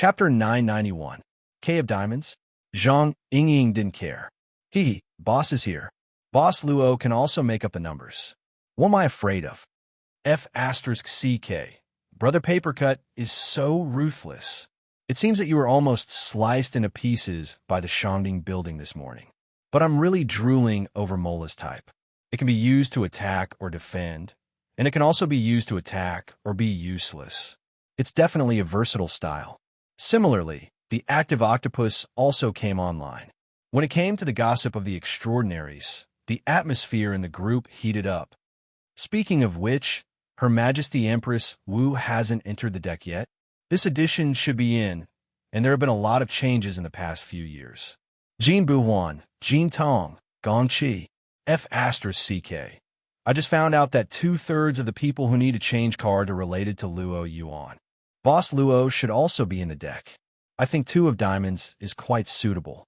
Chapter 991. K of Diamonds. Zhang Yingying didn't care. Boss is here. Boss Luo can also make up the numbers. What am I afraid of? F***CK. Brother Papercut is so ruthless. It seems that you were almost sliced into pieces by the Shangding building this morning. But I'm really drooling over Mola's type. It can be used to attack or defend, and it can also be used to attack or be useless. It's definitely a versatile style. Similarly, the active octopus also came online. When it came to the gossip of the extraordinaries, the atmosphere in the group heated up. Speaking of which, Her Majesty Empress Wu hasn't entered the deck yet. This edition should be in, and there have been a lot of changes in the past few years. Jin Buhuan, Jin Tong, Gong Qi, F***CK. I just found out that 2/3 of the people who need a change card are related to Luo Yuan. Boss Luo should also be in the deck. I think 2 of Diamonds is quite suitable.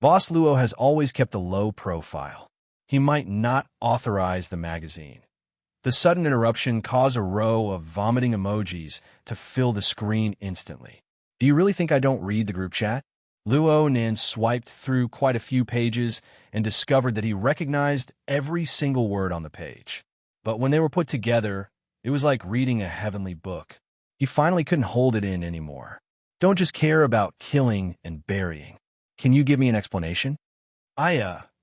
Boss Luo has always kept a low profile. He might not authorize the magazine. The sudden interruption caused a row of vomiting emojis to fill the screen instantly. Do you really think I don't read the group chat? Luo Nin swiped through quite a few pages and discovered that he recognized every single word on the page. But when they were put together, it was like reading a heavenly book. He finally couldn't hold it in anymore. Don't just care about killing and burying. Can you give me an explanation?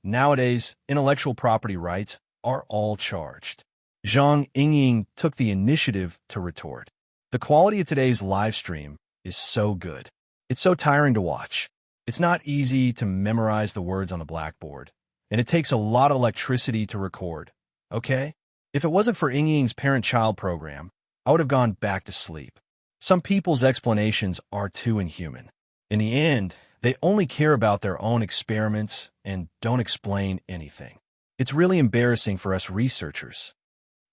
Nowadays, intellectual property rights are all charged. Zhang Yingying took the initiative to retort. The quality of today's live stream is so good. It's so tiring to watch. It's not easy to memorize the words on the blackboard, and it takes a lot of electricity to record, okay? If it wasn't for Yingying's parent-child program, I would have gone back to sleep. Some people's explanations are too inhuman. In the end, they only care about their own experiments and don't explain anything. It's really embarrassing for us researchers.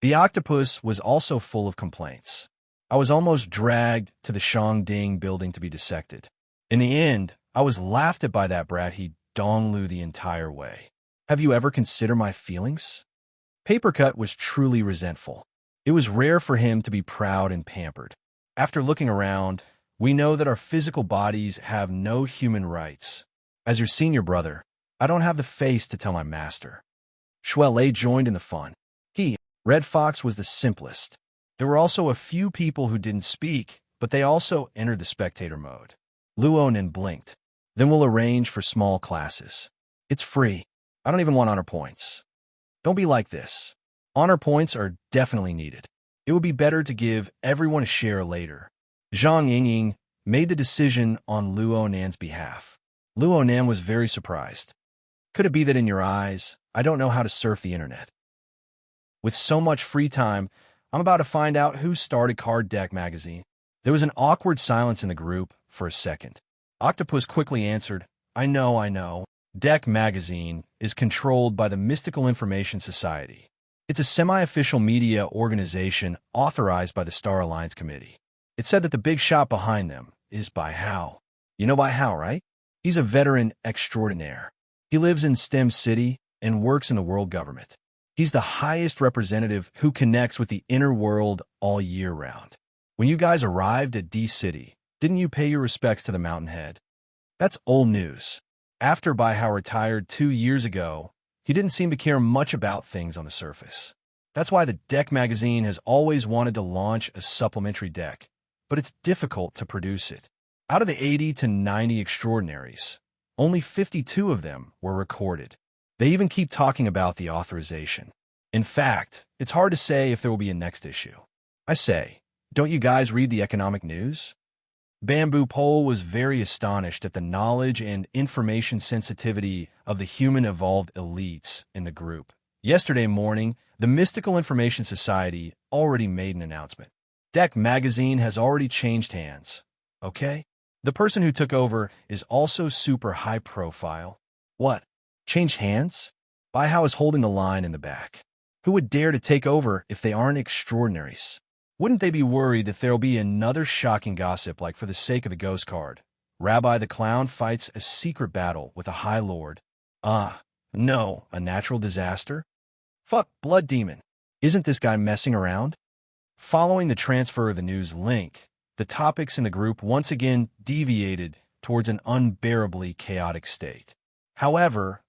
The octopus was also full of complaints. I was almost dragged to the Shangding building to be dissected. In the end, I was laughed at by that brat he donglu the entire way. Have you ever considered my feelings? Papercut was truly resentful. It was rare for him to be proud and pampered. After looking around, we know that our physical bodies have no human rights. As your senior brother, I don't have the face to tell my master. Shuelei joined in the fun. Red Fox was the simplest. There were also a few people who didn't speak, but they also entered the spectator mode. Luonin blinked. Then we'll arrange for small classes. It's free. I don't even want honor points. Don't be like this. Honor points are definitely needed. It would be better to give everyone a share later. Zhang Yingying made the decision on Luonan's behalf. Luonan was very surprised. Could it be that in your eyes, I don't know how to surf the internet? With so much free time, I'm about to find out who started Card Deck magazine. There was an awkward silence in the group for a second. Octopus quickly answered, I know. Deck magazine is controlled by the Mystical Information Society. It's a semi-official media organization authorized by the Star Alliance Committee. It said that the big shot behind them is Bai Hao. You know Bai Hao, right? He's a veteran extraordinaire. He lives in STEM City and works in the world government. He's the highest representative who connects with the inner world all year round. When you guys arrived at D-City, didn't you pay your respects to the Mountainhead? That's old news. After Bai Hao retired 2 years ago, he didn't seem to care much about things on the surface. That's why the Deck magazine has always wanted to launch a supplementary deck, but it's difficult to produce it. Out of the 80 to 90 extraordinaries, only 52 of them were recorded. They even keep talking about the authorization. In fact, it's hard to say if there will be a next issue. I say, don't you guys read the economic news? Bamboo Pole was very astonished at the knowledge and information sensitivity of the human evolved elites in the group. Yesterday morning, the Mystical Information Society already made an announcement. Deck magazine has already changed hands. Okay? The person who took over is also super high profile. What? Change hands? Bai Hao is holding the line in the back. Who would dare to take over if they aren't extraordinaries? Wouldn't they be worried that there'll be another shocking gossip like for the sake of the ghost card? Rabbi the Clown fights a secret battle with a High Lord. No, a natural disaster? Fuck, Blood Demon. Isn't this guy messing around? Following the transfer of the news link, the topics in the group once again deviated towards an unbearably chaotic state. However,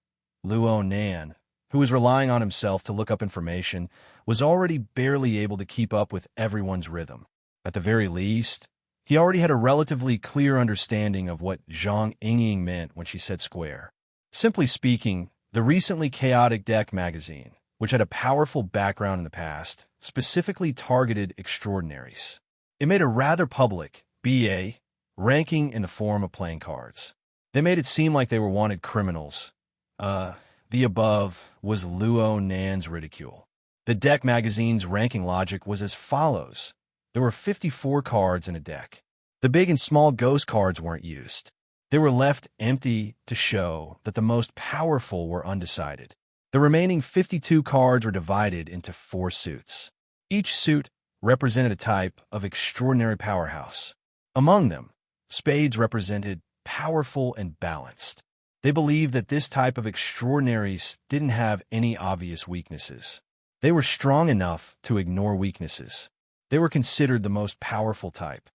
Luo Nan, who was relying on himself to look up information, was already barely able to keep up with everyone's rhythm. At the very least, he already had a relatively clear understanding of what Zhang Yingying meant when she said square. Simply speaking, the recently chaotic deck magazine, which had a powerful background in the past, specifically targeted extraordinaries. It made a rather public, BA, ranking in the form of playing cards. They made it seem like they were wanted criminals. The above was Luo Nan's ridicule. The deck magazine's ranking logic was as follows. There were 54 cards in a deck. The big and small ghost cards weren't used. They were left empty to show that the most powerful were undecided. The remaining 52 cards were divided into 4 suits. Each suit represented a type of extraordinary powerhouse. Among them, spades represented powerful and balanced. They believed that this type of extraordinaries didn't have any obvious weaknesses. They were strong enough to ignore weaknesses. They were considered the most powerful type.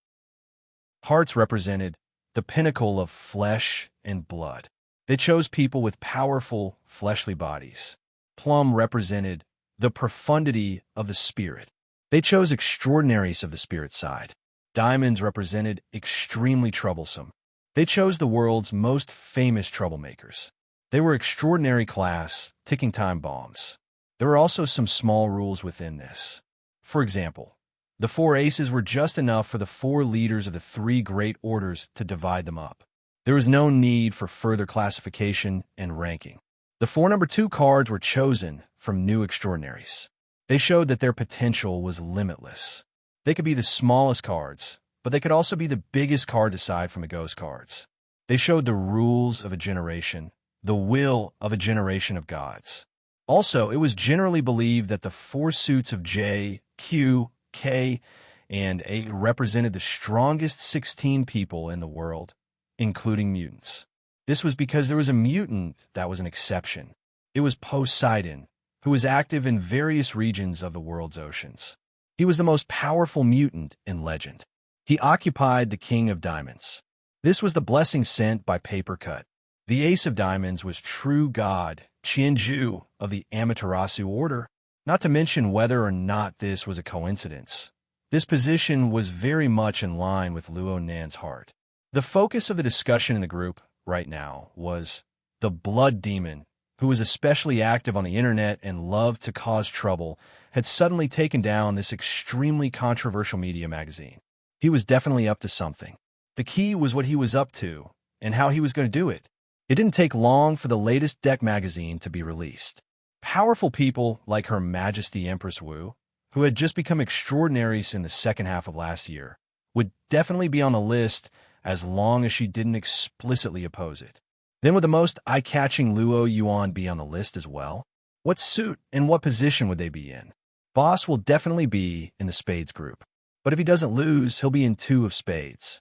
Hearts represented the pinnacle of flesh and blood. They chose people with powerful, fleshly bodies. Plum represented the profundity of the spirit. They chose extraordinaries of the spirit side. Diamonds represented extremely troublesome. They chose the world's most famous troublemakers. They were extraordinary class, ticking time bombs. There were also some small rules within this. For example, the 4 aces were just enough for the 4 leaders of the 3 great orders to divide them up. There was no need for further classification and ranking. The 4 number 2 cards were chosen from new extraordinaries. They showed that their potential was limitless. They could be the smallest cards, but they could also be the biggest card aside from the ghost cards. They showed the rules of a generation, the will of a generation of gods. Also, it was generally believed that the 4 suits of J, Q, K, and A represented the strongest 16 people in the world, including mutants. This was because there was a mutant that was an exception. It was Poseidon, who was active in various regions of the world's oceans. He was the most powerful mutant in legend. He occupied the King of Diamonds. This was the blessing sent by paper cut. The Ace of Diamonds was true god, Qianju of the Amaterasu order, not to mention whether or not this was a coincidence. This position was very much in line with Luo Nan's heart. The focus of the discussion in the group right now was the blood demon, who was especially active on the internet and loved to cause trouble, had suddenly taken down this extremely controversial media magazine. He was definitely up to something. The key was what he was up to and how he was going to do it. It didn't take long for the latest deck magazine to be released. Powerful people like Her Majesty Empress Wu, who had just become extraordinaries in the second half of last year, would definitely be on the list as long as she didn't explicitly oppose it. Then would the most eye-catching Luo Yuan be on the list as well? What suit and what position would they be in? Boss will definitely be in the spades group, but if he doesn't lose, he'll be in 2 of spades.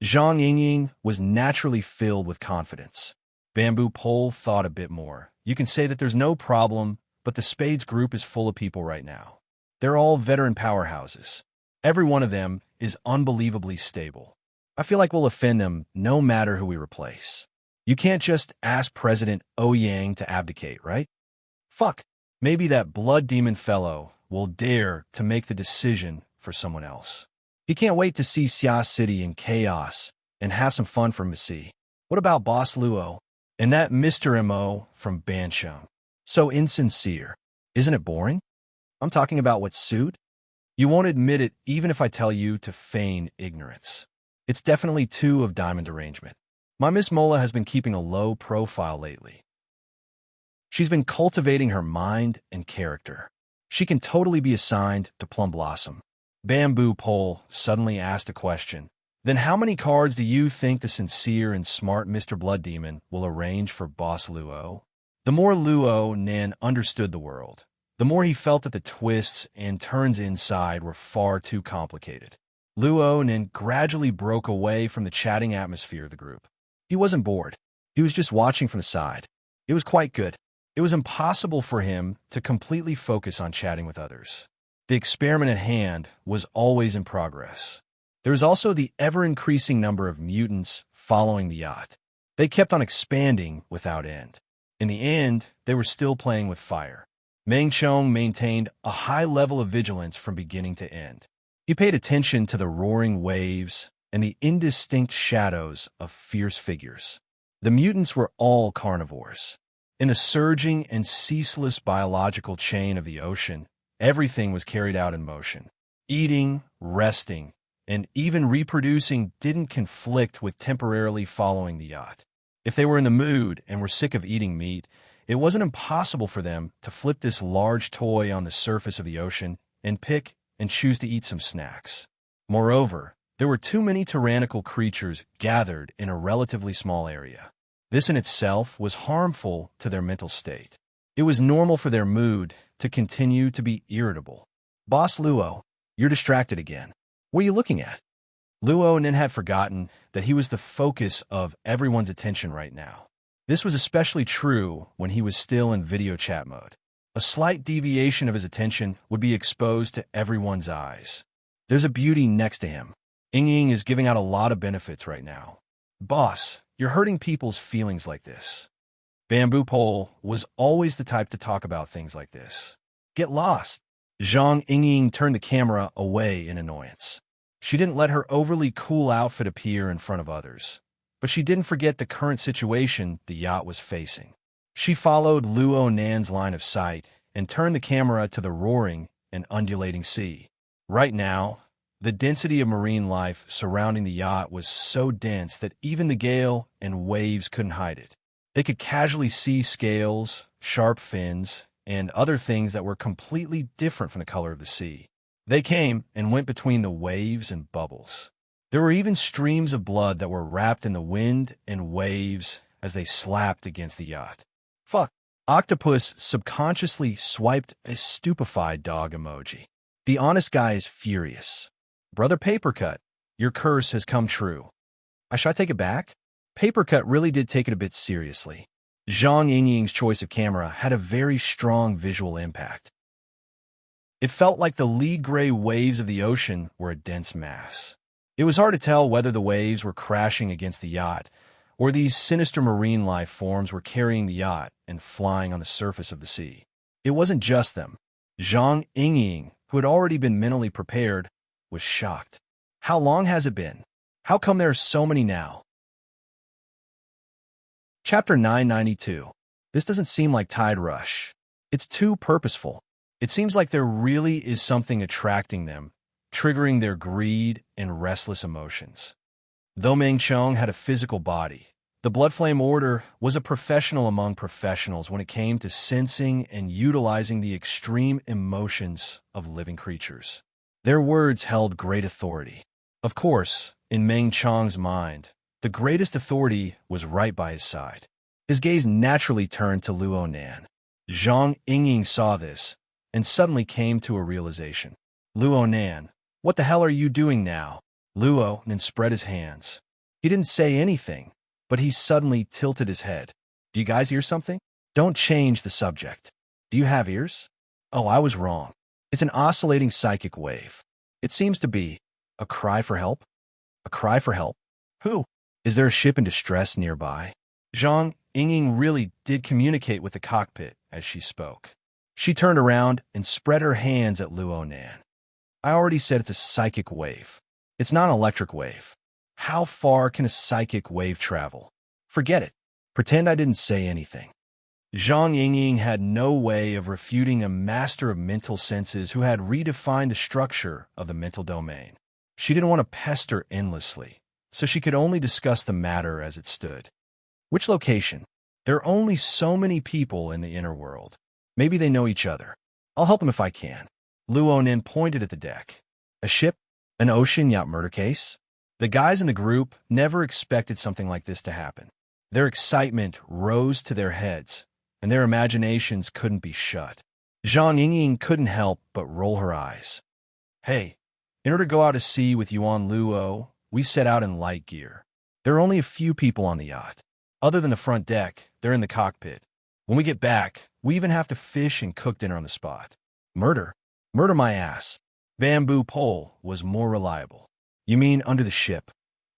Zhang Yingying was naturally filled with confidence. Bamboo Pole thought a bit more. You can say that there's no problem, but the spades group is full of people right now. They're all veteran powerhouses. Every one of them is unbelievably stable. I feel like we'll offend them no matter who we replace. You can't just ask President Ouyang to abdicate, right? Fuck. Maybe that blood demon fellow will dare to make the decision for someone else. He can't wait to see Xia City in chaos and have some fun for Messi. What about Boss Luo? And that Mr. M.O. from Bansheng. So insincere. Isn't it boring? I'm talking about what suit? You won't admit it even if I tell you to feign ignorance. It's definitely 2 of diamond arrangement. My Miss Mola has been keeping a low profile lately. She's been cultivating her mind and character. She can totally be assigned to Plum Blossom. Bamboo Pole suddenly asked a question. Then how many cards do you think the sincere and smart Mr. Blood Demon will arrange for Boss Luo? The more Luo Nan understood the world, the more he felt that the twists and turns inside were far too complicated. Luo Nan gradually broke away from the chatting atmosphere of the group. He wasn't bored. He was just watching from the side. It was quite good. It was impossible for him to completely focus on chatting with others. The experiment at hand was always in progress. There was also the ever-increasing number of mutants following the yacht. They kept on expanding without end. In the end, they were still playing with fire. Meng Chong maintained a high level of vigilance from beginning to end. He paid attention to the roaring waves and the indistinct shadows of fierce figures. The mutants were all carnivores. In the surging and ceaseless biological chain of the ocean, everything was carried out in motion. Eating, resting, and even reproducing didn't conflict with temporarily following the yacht. If they were in the mood and were sick of eating meat, it wasn't impossible for them to flip this large toy on the surface of the ocean and pick and choose to eat some snacks. Moreover, there were too many tyrannical creatures gathered in a relatively small area. This in itself was harmful to their mental state. It was normal for their mood to continue to be irritable. Boss Luo, you're distracted again. What are you looking at? Luo Nin had forgotten that he was the focus of everyone's attention right now. This was especially true when he was still in video chat mode. A slight deviation of his attention would be exposed to everyone's eyes. There's a beauty next to him. Ying is giving out a lot of benefits right now. Boss, you're hurting people's feelings like this. Bamboo Pole was always the type to talk about things like this. Get lost. Zhang Ying turned the camera away in annoyance. She didn't let her overly cool outfit appear in front of others, but she didn't forget the current situation the yacht was facing. She followed Luo Nan's line of sight and turned the camera to the roaring and undulating sea. Right now, the density of marine life surrounding the yacht was so dense that even the gale and waves couldn't hide it. They could casually see scales, sharp fins, and other things that were completely different from the color of the sea. They came and went between the waves and bubbles. There were even streams of blood that were wrapped in the wind and waves as they slapped against the yacht. Fuck. Octopus subconsciously swiped a stupefied dog emoji. The honest guy is furious. Brother Papercut, your curse has come true. Should I take it back? Papercut really did take it a bit seriously. Zhang Yingying's choice of camera had a very strong visual impact. It felt like the lead-gray waves of the ocean were a dense mass. It was hard to tell whether the waves were crashing against the yacht or these sinister marine life forms were carrying the yacht and flying on the surface of the sea. It wasn't just them. Zhang Yingying, who had already been mentally prepared, was shocked. How long has it been? How come there are so many now? Chapter 992. This doesn't seem like Tide Rush. It's too purposeful. It seems like there really is something attracting them, triggering their greed and restless emotions. Though Meng Chong had a physical body, the Blood Flame Order was a professional among professionals when it came to sensing and utilizing the extreme emotions of living creatures. Their words held great authority. Of course, in Meng Chong's mind, the greatest authority was right by his side. His gaze naturally turned to Luo Nan. Zhang Yingying saw this and suddenly came to a realization. Luo Nan, what the hell are you doing now? Luo Nan spread his hands. He didn't say anything, but he suddenly tilted his head. Do you guys hear something? Don't change the subject. Do you have ears? Oh, I was wrong. It's an oscillating psychic wave. It seems to be a cry for help. A cry for help? Who? Is there a ship in distress nearby? Zhang Yingying really did communicate with the cockpit as she spoke. She turned around and spread her hands at Luo Nan. I already said it's a psychic wave. It's not an electric wave. How far can a psychic wave travel? Forget it. Pretend I didn't say anything. Zhang Yingying had no way of refuting a master of mental senses who had redefined the structure of the mental domain. She didn't want to pester endlessly, so she could only discuss the matter as it stood. Which location? There are only so many people in the inner world. Maybe they know each other. I'll help them if I can. Luo Nin pointed at the deck. A ship? An ocean yacht murder case? The guys in the group never expected something like this to happen. Their excitement rose to their heads, and their imaginations couldn't be shut. Zhang Yingying couldn't help but roll her eyes. Hey, in order to go out to sea with Yuan Luo, we set out in light gear. There are only a few people on the yacht. Other than the front deck, they're in the cockpit. When we get back, we even have to fish and cook dinner on the spot. Murder? Murder my ass. Bamboo Pole was more reliable. You mean under the ship?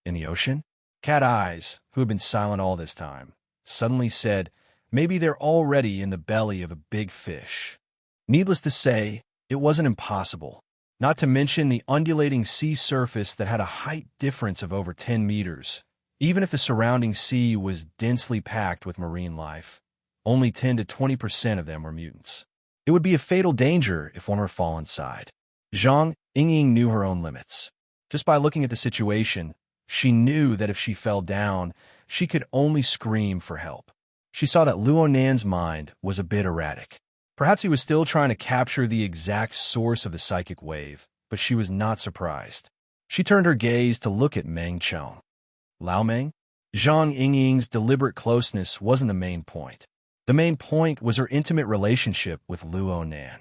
In the ocean? Cat Eyes, who had been silent all this time, suddenly said, maybe they're already in the belly of a big fish. Needless to say, it wasn't impossible, not to mention the undulating sea surface that had a height difference of over 10 meters. Even if the surrounding sea was densely packed with marine life, only 10 to 20% of them were mutants. It would be a fatal danger if one were to fall inside. Zhang Yingying knew her own limits. Just by looking at the situation, she knew that if she fell down, she could only scream for help. She saw that Luo Nan's mind was a bit erratic. Perhaps he was still trying to capture the exact source of the psychic wave, but she was not surprised. She turned her gaze to look at Meng Chong. Lao Meng? Zhang Yingying's deliberate closeness wasn't the main point. The main point was her intimate relationship with Luo Nan.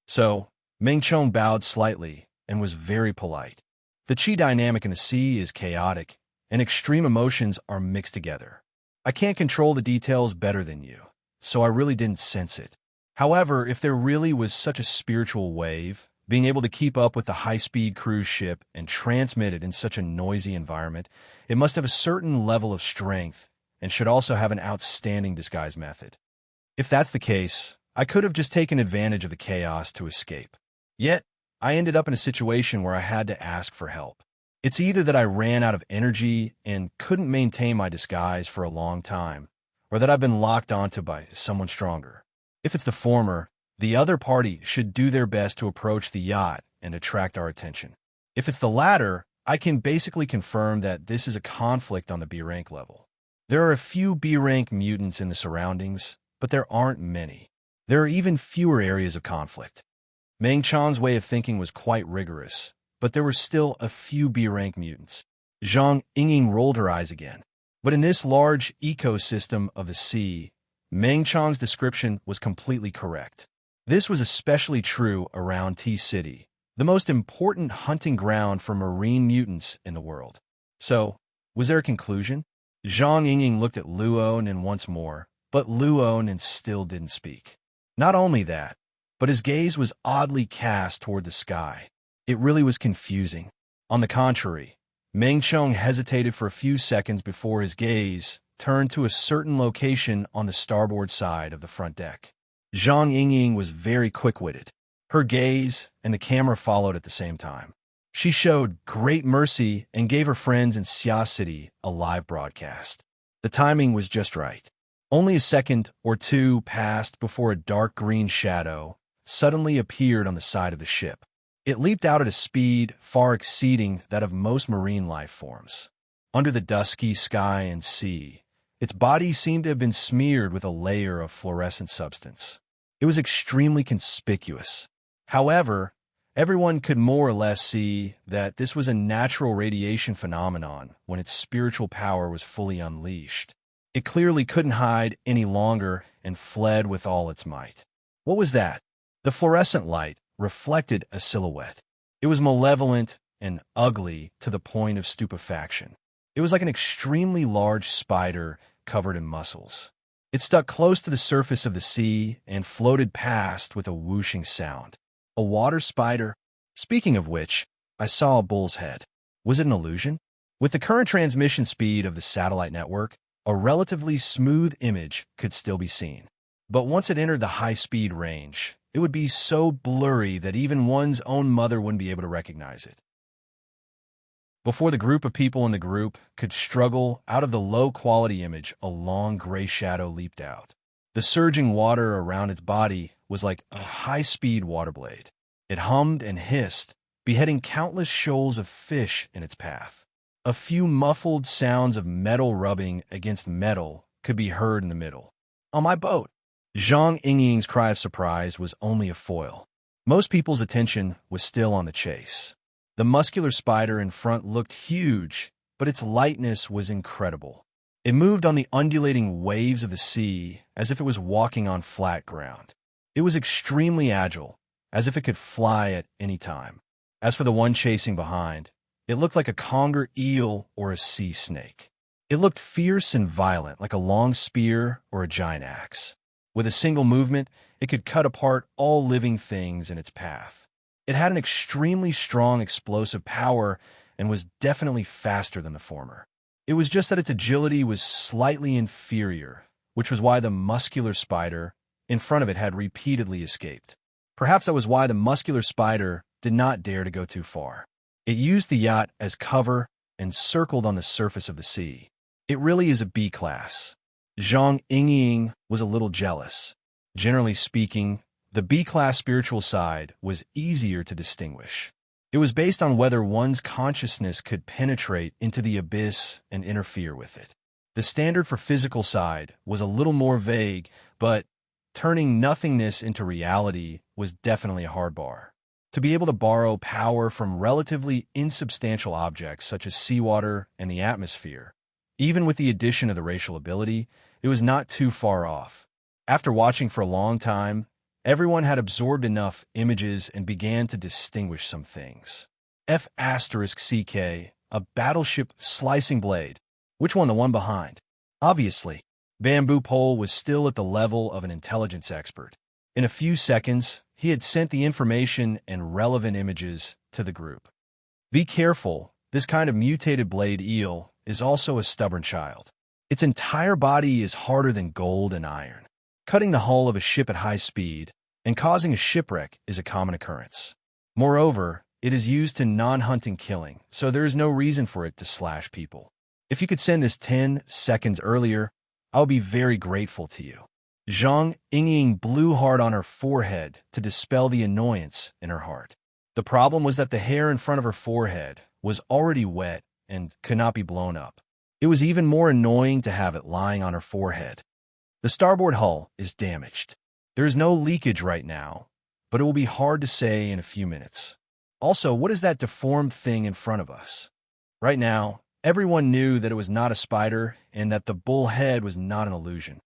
So, Meng Chong bowed slightly and was very polite. The qi dynamic in the sea is chaotic, and extreme emotions are mixed together. I can't control the details better than you, so I really didn't sense it. However, if there really was such a spiritual wave, being able to keep up with the high-speed cruise ship and transmit it in such a noisy environment, it must have a certain level of strength and should also have an outstanding disguise method. If that's the case, I could have just taken advantage of the chaos to escape. Yet, I ended up in a situation where I had to ask for help. It's either that I ran out of energy and couldn't maintain my disguise for a long time, or that I've been locked onto by someone stronger. If it's the former, the other party should do their best to approach the yacht and attract our attention. If it's the latter, I can basically confirm that this is a conflict on the B-rank level. There are a few B-rank mutants in the surroundings, but there aren't many. There are even fewer areas of conflict. Meng Chan's way of thinking was quite rigorous, but there were still a few B-rank mutants. Zhang Yingying rolled her eyes again. But in this large ecosystem of the sea, Meng Chan's description was completely correct. This was especially true around T-City, the most important hunting ground for marine mutants in the world. So, was there a conclusion? Zhang Yingying looked at Luo Nan once more, but Luo Nan still didn't speak. Not only that, but his gaze was oddly cast toward the sky. It really was confusing. On the contrary, Meng Chong hesitated for a few seconds before his gaze turned to a certain location on the starboard side of the front deck. Zhang Yingying was very quick-witted. Her gaze and the camera followed at the same time. She showed great mercy and gave her friends in Xia City a live broadcast. The timing was just right. Only a second or two passed before a dark green shadow suddenly appeared on the side of the ship. It leaped out at a speed far exceeding that of most marine life forms. Under the dusky sky and sea, its body seemed to have been smeared with a layer of fluorescent substance. It was extremely conspicuous. However, everyone could more or less see that this was a natural radiation phenomenon when its spiritual power was fully unleashed. It clearly couldn't hide any longer and fled with all its might. What was that? The fluorescent light reflected a silhouette. It was malevolent and ugly to the point of stupefaction. It was like an extremely large spider covered in muscles. It stuck close to the surface of the sea and floated past with a whooshing sound. A water spider? Speaking of which, I saw a bull's head. Was it an illusion? With the current transmission speed of the satellite network, a relatively smooth image could still be seen. But once it entered the high-speed range, it would be so blurry that even one's own mother wouldn't be able to recognize it. Before the group of people in the group could struggle out of the low-quality image, a long gray shadow leaped out. The surging water around its body was like a high-speed water blade. It hummed and hissed, beheading countless shoals of fish in its path. A few muffled sounds of metal rubbing against metal could be heard in the middle. On my boat! Zhang Yingying's cry of surprise was only a foil. Most people's attention was still on the chase. The muscular spider in front looked huge, but its lightness was incredible. It moved on the undulating waves of the sea as if it was walking on flat ground. It was extremely agile, as if it could fly at any time. As for the one chasing behind, it looked like a conger eel or a sea snake. It looked fierce and violent, like a long spear or a giant axe. With a single movement, it could cut apart all living things in its path. It had an extremely strong explosive power and was definitely faster than the former. It was just that its agility was slightly inferior, which was why the muscular spider in front of it had repeatedly escaped. Perhaps that was why the muscular spider did not dare to go too far. It used the yacht as cover and circled on the surface of the sea. It really is a B class. Zhang Yingying was a little jealous. Generally speaking, the B-class spiritual side was easier to distinguish. It was based on whether one's consciousness could penetrate into the abyss and interfere with it. The standard for physical side was a little more vague, but turning nothingness into reality was definitely a hard bar. To be able to borrow power from relatively insubstantial objects such as seawater and the atmosphere, even with the addition of the racial ability, it was not too far off. After watching for a long time, everyone had absorbed enough images and began to distinguish some things. F***CK, a battleship slicing blade. Which one? The one behind? Obviously. Bamboo Pole was still at the level of an intelligence expert. In a few seconds, he had sent the information and relevant images to the group. Be careful, this kind of mutated blade eel is also a stubborn child. Its entire body is harder than gold and iron. Cutting the hull of a ship at high speed and causing a shipwreck is a common occurrence. Moreover, it is used to non-hunting killing, so there is no reason for it to slash people. If you could send this 10 seconds earlier, I would be very grateful to you. Zhang Yingying blew hard on her forehead to dispel the annoyance in her heart. The problem was that the hair in front of her forehead was already wet and could not be blown up. It was even more annoying to have it lying on her forehead. The starboard hull is damaged. There is no leakage right now, but it will be hard to say in a few minutes. Also, what is that deformed thing in front of us? Right now, everyone knew that it was not a spider and that the bull head was not an illusion.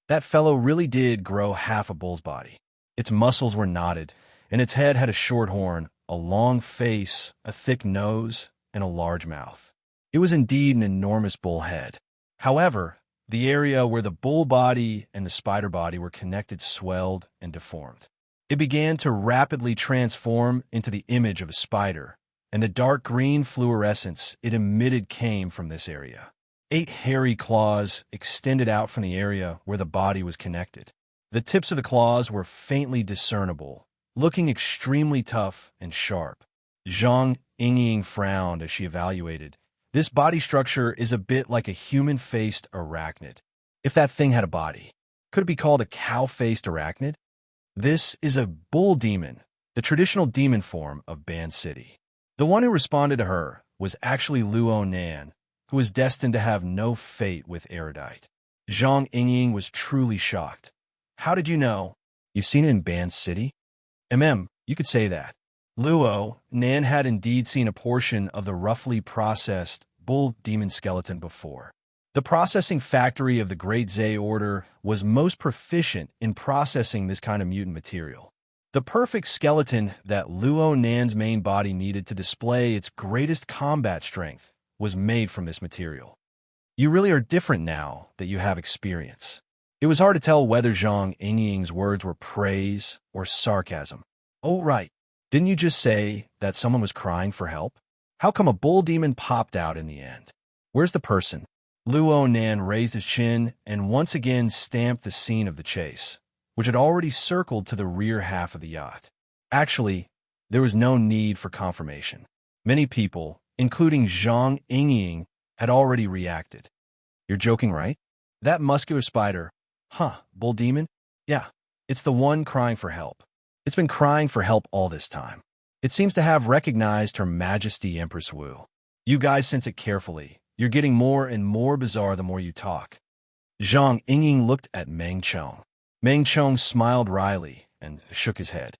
That fellow really did grow half a bull's body. Its muscles were knotted, and its head had a short horn, a long face, a thick nose, and a large mouth. It was indeed an enormous bull head. However, the area where the bull body and the spider body were connected swelled and deformed. It began to rapidly transform into the image of a spider, and the dark green fluorescence it emitted came from this area. 8 hairy claws extended out from the area where the body was connected. The tips of the claws were faintly discernible, looking extremely tough and sharp. Zhang Yingying frowned as she evaluated. This body structure is a bit like a human-faced arachnid. If that thing had a body, could it be called a cow-faced arachnid? This is a bull demon, the traditional demon form of Ban City. The one who responded to her was actually Luo Nan, who was destined to have no fate with Erudite. Zhang Yingying was truly shocked. How did you know? You've seen it in Ban City? You could say that. Luo Nan had indeed seen a portion of the roughly processed bull demon skeleton before. The processing factory of the Great Zay Order was most proficient in processing this kind of mutant material. The perfect skeleton that Luo Nan's main body needed to display its greatest combat strength was made from this material. You really are different now that you have experience. It was hard to tell whether Zhang Yingying's words were praise or sarcasm. Oh, right. Didn't you just say that someone was crying for help? How come a bull demon popped out in the end? Where's the person? Luo Nan raised his chin and once again stamped the scene of the chase, which had already circled to the rear half of the yacht. Actually, there was no need for confirmation. Many people, including Zhang Yingying, had already reacted. You're joking, right? That muscular spider, bull demon? Yeah, it's the one crying for help. It's been crying for help all this time. It seems to have recognized Her Majesty Empress Wu. You guys sense it carefully. You're getting more and more bizarre the more you talk. Zhang Yingying looked at Meng Chong. Meng Chong smiled wryly and shook his head.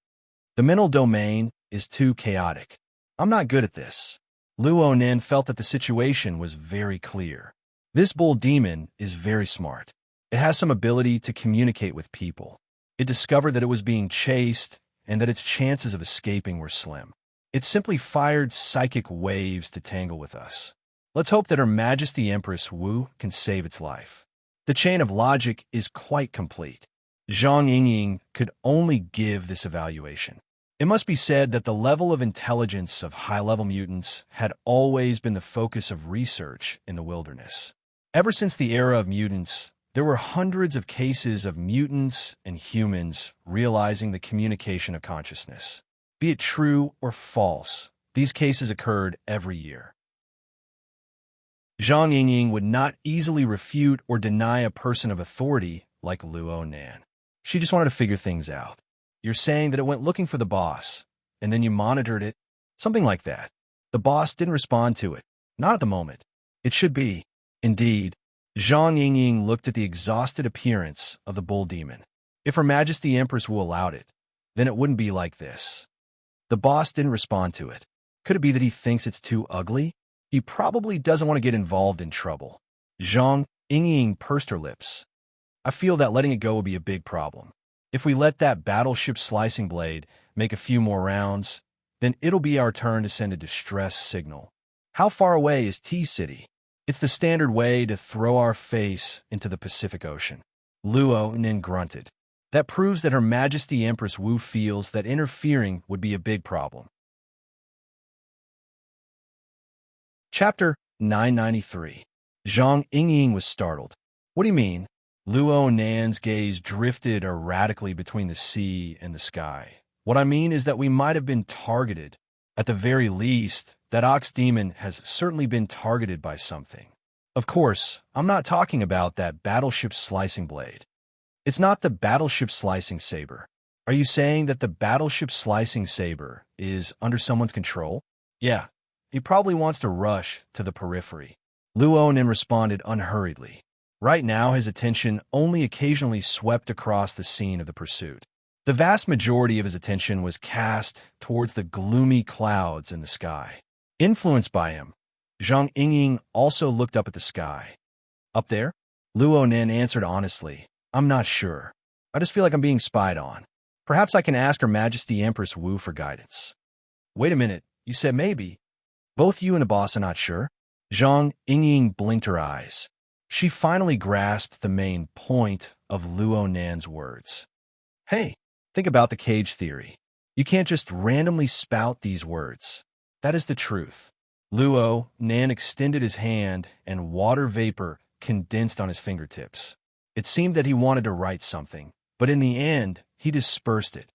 The mental domain is too chaotic. I'm not good at this. Luo Nan felt that the situation was very clear. This bull demon is very smart. It has some ability to communicate with people. It discovered that it was being chased and that its chances of escaping were slim. It simply fired psychic waves to tangle with us. Let's hope that Her Majesty Empress Wu can save its life. The chain of logic is quite complete. Zhang Yingying could only give this evaluation. It must be said that the level of intelligence of high-level mutants had always been the focus of research in the wilderness. Ever since the era of mutants, there were hundreds of cases of mutants and humans realizing the communication of consciousness. Be it true or false, these cases occurred every year. Zhang Yingying would not easily refute or deny a person of authority like Luo Nan. She just wanted to figure things out. You're saying that it went looking for the boss, and then you monitored it? Something like that. The boss didn't respond to it. Not at the moment. It should be. Indeed. Zhang Yingying looked at the exhausted appearance of the bull demon. If Her Majesty Empress Wu allowed it, then it wouldn't be like this. The boss didn't respond to it. Could it be that he thinks it's too ugly? He probably doesn't want to get involved in trouble. Zhang Yingying pursed her lips. I feel that letting it go would be a big problem. If we let that battleship slicing blade make a few more rounds, then it'll be our turn to send a distress signal. How far away is T-City? It's the standard way to throw our face into the Pacific Ocean. Luo Nin grunted. That proves that Her Majesty Empress Wu feels that interfering would be a big problem. Chapter 993. Zhang Yingying was startled. What do you mean? Luo Nan's gaze drifted erratically between the sea and the sky. What I mean is that we might have been targeted. At the very least, that ox demon has certainly been targeted by something. Of course, I'm not talking about that battleship slicing blade. It's not the battleship slicing saber. Are you saying that the battleship slicing saber is under someone's control? Yeah, he probably wants to rush to the periphery. Luo Nin responded unhurriedly. Right now, his attention only occasionally swept across the scene of the pursuit. The vast majority of his attention was cast towards the gloomy clouds in the sky. Influenced by him, Zhang Yingying also looked up at the sky. Up there? Luo Nin answered honestly. I'm not sure. I just feel like I'm being spied on. Perhaps I can ask Her Majesty Empress Wu for guidance. Wait a minute, you said maybe. Both you and the boss are not sure? Zhang Yingying blinked her eyes. She finally grasped the main point of Luo Nan's words. Hey, think about the cage theory. You can't just randomly spout these words. That is the truth. Luo Nan extended his hand, and water vapor condensed on his fingertips. It seemed that he wanted to write something, but in the end, he dispersed it.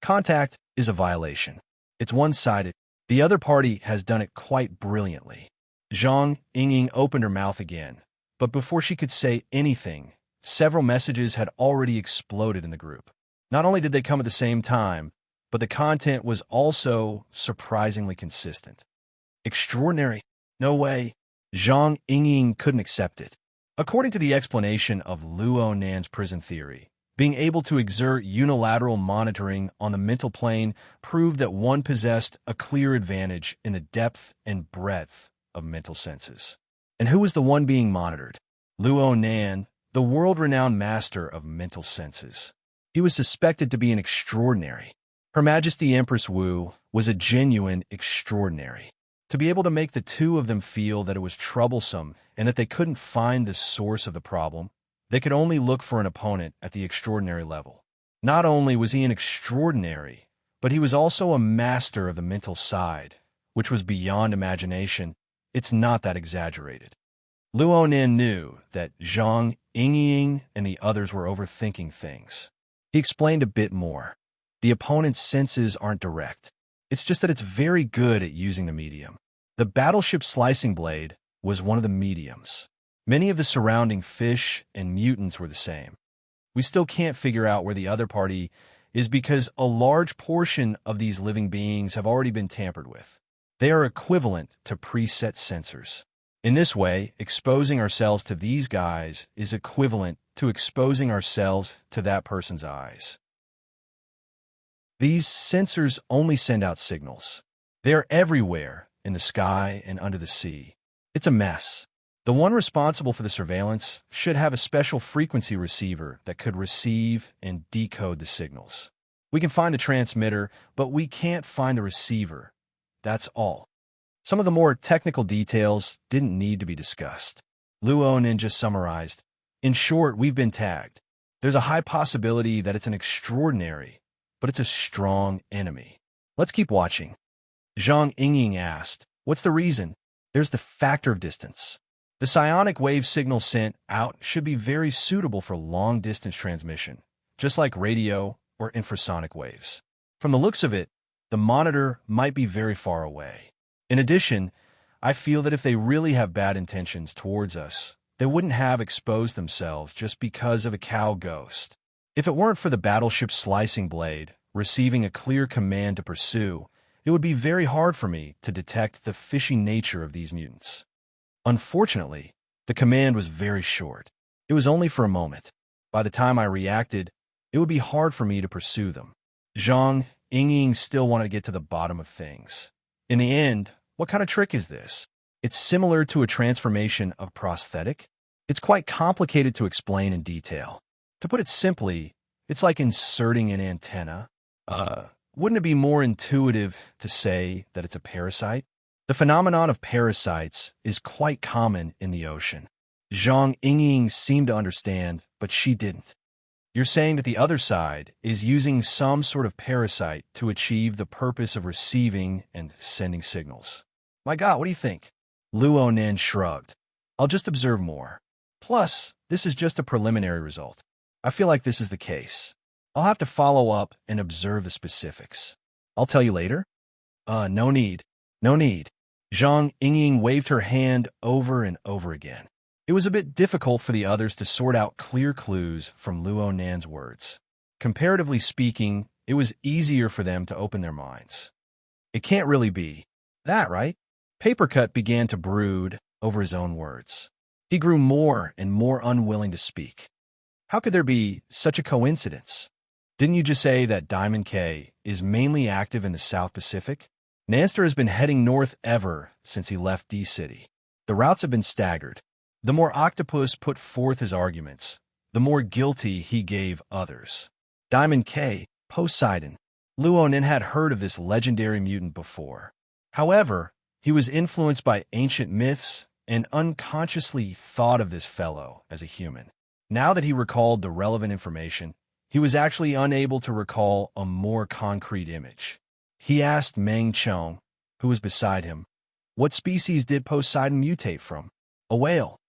Contact is a violation. It's one-sided. The other party has done it quite brilliantly. Zhang Yingying opened her mouth again. But before she could say anything, several messages had already exploded in the group. Not only did they come at the same time, but the content was also surprisingly consistent. Extraordinary. No way. Zhang Yingying couldn't accept it. According to the explanation of Luo Nan's prison theory, being able to exert unilateral monitoring on the mental plane proved that one possessed a clear advantage in the depth and breadth of mental senses. And who was the one being monitored? Luo Nan, the world-renowned master of mental senses. He was suspected to be an extraordinary. Her Majesty Empress Wu was a genuine extraordinary. To be able to make the two of them feel that it was troublesome and that they couldn't find the source of the problem, they could only look for an opponent at the extraordinary level. Not only was he an extraordinary, but he was also a master of the mental side, which was beyond imagination. It's not that exaggerated. Luo Nin knew that Zhang Yingying and the others were overthinking things. He explained a bit more. The opponent's senses aren't direct. It's just that it's very good at using the medium. The battleship slicing blade was one of the mediums. Many of the surrounding fish and mutants were the same. We still can't figure out where the other party is because a large portion of these living beings have already been tampered with. They are equivalent to preset sensors. In this way, exposing ourselves to these guys is equivalent to exposing ourselves to that person's eyes. These sensors only send out signals. They are everywhere, in the sky and under the sea. It's a mess. The one responsible for the surveillance should have a special frequency receiver that could receive and decode the signals. We can find the transmitter, but we can't find the receiver. That's all. Some of the more technical details didn't need to be discussed. Luo Nin just summarized. In short, we've been tagged. There's a high possibility that it's an extraordinary, but it's a strong enemy. Let's keep watching. Zhang Yingying asked, "What's the reason?" "There's the factor of distance. The psionic wave signal sent out should be very suitable for long-distance transmission, just like radio or infrasonic waves. From the looks of it, the monitor might be very far away. In addition, I feel that if they really have bad intentions towards us, they wouldn't have exposed themselves just because of a cow ghost. If it weren't for the battleship's slicing blade receiving a clear command to pursue, it would be very hard for me to detect the fishy nature of these mutants. Unfortunately, the command was very short. It was only for a moment. By the time I reacted, it would be hard for me to pursue them." Zhang Yingying still wanted to get to the bottom of things. In the end, what kind of trick is this? It's similar to a transformation of prosthetic. It's quite complicated to explain in detail. To put it simply, it's like inserting an antenna. Wouldn't it be more intuitive to say that it's a parasite? The phenomenon of parasites is quite common in the ocean. Zhang Yingying seemed to understand, but she didn't. "You're saying that the other side is using some sort of parasite to achieve the purpose of receiving and sending signals." "My God, what do you think?" Luo Nan shrugged. "I'll just observe more. Plus, this is just a preliminary result. I feel like this is the case. I'll have to follow up and observe the specifics. I'll tell you later." No need. No need." Zhang Yingying waved her hand over and over again. It was a bit difficult for the others to sort out clear clues from Luo Nan's words. Comparatively speaking, it was easier for them to open their minds. "It can't really be that, right?" Papercut began to brood over his own words. He grew more and more unwilling to speak. "How could there be such a coincidence? Didn't you just say that Diamond K is mainly active in the South Pacific? Nanster has been heading north ever since he left D-City. The routes have been staggered." The more Octopus put forth his arguments, the more guilty he gave others. Diamond K, Poseidon. Luo Nan had heard of this legendary mutant before. However, he was influenced by ancient myths and unconsciously thought of this fellow as a human. Now that he recalled the relevant information, he was actually unable to recall a more concrete image. He asked Meng Chong, who was beside him, "What species did Poseidon mutate from?" "A whale."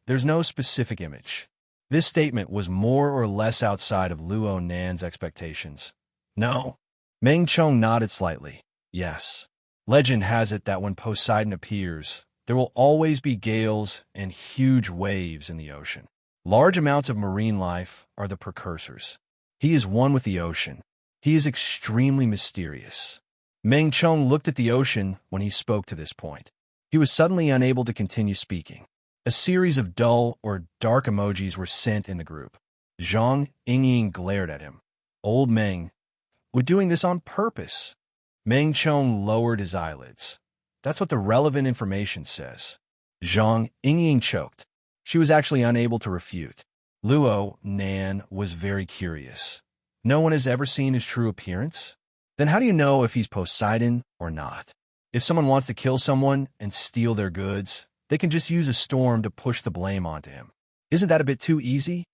There's no specific image. This statement was more or less outside of Luo Nan's expectations. "No." Meng Chong nodded slightly. "Yes. Legend has it that when Poseidon appears, there will always be gales and huge waves in the ocean. Large amounts of marine life are the precursors. He is one with the ocean. He is extremely mysterious." Meng Chong looked at the ocean when he spoke to this point. He was suddenly unable to continue speaking. A series of dull or dark emojis were sent in the group. Zhang Yingying glared at him. "Old Meng, we're doing this on purpose." Meng Chong lowered his eyelids. "That's what the relevant information says." Zhang Yingying choked. She was actually unable to refute. Luo Nan was very curious. "No one has ever seen his true appearance? Then how do you know if he's Poseidon or not? If someone wants to kill someone and steal their goods, they can just use a storm to push the blame onto him. Isn't that a bit too easy?"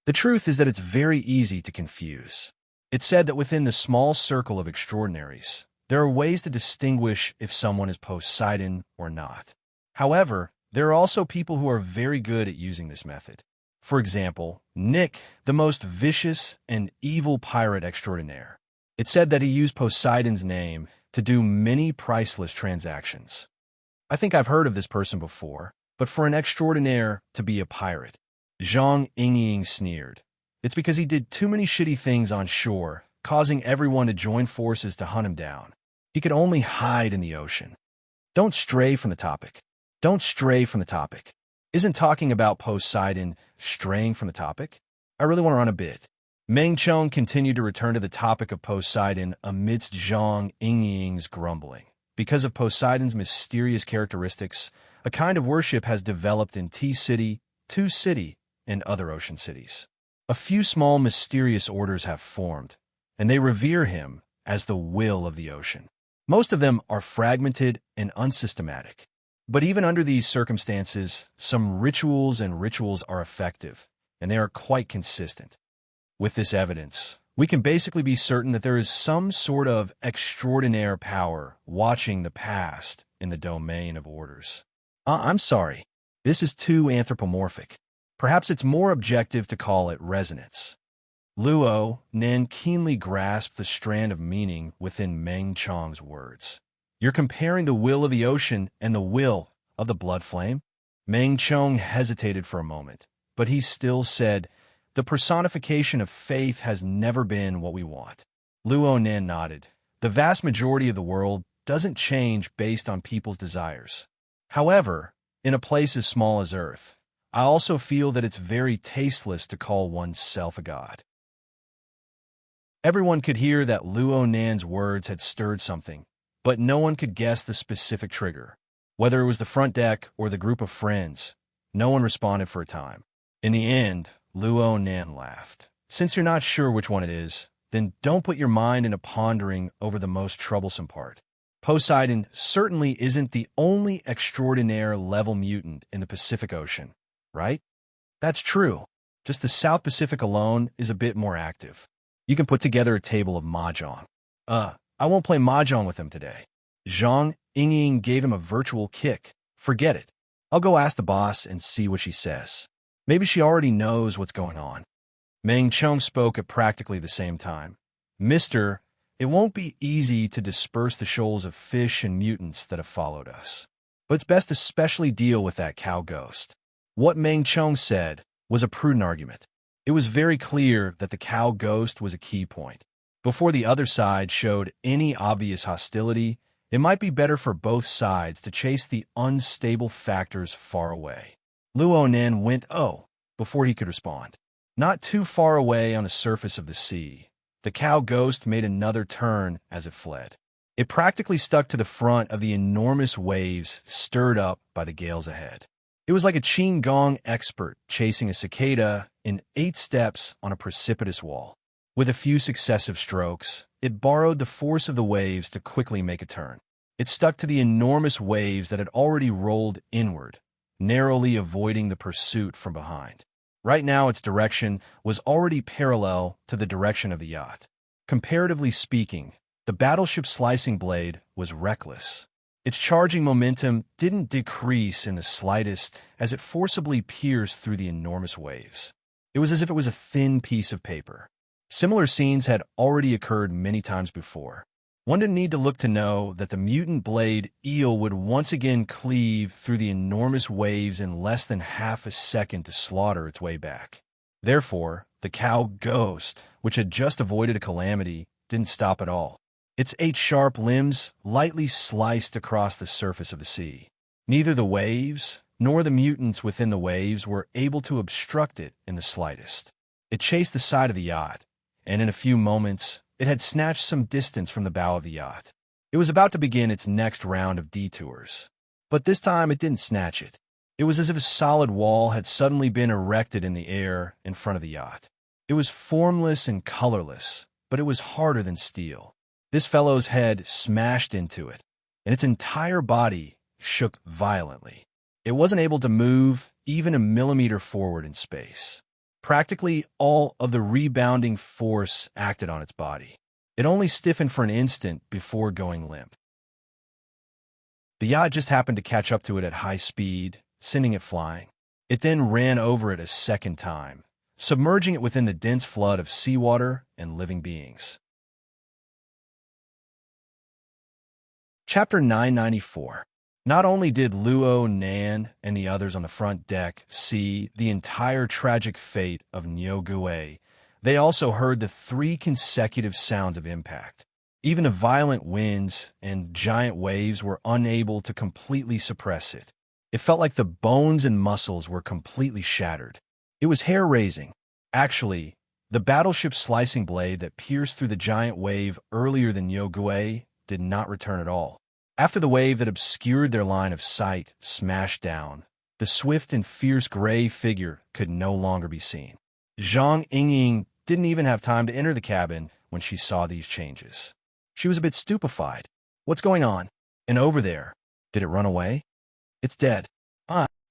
The truth is that it's very easy to confuse. It's said that within the small circle of extraordinaries, there are ways to distinguish if someone is Poseidon or not. However, there are also people who are very good at using this method. For example, Nick, the most vicious and evil pirate extraordinaire. It's said that he used Poseidon's name to do many priceless transactions. I think I've heard of this person before, but for an extraordinaire to be a pirate. Zhang Yingying sneered. It's because he did too many shitty things on shore, causing everyone to join forces to hunt him down. He could only hide in the ocean. Don't stray from the topic. Don't stray from the topic. Isn't talking about Poseidon straying from the topic? I really want to run a bit. Meng Chong continued to return to the topic of Poseidon amidst Zhang Yingying's grumbling. Because of Poseidon's mysterious characteristics, a kind of worship has developed in T-City, Two City, and other ocean cities. A few small mysterious orders have formed, and they revere him as the will of the ocean. Most of them are fragmented and unsystematic. But even under these circumstances, some rituals are effective, and they are quite consistent. With this evidence, We can basically be certain that there is some sort of extraordinaire power watching the past in the domain of orders. I'm sorry. This is too anthropomorphic. Perhaps it's more objective to call it resonance. Luo Nen keenly grasped the strand of meaning within Meng Chong's words. You're comparing the will of the ocean and the will of the blood flame? Meng Chong hesitated for a moment, but he still said, the personification of faith has never been what we want. Luo Nen nodded. The vast majority of the world doesn't change based on people's desires. However, in a place as small as Earth, I also feel that it's very tasteless to call oneself a god. Everyone could hear that Luo Nan's words had stirred something, but no one could guess the specific trigger. Whether it was the front deck or the group of friends, no one responded for a time. In the end, Luo Nan laughed. Since you're not sure which one it is, then don't put your mind into pondering over the most troublesome part. Poseidon certainly isn't the only extraordinaire level mutant in the Pacific Ocean, right? That's true. Just the South Pacific alone is a bit more active. You can put together a table of mahjong. I won't play mahjong with him today. Zhang Yingying gave him a virtual kick. Forget it. I'll go ask the boss and see what she says. Maybe she already knows what's going on. Meng Chong spoke at practically the same time. Mister, it won't be easy to disperse the shoals of fish and mutants that have followed us. But it's best to especially deal with that cow ghost. What Meng Chong said was a prudent argument. It was very clear that the cow ghost was a key point. Before the other side showed any obvious hostility, it might be better for both sides to chase the unstable factors far away. Luo Nen went, before he could respond. Not too far away on the surface of the sea, the cow ghost made another turn as it fled. It practically stuck to the front of the enormous waves stirred up by the gales ahead. It was like a Qing Gong expert chasing a cicada in 8 steps on a precipitous wall. With a few successive strokes, it borrowed the force of the waves to quickly make a turn. It stuck to the enormous waves that had already rolled inward, narrowly avoiding the pursuit from behind. Right now, its direction was already parallel to the direction of the yacht. Comparatively speaking, the battleship's slicing blade was reckless. Its charging momentum didn't decrease in the slightest as it forcibly pierced through the enormous waves. It was as if it was a thin piece of paper. Similar scenes had already occurred many times before. One didn't need to look to know that the mutant blade eel would once again cleave through the enormous waves in less than half a second to slaughter its way back. Therefore, the cow ghost, which had just avoided a calamity, didn't stop at all. Its 8 sharp limbs lightly sliced across the surface of the sea. Neither the waves nor the mutants within the waves were able to obstruct it in the slightest. It chased the side of the yacht, and in a few moments, it had snatched some distance from the bow of the yacht. It was about to begin its next round of detours. But this time it didn't snatch it. It was as if a solid wall had suddenly been erected in the air in front of the yacht. It was formless and colorless, but it was harder than steel. This fellow's head smashed into it, and its entire body shook violently. It wasn't able to move even a millimeter forward in space. Practically all of the rebounding force acted on its body. It only stiffened for an instant before going limp. The yacht just happened to catch up to it at high speed, sending it flying. It then ran over it a second time, submerging it within the dense flood of seawater and living beings. Chapter 994. Not only did Luo Nan and the others on the front deck see the entire tragic fate of Nyogue, they also heard the 3 consecutive sounds of impact. Even the violent winds and giant waves were unable to completely suppress it. It felt like the bones and muscles were completely shattered. It was hair-raising. Actually, the battleship's slicing blade that pierced through the giant wave earlier than Nyogue did not return at all. After the wave that obscured their line of sight smashed down, the swift and fierce gray figure could no longer be seen. Zhang Yingying didn't even have time to enter the cabin when she saw these changes. She was a bit stupefied. What's going on? And over there, did it run away? It's dead.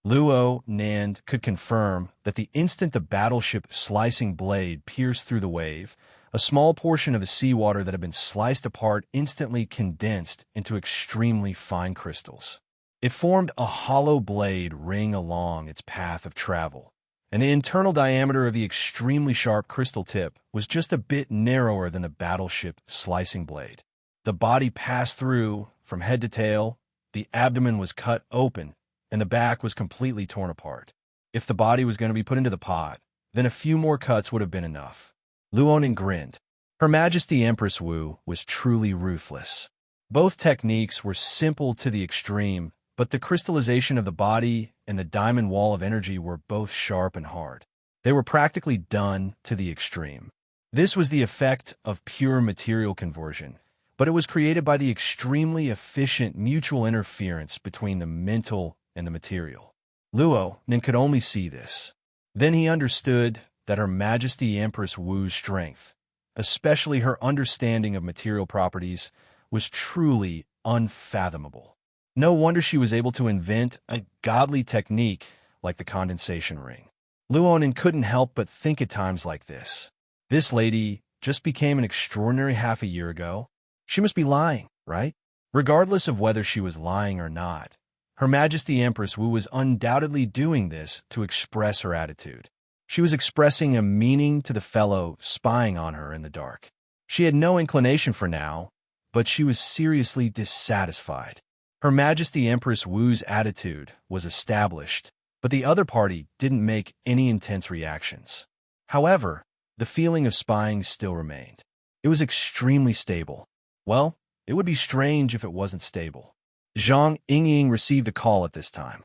Luo Nan could confirm that the instant the battleship slicing blade pierced through the wave, A small portion of the seawater that had been sliced apart instantly condensed into extremely fine crystals. It formed a hollow blade ring along its path of travel, and the internal diameter of the extremely sharp crystal tip was just a bit narrower than the battleship slicing blade. The body passed through from head to tail, the abdomen was cut open, and the back was completely torn apart. If the body was going to be put into the pot, then a few more cuts would have been enough. Luonin grinned. Her Majesty Empress Wu was truly ruthless. Both techniques were simple to the extreme, but the crystallization of the body and the diamond wall of energy were both sharp and hard. They were practically done to the extreme. This was the effect of pure material conversion, but it was created by the extremely efficient mutual interference between the mental and the material. Luonin could only see this. Then he understood that Her Majesty Empress Wu's strength, especially her understanding of material properties, was truly unfathomable. No wonder she was able to invent a godly technique like the condensation ring. Luonin couldn't help but think at times like this. This lady just became an extraordinary half a year ago. She must be lying, right? Regardless of whether she was lying or not, Her Majesty Empress Wu was undoubtedly doing this to express her attitude. She was expressing a meaning to the fellow spying on her in the dark. She had no inclination for now, but she was seriously dissatisfied. Her Majesty Empress Wu's attitude was established, but the other party didn't make any intense reactions. However, the feeling of spying still remained. It was extremely stable. Well, it would be strange if it wasn't stable. Zhang Yingying received a call at this time.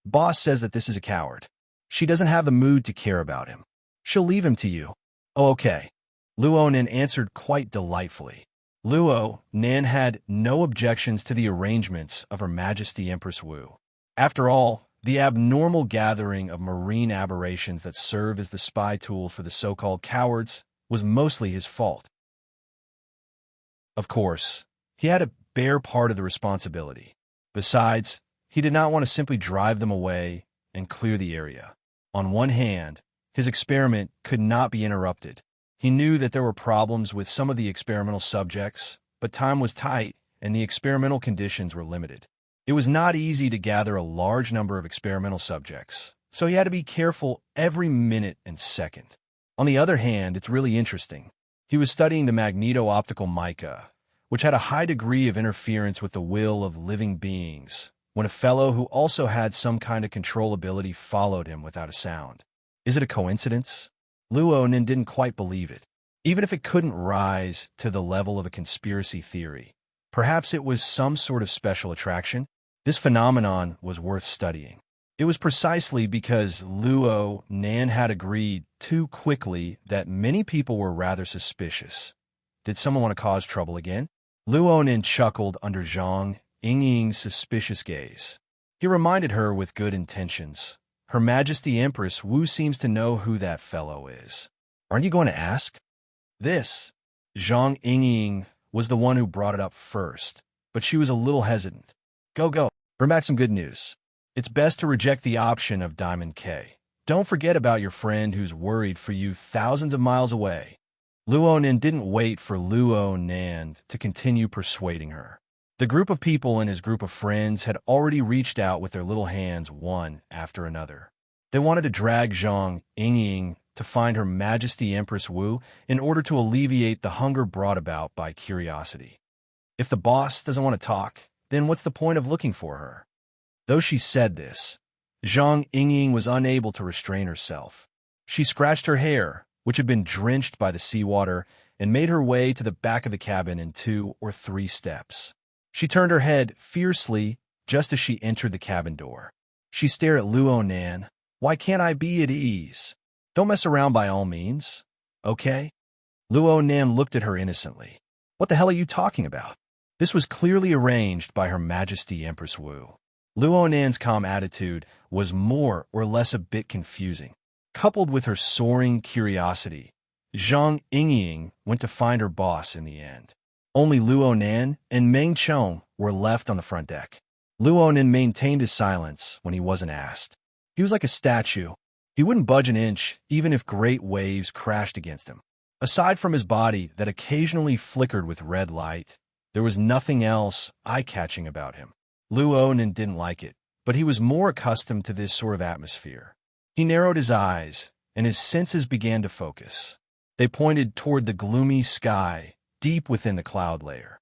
Boss says that this is a coward. She doesn't have the mood to care about him. She'll leave him to you. Oh, okay. Luonin answered quite delightfully. Luonin had no objections to the arrangements of Her Majesty Empress Wu. After all, the abnormal gathering of marine aberrations that serve as the spy tool for the so-called cowards was mostly his fault. Of course, he had to bear part of the responsibility. Besides, he did not want to simply drive them away and clear the area. On one hand, his experiment could not be interrupted. He knew that there were problems with some of the experimental subjects, but time was tight and the experimental conditions were limited. It was not easy to gather a large number of experimental subjects, so he had to be careful every minute and second. On the other hand, it's really interesting. He was studying the magneto-optical mica, which had a high degree of interference with the will of living beings, when a fellow who also had some kind of control ability followed him without a sound. Is it a coincidence? Luonin didn't quite believe it, even if it couldn't rise to the level of a conspiracy theory. Perhaps it was some sort of special attraction. This phenomenon was worth studying. It was precisely because Luonin had agreed too quickly that many people were rather suspicious. Did someone want to cause trouble again? Luonin chuckled under Zhang Yingying's suspicious gaze. He reminded her with good intentions. Her Majesty Empress Wu seems to know who that fellow is. Aren't you going to ask? This, Zhang Yingying, was the one who brought it up first, but she was a little hesitant. Go. Bring back some good news. It's best to reject the option of Diamond K. Don't forget about your friend who's worried for you thousands of miles away. Luonin didn't wait for Luonin to continue persuading her. The group of people in his group of friends had already reached out with their little hands one after another. They wanted to drag Zhang Yingying to find Her Majesty Empress Wu in order to alleviate the hunger brought about by curiosity. If the boss doesn't want to talk, then what's the point of looking for her? Though she said this, Zhang Yingying was unable to restrain herself. She scratched her hair, which had been drenched by the seawater, and made her way to the back of the cabin in 2 or 3 steps. She turned her head fiercely just as she entered the cabin door. She stared at Luonin. Why can't I be at ease? Don't mess around by all means, okay? Luonin looked at her innocently. What the hell are you talking about? This was clearly arranged by Her Majesty Empress Wu. Luonin's calm attitude was more or less a bit confusing. Coupled with her soaring curiosity, Zhang Yingying went to find her boss in the end. Only Luonin and Meng Chong were left on the front deck. Luonin maintained his silence when he wasn't asked. He was like a statue. He wouldn't budge an inch, even if great waves crashed against him. Aside from his body that occasionally flickered with red light, there was nothing else eye-catching about him. Luonin didn't like it, but he was more accustomed to this sort of atmosphere. He narrowed his eyes, and his senses began to focus. They pointed toward the gloomy sky, deep within the cloud layer.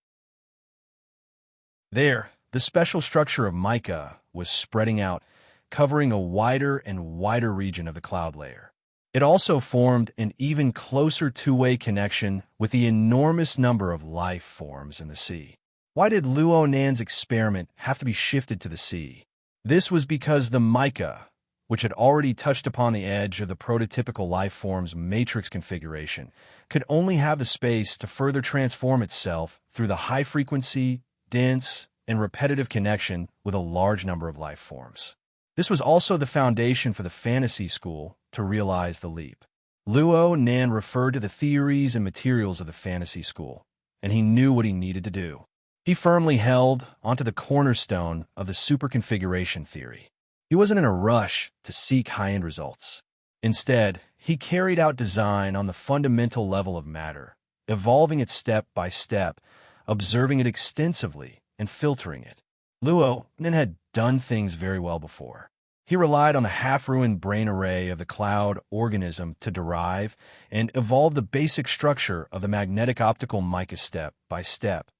There, the special structure of mica was spreading out, covering a wider and wider region of the cloud layer. It also formed an even closer two-way connection with the enormous number of life forms in the sea. Why did Luonan's experiment have to be shifted to the sea? This was because the mica, which had already touched upon the edge of the prototypical life form's matrix configuration, could only have the space to further transform itself through the high-frequency, dense, and repetitive connection with a large number of life forms. This was also the foundation for the fantasy school to realize the leap. Luonan referred to the theories and materials of the fantasy school, and he knew what he needed to do. He firmly held onto the cornerstone of the superconfiguration theory. He wasn't in a rush to seek high-end results. Instead, he carried out design on the fundamental level of matter, evolving it step by step, observing it extensively, and filtering it. Luonan had done things very well before. He relied on the half-ruined brain array of the cloud organism to derive and evolve the basic structure of the magnetic optical mica step by step,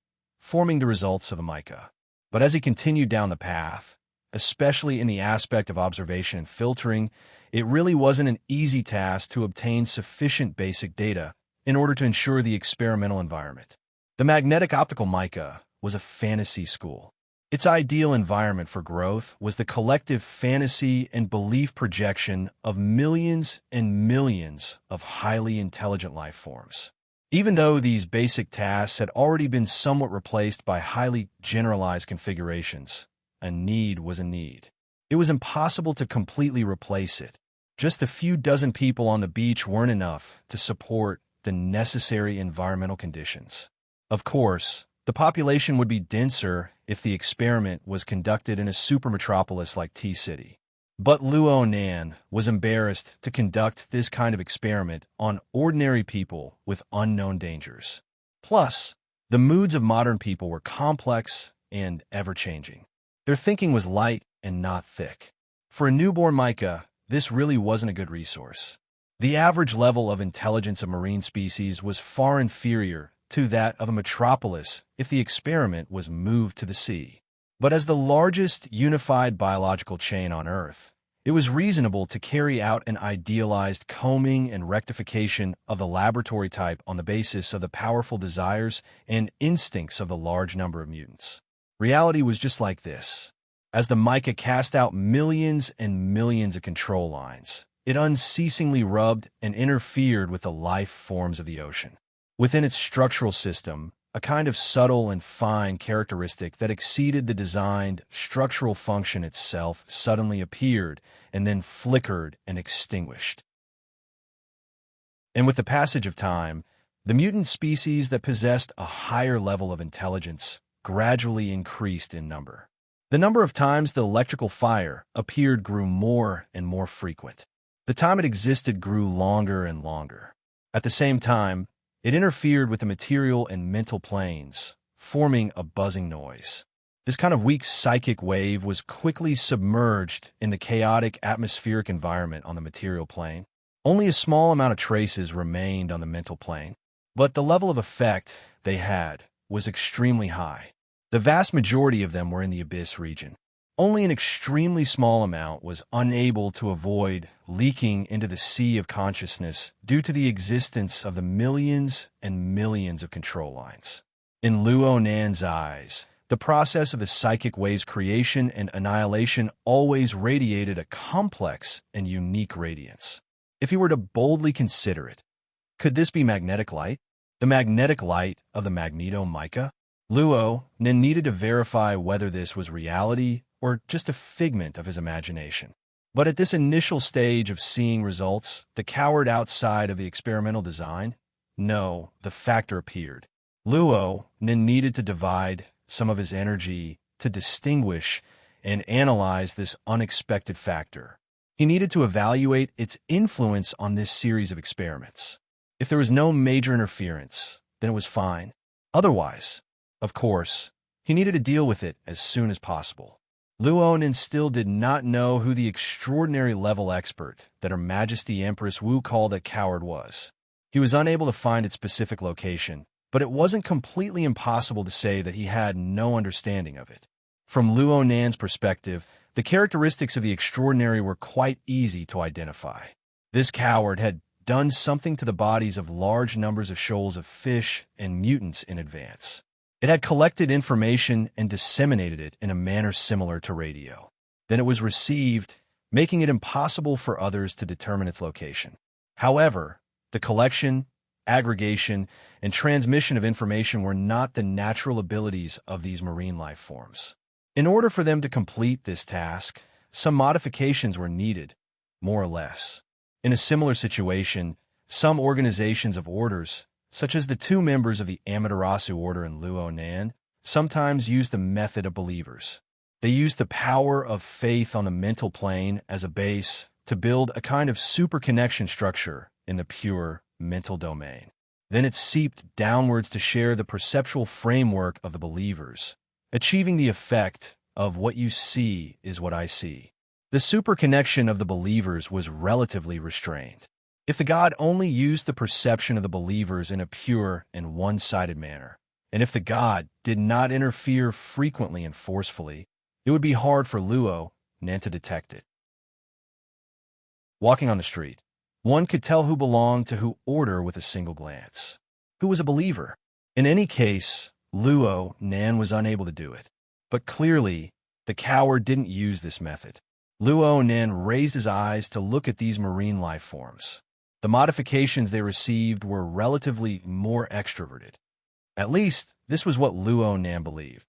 forming the results of the mica. But as he continued down the path, especially in the aspect of observation and filtering, it really wasn't an easy task to obtain sufficient basic data in order to ensure the experimental environment. The magnetic optical mica was a fantasy school. Its ideal environment for growth was the collective fantasy and belief projection of millions and millions of highly intelligent life forms. Even though these basic tasks had already been somewhat replaced by highly generalized configurations, a need was a need. It was impossible to completely replace it. Just a few dozen people on the beach weren't enough to support the necessary environmental conditions. Of course, the population would be denser if the experiment was conducted in a supermetropolis like T-City. But Luonan was embarrassed to conduct this kind of experiment on ordinary people with unknown dangers. Plus, the moods of modern people were complex and ever-changing. Their thinking was light and not thick. For a newborn mica, this really wasn't a good resource. The average level of intelligence of marine species was far inferior to that of a metropolis if the experiment was moved to the sea. But as the largest unified biological chain on Earth, it was reasonable to carry out an idealized combing and rectification of the laboratory type on the basis of the powerful desires and instincts of the large number of mutants. Reality was just like this. As the mica cast out millions and millions of control lines, it unceasingly rubbed and interfered with the life forms of the ocean. Within its structural system, a kind of subtle and fine characteristic that exceeded the designed structural function itself suddenly appeared and then flickered and extinguished. And with the passage of time, the mutant species that possessed a higher level of intelligence gradually increased in number. The number of times the electrical fire appeared grew more and more frequent. The time it existed grew longer and longer. At the same time, it interfered with the material and mental planes, forming a buzzing noise. This kind of weak psychic wave was quickly submerged in the chaotic atmospheric environment on the material plane. Only a small amount of traces remained on the mental plane, but the level of effect they had was extremely high. The vast majority of them were in the abyss region. Only an extremely small amount was unable to avoid leaking into the sea of consciousness due to the existence of the millions and millions of control lines. In Luonan's eyes, the process of the psychic wave's creation and annihilation always radiated a complex and unique radiance. If he were to boldly consider it, could this be magnetic light? The magnetic light of the magneto-mica? Luonan needed to verify whether this was reality or just a figment of his imagination. But at this initial stage of seeing results, the coward outside of the experimental design, no, the factor appeared. Luonan needed to divide some of his energy to distinguish and analyze this unexpected factor. He needed to evaluate its influence on this series of experiments. If there was no major interference, then it was fine. Otherwise, of course, he needed to deal with it as soon as possible. Luonin still did not know who the extraordinary level expert that Her Majesty Empress Wu called a coward was. He was unable to find its specific location, but it wasn't completely impossible to say that he had no understanding of it. From Luonan's perspective, the characteristics of the extraordinary were quite easy to identify. This coward had done something to the bodies of large numbers of shoals of fish and mutants in advance. It had collected information and disseminated it in a manner similar to radio. Then it was received, making it impossible for others to determine its location. However, the collection, aggregation, and transmission of information were not the natural abilities of these marine life forms. In order for them to complete this task, some modifications were needed, more or less. In a similar situation, some organizations of orders, such as the two members of the Amaterasu Order in Luonan, sometimes use the method of believers. They use the power of faith on the mental plane as a base to build a kind of super-connection structure in the pure mental domain. Then it seeped downwards to share the perceptual framework of the believers, achieving the effect of what you see is what I see. The super-connection of the believers was relatively restrained. If the god only used the perception of the believers in a pure and one-sided manner, and if the god did not interfere frequently and forcefully, it would be hard for Luonan to detect it. Walking on the street, one could tell who belonged to who order with a single glance. Who was a believer? In any case, Luonan was unable to do it. But clearly, the coward didn't use this method. Luonan raised his eyes to look at these marine life forms. The modifications they received were relatively more extroverted. At least, this was what Luonan believed.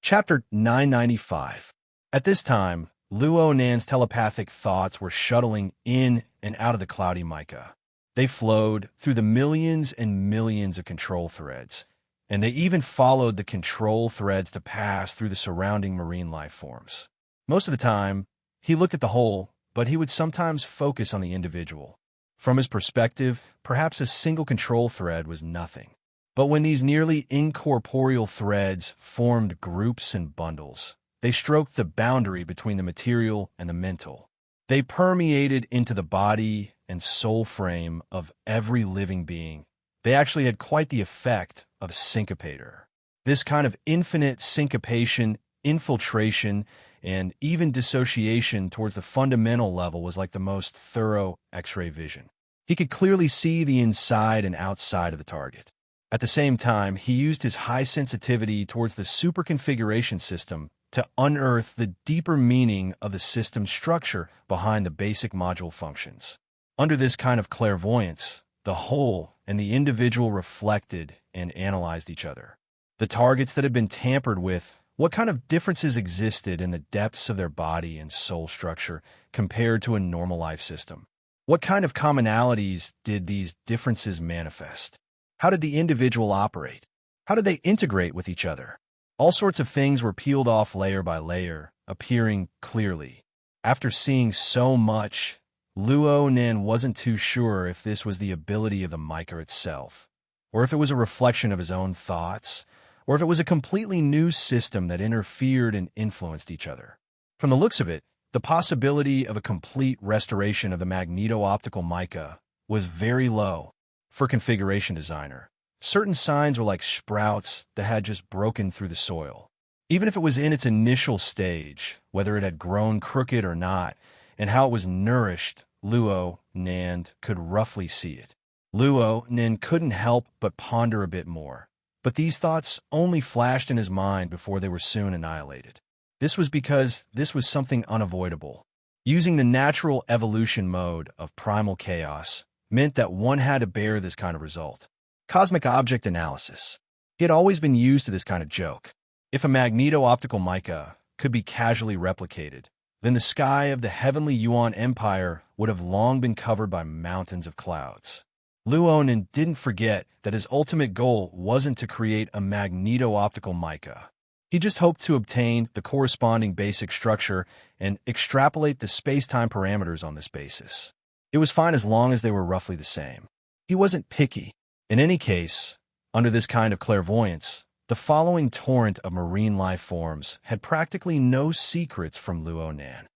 Chapter 995. At this time, Luonan's telepathic thoughts were shuttling in and out of the cloudy mica. They flowed through the millions and millions of control threads, and they even followed the control threads to pass through the surrounding marine life forms. Most of the time, he looked at the whole, but he would sometimes focus on the individual. From his perspective, perhaps a single control thread was nothing. But when these nearly incorporeal threads formed groups and bundles, they stroked the boundary between the material and the mental. They permeated into the body and soul frame of every living being. They actually had quite the effect of a syncopator. This kind of infinite syncopation, infiltration, and even dissociation towards the fundamental level was like the most thorough X-ray vision. He could clearly see the inside and outside of the target. At the same time, he used his high sensitivity towards the superconfiguration system to unearth the deeper meaning of the system structure behind the basic module functions. Under this kind of clairvoyance, the whole and the individual reflected and analyzed each other. The targets that had been tampered with, what kind of differences existed in the depths of their body and soul structure compared to a normal life system? What kind of commonalities did these differences manifest? How did the individual operate? How did they integrate with each other? All sorts of things were peeled off layer by layer, appearing clearly. After seeing so much, Luonan wasn't too sure if this was the ability of the mica itself, or if it was a reflection of his own thoughts, or if it was a completely new system that interfered and influenced each other. From the looks of it, the possibility of a complete restoration of the magneto-optical mica was very low. For configuration designer, certain signs were like sprouts that had just broken through the soil. Even if it was in its initial stage, whether it had grown crooked or not, and how it was nourished, Luonan could roughly see it. Luonan couldn't help but ponder a bit more. But these thoughts only flashed in his mind before they were soon annihilated. This was because this was something unavoidable. Using the natural evolution mode of primal chaos meant that one had to bear this kind of result. Cosmic object analysis. He had always been used to this kind of joke. If a magneto-optical mica could be casually replicated, then the sky of the heavenly Yuan Empire would have long been covered by mountains of clouds. Luonan didn't forget that his ultimate goal wasn't to create a magneto-optical mica. He just hoped to obtain the corresponding basic structure and extrapolate the space-time parameters on this basis. It was fine as long as they were roughly the same. He wasn't picky. In any case, under this kind of clairvoyance, the following torrent of marine life forms had practically no secrets from Luo Nan.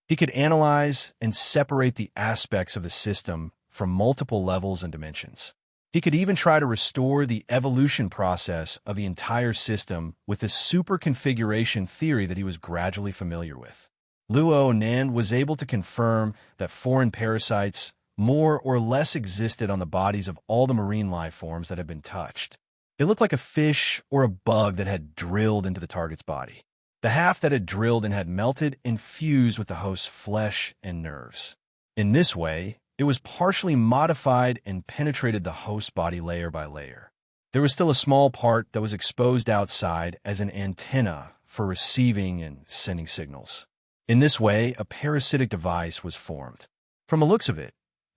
He could analyze and separate the aspects of the system from multiple levels and dimensions. He could even try to restore the evolution process of the entire system with the super configuration theory that he was gradually familiar with. Luo Nan was able to confirm that foreign parasites more or less existed on the bodies of all the marine life forms that had been touched. It looked like a fish or a bug that had drilled into the target's body. The half that had drilled and had melted and fused with the host's flesh and nerves. In this way, it was partially modified and penetrated the host body layer by layer. There was still a small part that was exposed outside as an antenna for receiving and sending signals. In this way, a parasitic device was formed. From the looks of it,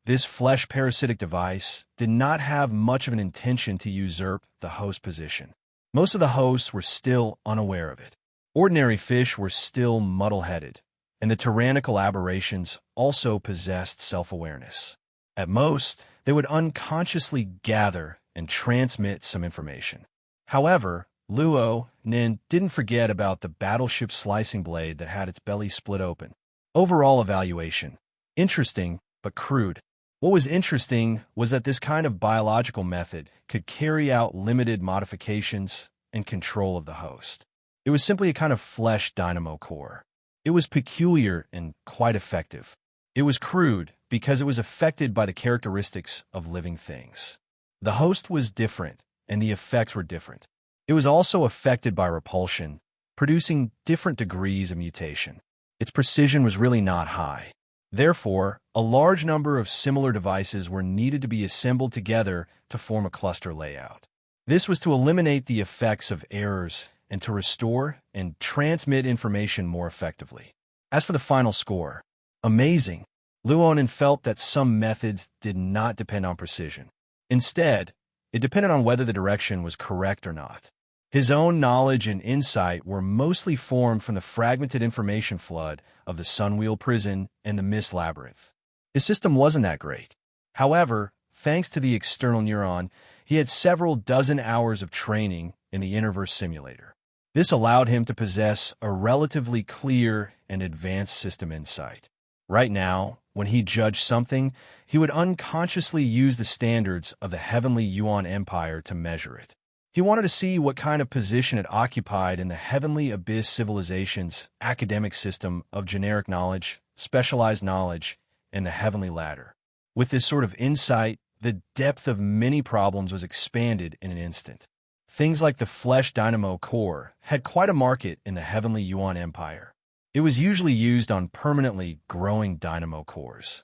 this flesh parasitic device did not have much of an intention to usurp the host position. Most of the hosts were still unaware of it. Ordinary fish were still muddle-headed, and the tyrannical aberrations also possessed self-awareness. At most, they would unconsciously gather and transmit some information. However, Luo Nan didn't forget about the battleship slicing blade that had its belly split open. Overall evaluation. Interesting, but crude. What was interesting was that this kind of biological method could carry out limited modifications and control of the host. It was simply a kind of flesh dynamo core. It was peculiar and quite effective. It was crude because it was affected by the characteristics of living things. The host was different, and the effects were different. It was also affected by repulsion, producing different degrees of mutation. Its precision was really not high. Therefore, a large number of similar devices were needed to be assembled together to form a cluster layout. This was to eliminate the effects of errors and to restore and transmit information more effectively. As for the final score, amazing. Luo Nan felt that some methods did not depend on precision. Instead, it depended on whether the direction was correct or not. His own knowledge and insight were mostly formed from the fragmented information flood of the Sunwheel Prison and the Mist Labyrinth. His system wasn't that great. However, thanks to the external neuron, he had several dozen hours of training in the Inverse simulator. This allowed him to possess a relatively clear and advanced system insight. Right now, when he judged something, he would unconsciously use the standards of the Heavenly Yuan Empire to measure it. He wanted to see what kind of position it occupied in the Heavenly Abyss civilization's academic system of generic knowledge, specialized knowledge, and the Heavenly Ladder. With this sort of insight, the depth of many problems was expanded in an instant. Things like the flesh dynamo core had quite a market in the Heavenly Yuan Empire. It was usually used on permanently growing dynamo cores.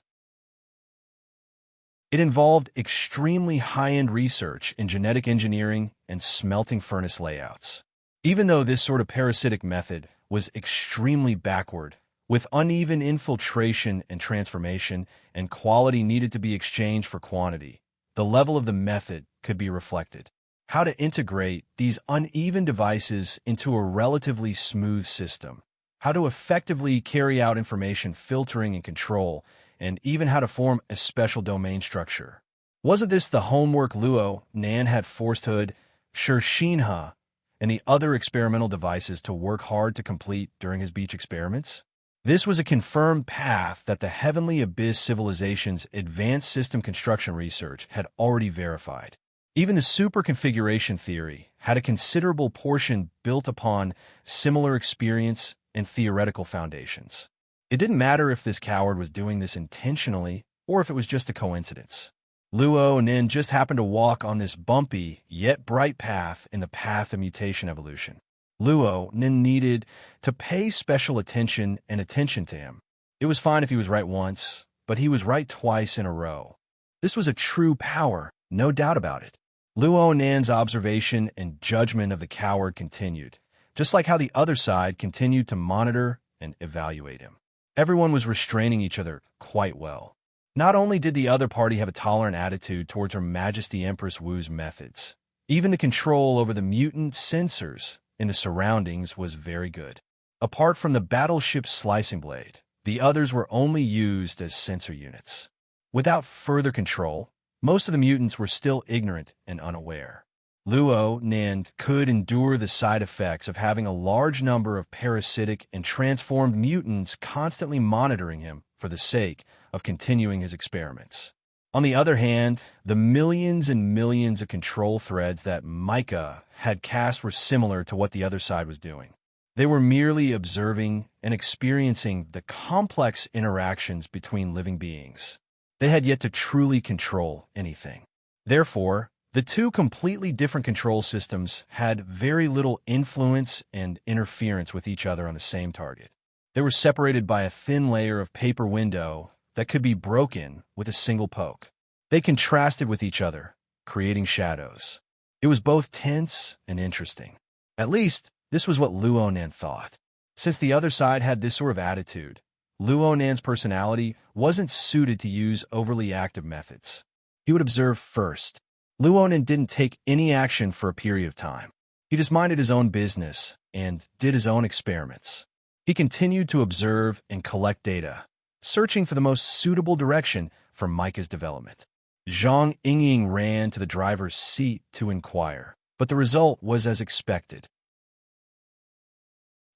It involved extremely high-end research in genetic engineering and smelting furnace layouts. Even though this sort of parasitic method was extremely backward, with uneven infiltration and transformation, and quality needed to be exchanged for quantity, the level of the method could be reflected. How to integrate these uneven devices into a relatively smooth system. How to effectively carry out information filtering and control, and even how to form a special domain structure. Wasn't this the homework Luo Nan had forced Hood, Shinha, and the other experimental devices to work hard to complete during his beach experiments? This was a confirmed path that the Heavenly Abyss civilization's advanced system construction research had already verified. Even the super configuration theory had a considerable portion built upon similar experience and theoretical foundations. It didn't matter if this coward was doing this intentionally or if it was just a coincidence. Luo Nan just happened to walk on this bumpy yet bright path in the path of mutation evolution. Luo Nan needed to pay special attention to him. It was fine if he was right once, but he was right twice in a row. This was a true power, no doubt about it. Luo Nan's observation and judgment of the coward continued, just like how the other side continued to monitor and evaluate him. Everyone was restraining each other quite well. Not only did the other party have a tolerant attitude towards Her Majesty Empress Wu's methods, Even the control over the mutant sensors in the surroundings was very good. Apart from the battleship's slicing blade, the others were only used as sensor units. Without further control, most of the mutants were still ignorant and unaware. Luo Nan could endure the side effects of having a large number of parasitic and transformed mutants constantly monitoring him for the sake of continuing his experiments. On the other hand, the millions and millions of control threads that Micah had cast were similar to what the other side was doing. They were merely observing and experiencing the complex interactions between living beings. They had yet to truly control anything. Therefore, the two completely different control systems had very little influence and interference with each other on the same target. They were separated by a thin layer of paper window that could be broken with a single poke. They contrasted with each other, creating shadows. It was both tense and interesting. At least, this was what Luo Nan thought. Since the other side had this sort of attitude, Luo Nan's personality wasn't suited to use overly active methods. He would observe first. Luo Nan didn't take any action for a period of time. He just minded his own business and did his own experiments. He continued to observe and collect data, searching for the most suitable direction for Micah's development. Zhang Yingying ran to the driver's seat to inquire, but the result was as expected.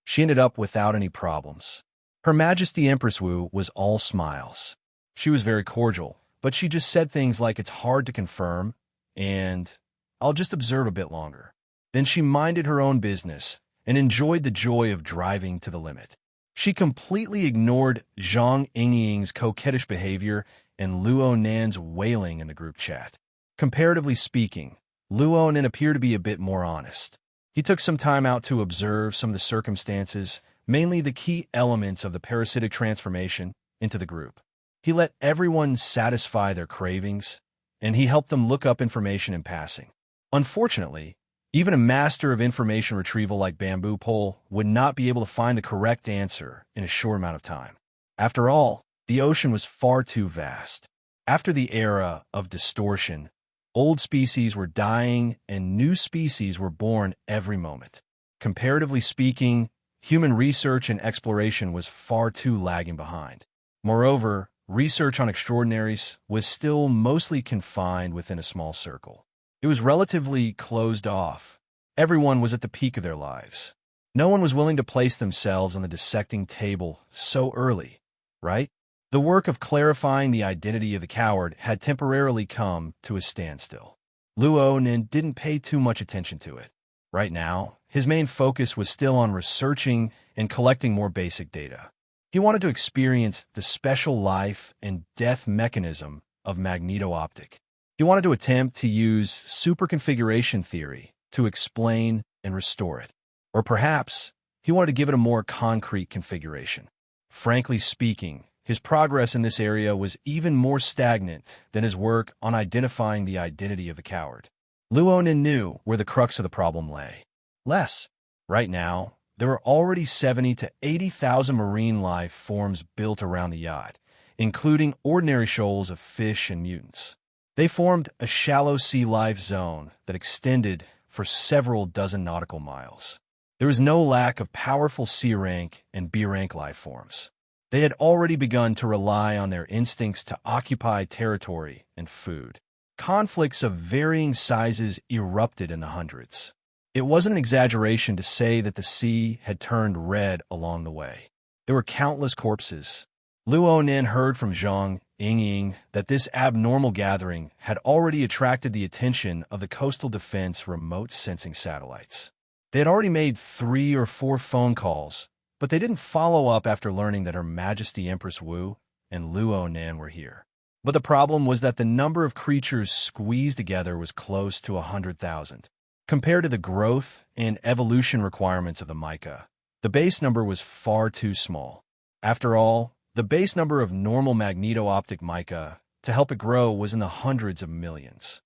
She ended up without any problems. Her Majesty Empress Wu was all smiles. She was very cordial, but she just said things like it's hard to confirm, and I'll just observe a bit longer. Then she minded her own business and enjoyed the joy of driving to the limit. She completely ignored Zhang Yingying's coquettish behavior and Luo Nan's wailing in the group chat. Comparatively speaking, Luo Nan appeared to be a bit more honest. He took some time out to observe some of the circumstances, mainly the key elements of the parasitic transformation, into the group. He let everyone satisfy their cravings, and he helped them look up information in passing. Unfortunately, even a master of information retrieval like Bamboo Pole would not be able to find the correct answer in a short amount of time. After all, the ocean was far too vast. After the era of distortion, old species were dying and new species were born every moment. Comparatively speaking, human research and exploration was far too lagging behind. Moreover, research on extraordinaries was still mostly confined within a small circle. It was relatively closed off. Everyone was at the peak of their lives. No one was willing to place themselves on the dissecting table so early, right? The work of clarifying the identity of the coward had temporarily come to a standstill. Luo Nan didn't pay too much attention to it. Right now, his main focus was still on researching and collecting more basic data. He wanted to experience the special life and death mechanism of magneto-optic. He wanted to attempt to use superconfiguration theory to explain and restore it. Or perhaps, he wanted to give it a more concrete configuration. Frankly speaking, his progress in this area was even more stagnant than his work on identifying the identity of the coward. Luo Nan knew where the crux of the problem lay. Less. Right now, there were already 70 to 80,000 marine life forms built around the yacht, including ordinary shoals of fish and mutants. They formed a shallow sea life zone that extended for several dozen nautical miles. There was no lack of powerful C rank and B rank life forms. They had already begun to rely on their instincts to occupy territory and food. Conflicts of varying sizes erupted in the hundreds. It wasn't an exaggeration to say that the sea had turned red along the way. There were countless corpses. Luo Nan heard from Zhang Yingying that this abnormal gathering had already attracted the attention of the Coastal Defense remote sensing satellites. They had already made 3 or 4 phone calls, but they didn't follow up after learning that Her Majesty Empress Wu and Luo Nan were here. But the problem was that the number of creatures squeezed together was close to 100,000. Compared to the growth and evolution requirements of the mica, the base number was far too small. After all, the base number of normal magneto-optic mica to help it grow was in the hundreds of millions.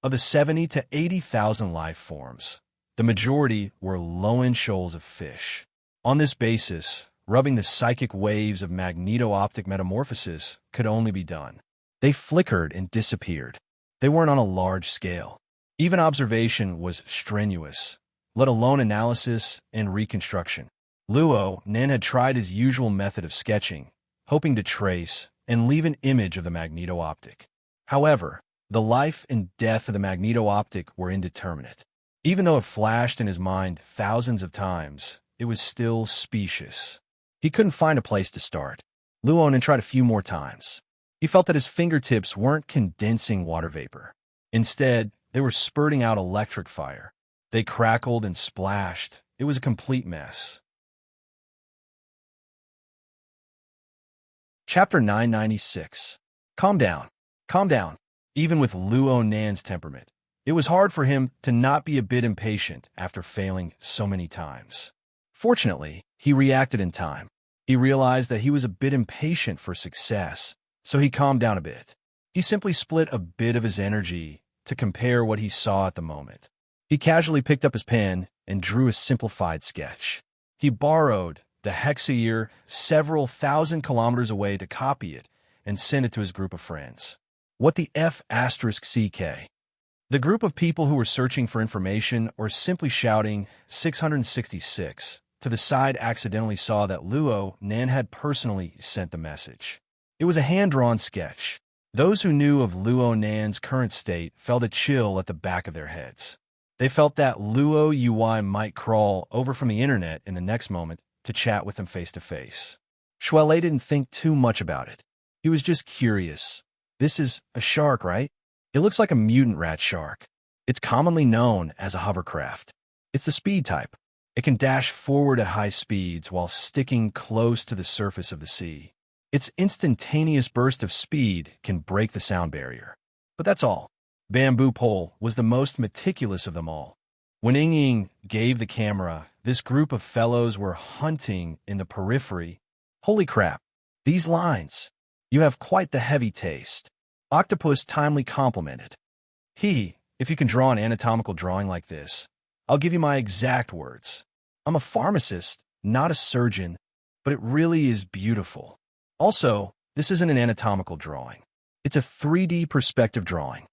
Of the 70 to 80,000 life forms, the majority were low-end shoals of fish. On this basis, rubbing the psychic waves of magneto-optic metamorphosis could only be done. They flickered and disappeared. They weren't on a large scale. Even observation was strenuous, let alone analysis and reconstruction. Luo Nan had tried his usual method of sketching, hoping to trace and leave an image of the magneto-optic. However, the life and death of the magneto-optic were indeterminate. Even though it flashed in his mind thousands of times, it was still specious. He couldn't find a place to start. Luo Nan tried a few more times. He felt that his fingertips weren't condensing water vapor. Instead, they were spurting out electric fire. They crackled and splashed. It was a complete mess. Chapter 996. Calm down. Calm down. Even with Luo Nan's temperament, it was hard for him to not be a bit impatient after failing so many times. Fortunately, he reacted in time. He realized that he was a bit impatient for success, so he calmed down a bit. He simply split a bit of his energy to compare what he saw at the moment. He casually picked up his pen and drew a simplified sketch. He borrowed the hexayear several thousand kilometers away to copy it and send it to his group of friends. What the F***CK? The group of people who were searching for information or simply shouting 666 to the side accidentally saw that Luo Nan had personally sent the message. It was a hand-drawn sketch. Those who knew of Luo Nan's current state felt a chill at the back of their heads. They felt that Luo UI might crawl over from the internet in the next moment to chat with them face-to-face. Shuelei didn't think too much about it. He was just curious. This is a shark, right? It looks like a mutant rat shark. It's commonly known as a hovercraft. It's the speed type. It can dash forward at high speeds while sticking close to the surface of the sea. Its instantaneous burst of speed can break the sound barrier. But that's all. Bamboo Pole was the most meticulous of them all. When Ying gave the camera, this group of fellows were hunting in the periphery. Holy crap, these lines. You have quite the heavy taste. Octopus timely complimented. If you can draw an anatomical drawing like this, I'll give you my exact words. I'm a pharmacist, not a surgeon, but it really is beautiful. Also, this isn't an anatomical drawing. It's a 3D perspective drawing.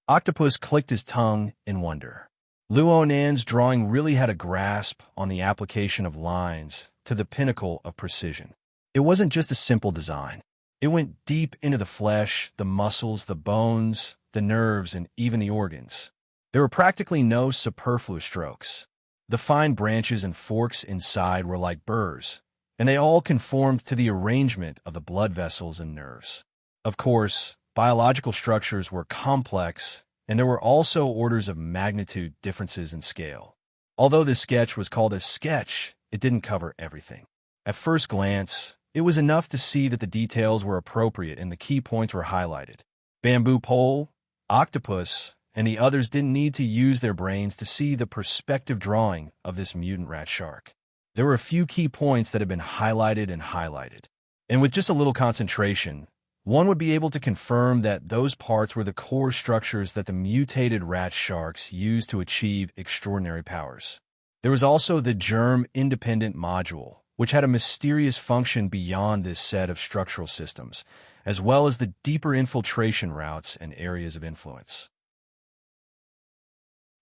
Octopus clicked his tongue in wonder. Luo Nan's drawing really had a grasp on the application of lines to the pinnacle of precision. It wasn't just a simple design. It went deep into the flesh, the muscles, the bones, the nerves, and even the organs. There were practically no superfluous strokes. The fine branches and forks inside were like burrs, and they all conformed to the arrangement of the blood vessels and nerves. Of course, biological structures were complex, and there were also orders of magnitude differences in scale. Although this sketch was called a sketch, it didn't cover everything. At first glance, it was enough to see that the details were appropriate and the key points were highlighted. Bamboo Pole, Octopus, and the others didn't need to use their brains to see the perspective drawing of this mutant rat shark. There were a few key points that had been highlighted and highlighted. And with just a little concentration, one would be able to confirm that those parts were the core structures that the mutated rat sharks used to achieve extraordinary powers. There was also the germ-independent module, which had a mysterious function beyond this set of structural systems, as well as the deeper infiltration routes and areas of influence.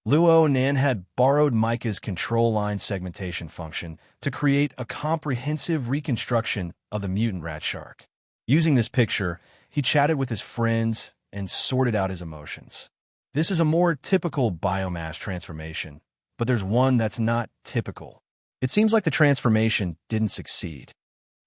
Luo Nan had borrowed Micah's control line segmentation function to create a comprehensive reconstruction of the mutant rat shark. Using this picture, he chatted with his friends and sorted out his emotions. This is a more typical biomass transformation, but there's one that's not typical. It seems like the transformation didn't succeed.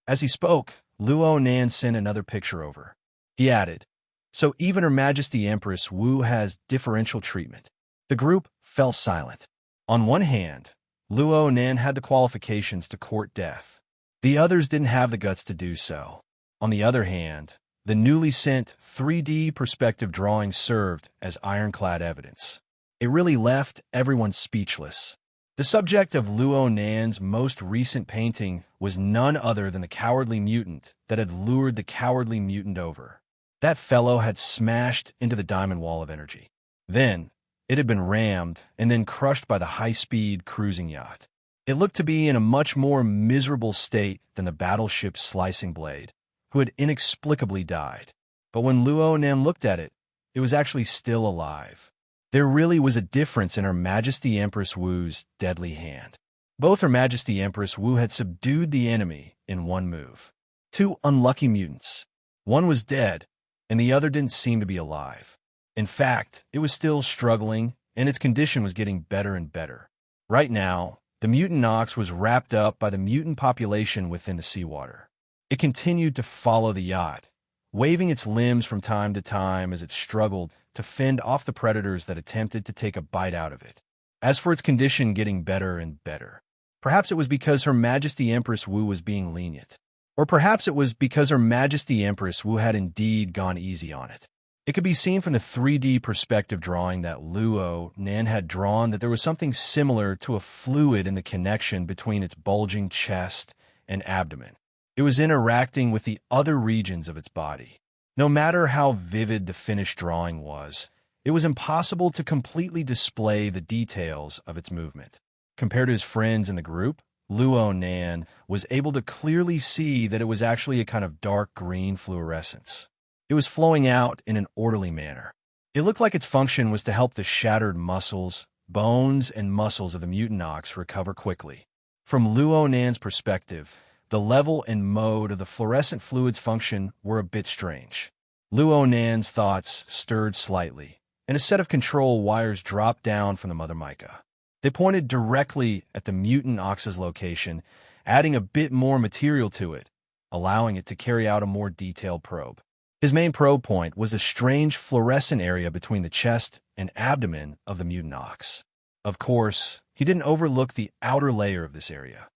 As he spoke, Luo Nan sent another picture over. He added, "So even Her Majesty Empress Wu has differential treatment." The group fell silent. On one hand, Luo Nan had the qualifications to court death. The others didn't have the guts to do so. On the other hand, the newly sent 3D perspective drawing served as ironclad evidence. It really left everyone speechless. The subject of Luo Nan's most recent painting was none other than the cowardly mutant that had lured the cowardly mutant over. That fellow had smashed into the diamond wall of energy. Then, it had been rammed and then crushed by the high-speed cruising yacht. It looked to be in a much more miserable state than the battleship's slicing blade, who had inexplicably died. But when Luo Nan looked at it, it was actually still alive. There really was a difference in Her Majesty Empress Wu's deadly hand. Both Her Majesty Empress Wu had subdued the enemy in one move. Two unlucky mutants. One was dead, and the other didn't seem to be alive. In fact, it was still struggling, and its condition was getting better and better. Right now, the mutant ox was wrapped up by the mutant population within the seawater. It continued to follow the yacht, waving its limbs from time to time as it struggled to fend off the predators that attempted to take a bite out of it. As for its condition getting better and better, perhaps it was because Her Majesty Empress Wu was being lenient. Or perhaps it was because Her Majesty Empress Wu had indeed gone easy on it. It could be seen from the 3D perspective drawing that Luo Nan had drawn that there was something similar to a fluid in the connection between its bulging chest and abdomen. It was interacting with the other regions of its body. No matter how vivid the finished drawing was, it was impossible to completely display the details of its movement. Compared to his friends in the group, Luo Nan was able to clearly see that it was actually a kind of dark green fluorescence. It was flowing out in an orderly manner. It looked like its function was to help the shattered muscles, bones, and muscles of the mutant ox recover quickly. From Luo Nan's perspective, the level and mode of the fluorescent fluid's function were a bit strange. Luo Nan's thoughts stirred slightly, and a set of control wires dropped down from the Mother Mica. They pointed directly at the mutant ox's location, adding a bit more material to it, allowing it to carry out a more detailed probe. His main probe point was the strange fluorescent area between the chest and abdomen of the mutant ox. Of course, he didn't overlook the outer layer of this area.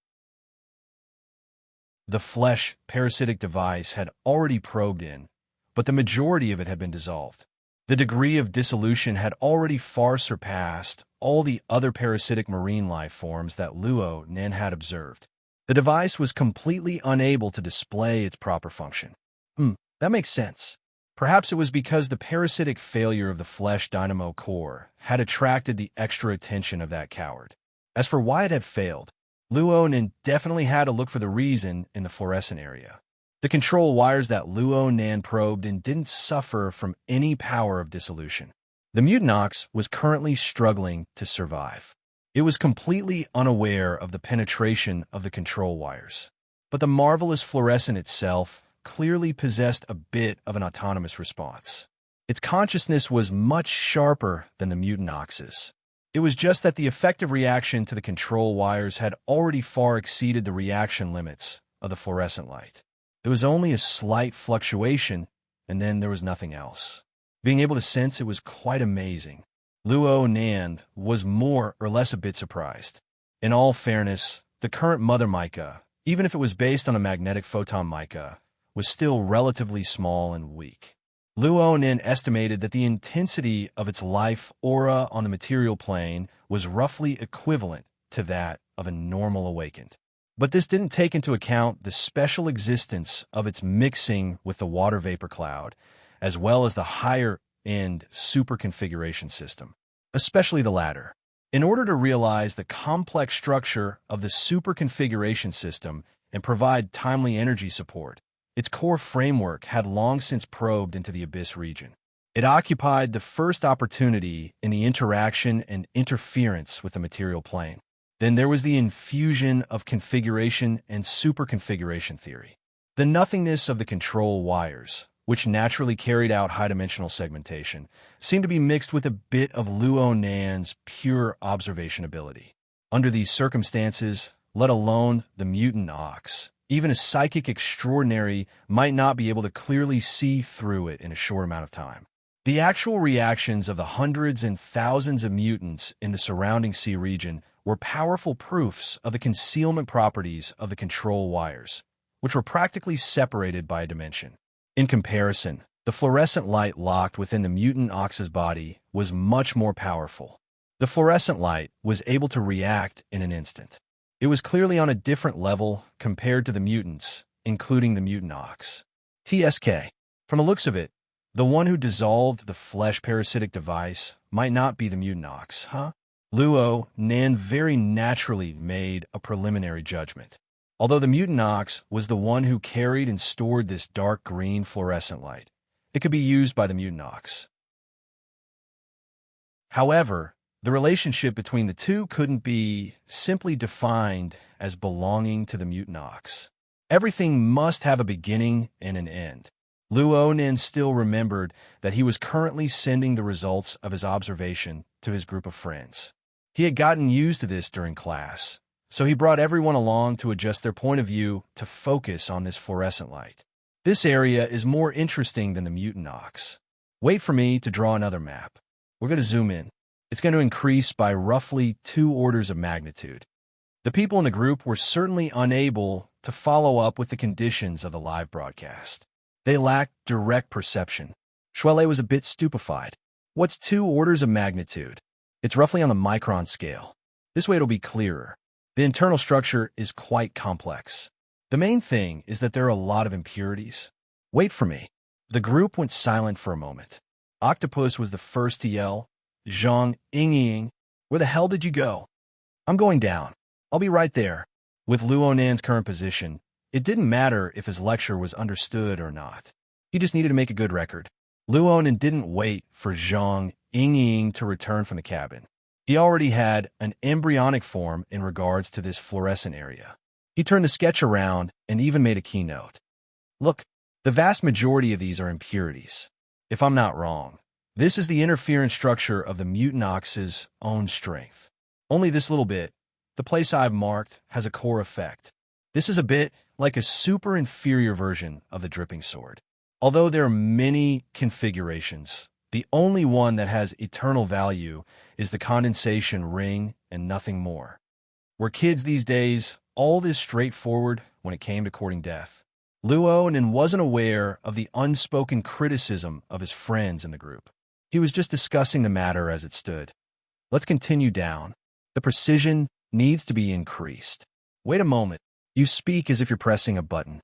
The flesh parasitic device had already probed in, but the majority of it had been dissolved. The degree of dissolution had already far surpassed all the other parasitic marine life forms that Luo Nan had observed. The device was completely unable to display its proper function. That makes sense. Perhaps it was because the parasitic failure of the flesh dynamo core had attracted the extra attention of that coward. As for why it had failed, Luo Nan definitely had to look for the reason in the fluorescent area. The control wires that Luo Nan probed in didn't suffer from any power of dissolution. The mutant ox was currently struggling to survive. It was completely unaware of the penetration of the control wires. But the marvelous fluorescent itself clearly possessed a bit of an autonomous response. Its consciousness was much sharper than the mutant ox's. It was just that the effective reaction to the control wires had already far exceeded the reaction limits of the fluorescent light. There was only a slight fluctuation, and then there was nothing else. Being able to sense it was quite amazing. Luo Nan was more or less a bit surprised. In all fairness, the current Mother Mica, even if it was based on a magnetic photon mica, was still relatively small and weak. Luo Nan estimated that the intensity of its life aura on the material plane was roughly equivalent to that of a normal awakened. But this didn't take into account the special existence of its mixing with the water vapor cloud, as well as the higher-end super configuration system, especially the latter. In order to realize the complex structure of the super configuration system and provide timely energy support, its core framework had long since probed into the Abyss region. It occupied the first opportunity in the interaction and interference with the material plane. Then there was the infusion of configuration and superconfiguration theory. The nothingness of the control wires, which naturally carried out high-dimensional segmentation, seemed to be mixed with a bit of Luo Nan's pure observation ability. Under these circumstances, let alone the mutant ox, even a psychic extraordinary might not be able to clearly see through it in a short amount of time. The actual reactions of the hundreds and thousands of mutants in the surrounding sea region were powerful proofs of the concealment properties of the control wires, which were practically separated by a dimension. In comparison, the fluorescent light locked within the mutant ox's body was much more powerful. The fluorescent light was able to react in an instant. It was clearly on a different level compared to the mutants, including the mutant ox. TSK. From the looks of it, the one who dissolved the flesh parasitic device might not be the mutant ox, huh? Luo Nan very naturally made a preliminary judgment. Although the mutant ox was the one who carried and stored this dark green fluorescent light, it could be used by the mutant ox. However, the relationship between the two couldn't be simply defined as belonging to the mutant ox. Everything must have a beginning and an end. Luo Nin still remembered that he was currently sending the results of his observation to his group of friends. He had gotten used to this during class, so he brought everyone along to adjust their point of view to focus on this fluorescent light. This area is more interesting than the mutant ox. Wait for me to draw another map. We're going to zoom in. It's going to increase by roughly 2 orders of magnitude. The people in the group were certainly unable to follow up with the conditions of the live broadcast. They lacked direct perception. Shuele was a bit stupefied. What's 2 orders of magnitude? It's roughly on the micron scale. This way it'll be clearer. The internal structure is quite complex. The main thing is that there are a lot of impurities. Wait for me. The group went silent for a moment. Octopus was the first to yell. Zhang Yingying, where the hell did you go? I'm going down. I'll be right there. With Luo Nan's current position, it didn't matter if his lecture was understood or not. He just needed to make a good record. Luo Nan didn't wait for Zhang Yingying to return from the cabin. He already had an embryonic form in regards to this fluorescent area. He turned the sketch around and even made a keynote. Look, the vast majority of these are impurities. If I'm not wrong, this is the interference structure of the mutant ox's own strength. Only this little bit, the place I've marked, has a core effect. This is a bit like a super inferior version of the dripping sword. Although there are many configurations, the only one that has eternal value is the condensation ring and nothing more. We're kids these days, all this straightforward when it came to courting death. Luo Nin wasn't aware of the unspoken criticism of his friends in the group. He was just discussing the matter as it stood. Let's continue down. The precision needs to be increased. Wait a moment. You speak as if you're pressing a button.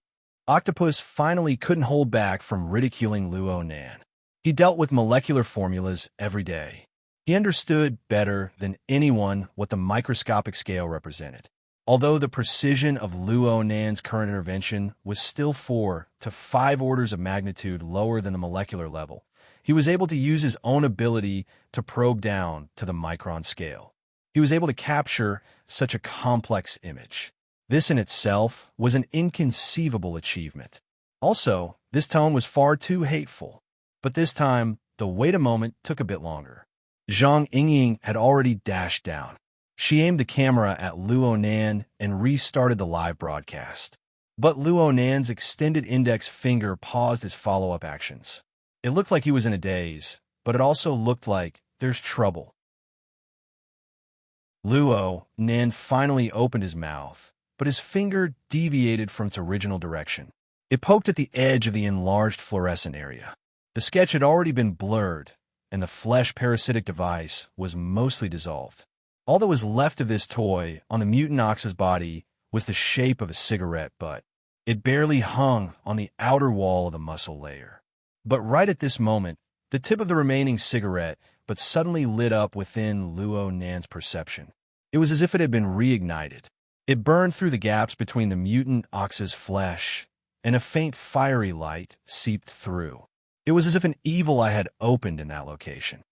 Octopus finally couldn't hold back from ridiculing Luo Nan. He dealt with molecular formulas every day. He understood better than anyone what the microscopic scale represented. Although the precision of Luo Nan's current intervention was still 4 to 5 orders of magnitude lower than the molecular level, he was able to use his own ability to probe down to the micron scale. He was able to capture such a complex image. This in itself was an inconceivable achievement. Also, this tone was far too hateful. But this time, the wait a moment took a bit longer. Zhang Yingying had already dashed down. She aimed the camera at Luo Nan and restarted the live broadcast. But Luo Nan's extended index finger paused his follow-up actions. It looked like he was in a daze, but it also looked like there's trouble. Luo Nan finally opened his mouth, but his finger deviated from its original direction. It poked at the edge of the enlarged fluorescent area. The sketch had already been blurred, and the flesh parasitic device was mostly dissolved. All that was left of this toy on the mutant ox's body was the shape of a cigarette butt. It barely hung on the outer wall of the muscle layer. But right at this moment, the tip of the remaining cigarette but suddenly lit up within Luo Nan's perception. It was as if it had been reignited. It burned through the gaps between the mutant ox's flesh, and a faint fiery light seeped through. It was as if an evil eye had opened in that location.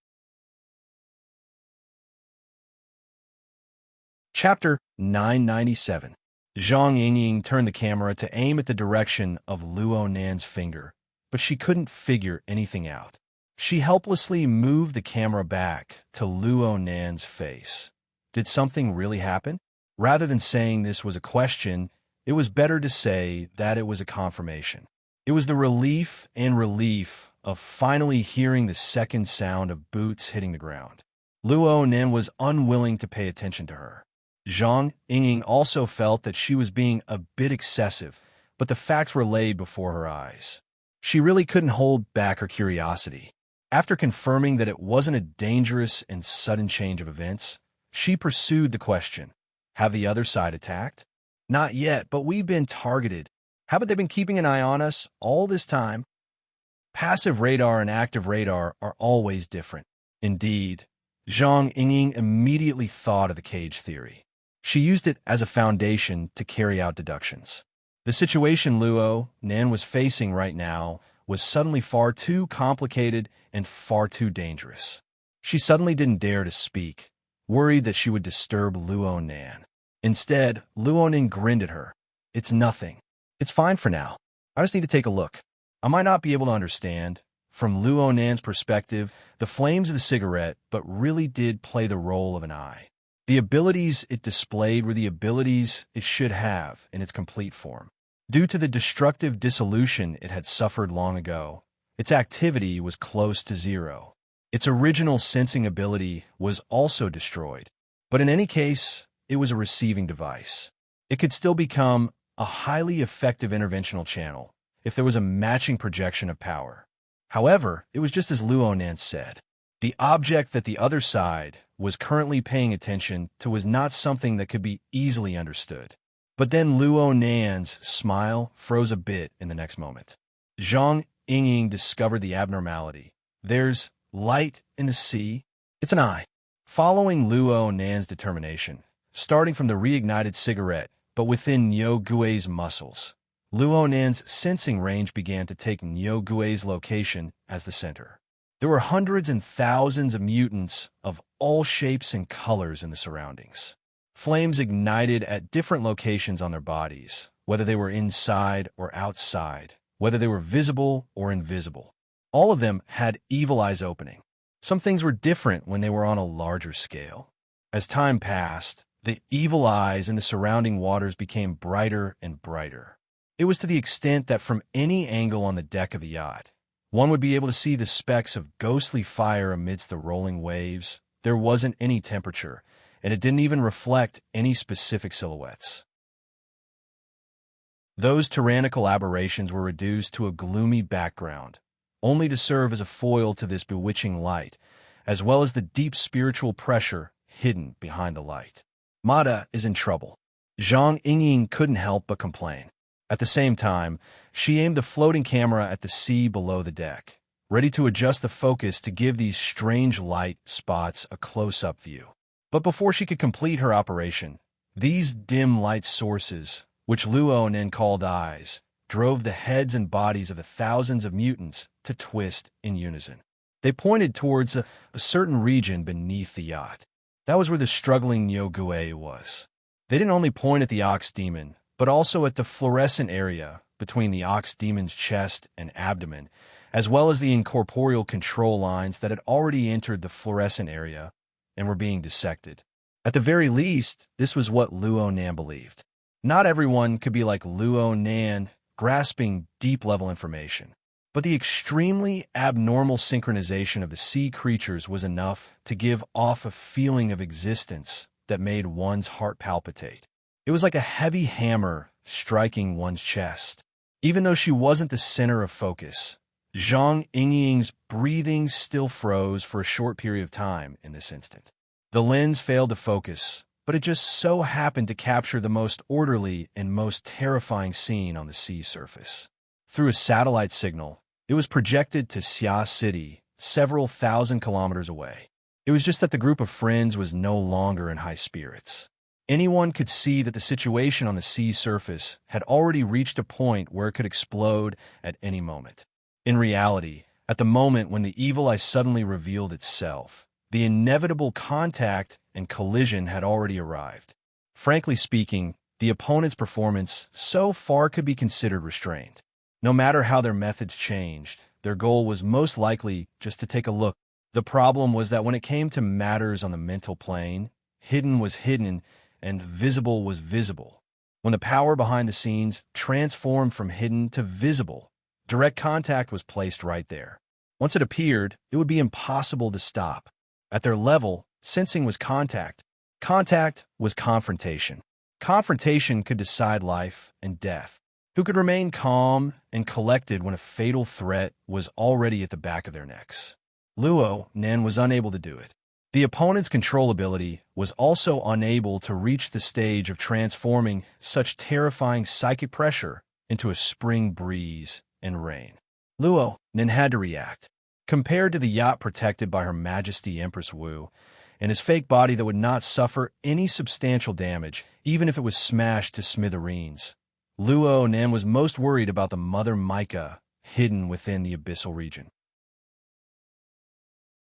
Chapter 997. Zhang Yingying turned the camera to aim at the direction of Luo Nan's finger, but she couldn't figure anything out. She helplessly moved the camera back to Luo Nan's face. Did something really happen? Rather than saying this was a question, it was better to say that it was a confirmation. It was the relief of finally hearing the second sound of boots hitting the ground. Luo Nan was unwilling to pay attention to her. Zhang Yingying also felt that she was being a bit excessive, but the facts were laid before her eyes. She really couldn't hold back her curiosity. After confirming that it wasn't a dangerous and sudden change of events, she pursued the question. Have the other side attacked? Not yet, but we've been targeted. Haven't they been keeping an eye on us all this time? Passive radar and active radar are always different. Indeed, Zhang Yingying immediately thought of the cage theory. She used it as a foundation to carry out deductions. The situation Luo Nan was facing right now was suddenly far too complicated and far too dangerous. She suddenly didn't dare to speak, worried that she would disturb Luo Nan. Instead, Luo Nan grinned at her. It's nothing. It's fine for now. I just need to take a look. I might not be able to understand. From Luo Nan's perspective, the flames of the cigarette but really did play the role of an eye. The abilities it displayed were the abilities it should have in its complete form. Due to the destructive dissolution it had suffered long ago, its activity was close to zero. Its original sensing ability was also destroyed, but in any case, it was a receiving device. It could still become a highly effective interventional channel if there was a matching projection of power. However, it was just as Luo Nan said. The object that the other side was currently paying attention to was not something that could be easily understood. But then Luo Nan's smile froze a bit in the next moment. Zhang Yingying discovered the abnormality. There's light in the sea. It's an eye. Following Luo Nan's determination, starting from the reignited cigarette, but within Niu Gui's muscles, Luo Nan's sensing range began to take Niu Gui's location as the center. There were hundreds and thousands of mutants of all shapes and colors in the surroundings. Flames ignited at different locations on their bodies, whether they were inside or outside, whether they were visible or invisible. All of them had evil eyes opening. Some things were different when they were on a larger scale. As time passed, the evil eyes in the surrounding waters became brighter and brighter. It was to the extent that from any angle on the deck of the yacht, one would be able to see the specks of ghostly fire amidst the rolling waves. There wasn't any temperature, and it didn't even reflect any specific silhouettes. Those tyrannical aberrations were reduced to a gloomy background, only to serve as a foil to this bewitching light, as well as the deep spiritual pressure hidden behind the light. Mada is in trouble. Zhang Yingying couldn't help but complain. At the same time, she aimed the floating camera at the sea below the deck, ready to adjust the focus to give these strange light spots a close-up view. But before she could complete her operation, these dim light sources, which Luo Nan called eyes, drove the heads and bodies of the thousands of mutants to twist in unison. They pointed towards a certain region beneath the yacht. That was where the struggling Niu Gui was. They didn't only point at the ox demon, but also at the fluorescent area between the ox demon's chest and abdomen, as well as the incorporeal control lines that had already entered the fluorescent area and were being dissected. At the very least, this was what Luo Nan believed. Not everyone could be like Luo Nan, grasping deep-level information. But the extremely abnormal synchronization of the sea creatures was enough to give off a feeling of existence that made one's heart palpitate. It was like a heavy hammer striking one's chest. Even though she wasn't the center of focus, Zhang Yingying's breathing still froze for a short period of time in this instant. The lens failed to focus, but it just so happened to capture the most orderly and most terrifying scene on the sea surface. Through a satellite signal, it was projected to Xia City, several thousand kilometers away. It was just that the group of friends was no longer in high spirits. Anyone could see that the situation on the sea surface had already reached a point where it could explode at any moment. In reality, at the moment when the evil eye suddenly revealed itself, the inevitable contact and collision had already arrived. Frankly speaking, the opponent's performance so far could be considered restrained. No matter how their methods changed, their goal was most likely just to take a look. The problem was that when it came to matters on the mental plane, hidden was hidden and visible was visible. When the power behind the scenes transformed from hidden to visible, direct contact was placed right there. Once it appeared, it would be impossible to stop. At their level, sensing was contact. Contact was confrontation. Confrontation could decide life and death. Who could remain calm and collected when a fatal threat was already at the back of their necks? Luo Nan was unable to do it. The opponent's control ability was also unable to reach the stage of transforming such terrifying psychic pressure into a spring breeze and rain. Luo Nan had to react. Compared to the yacht protected by Her Majesty Empress Wu, and his fake body that would not suffer any substantial damage, even if it was smashed to smithereens, Luo Nan was most worried about the Mother Micah hidden within the abyssal region.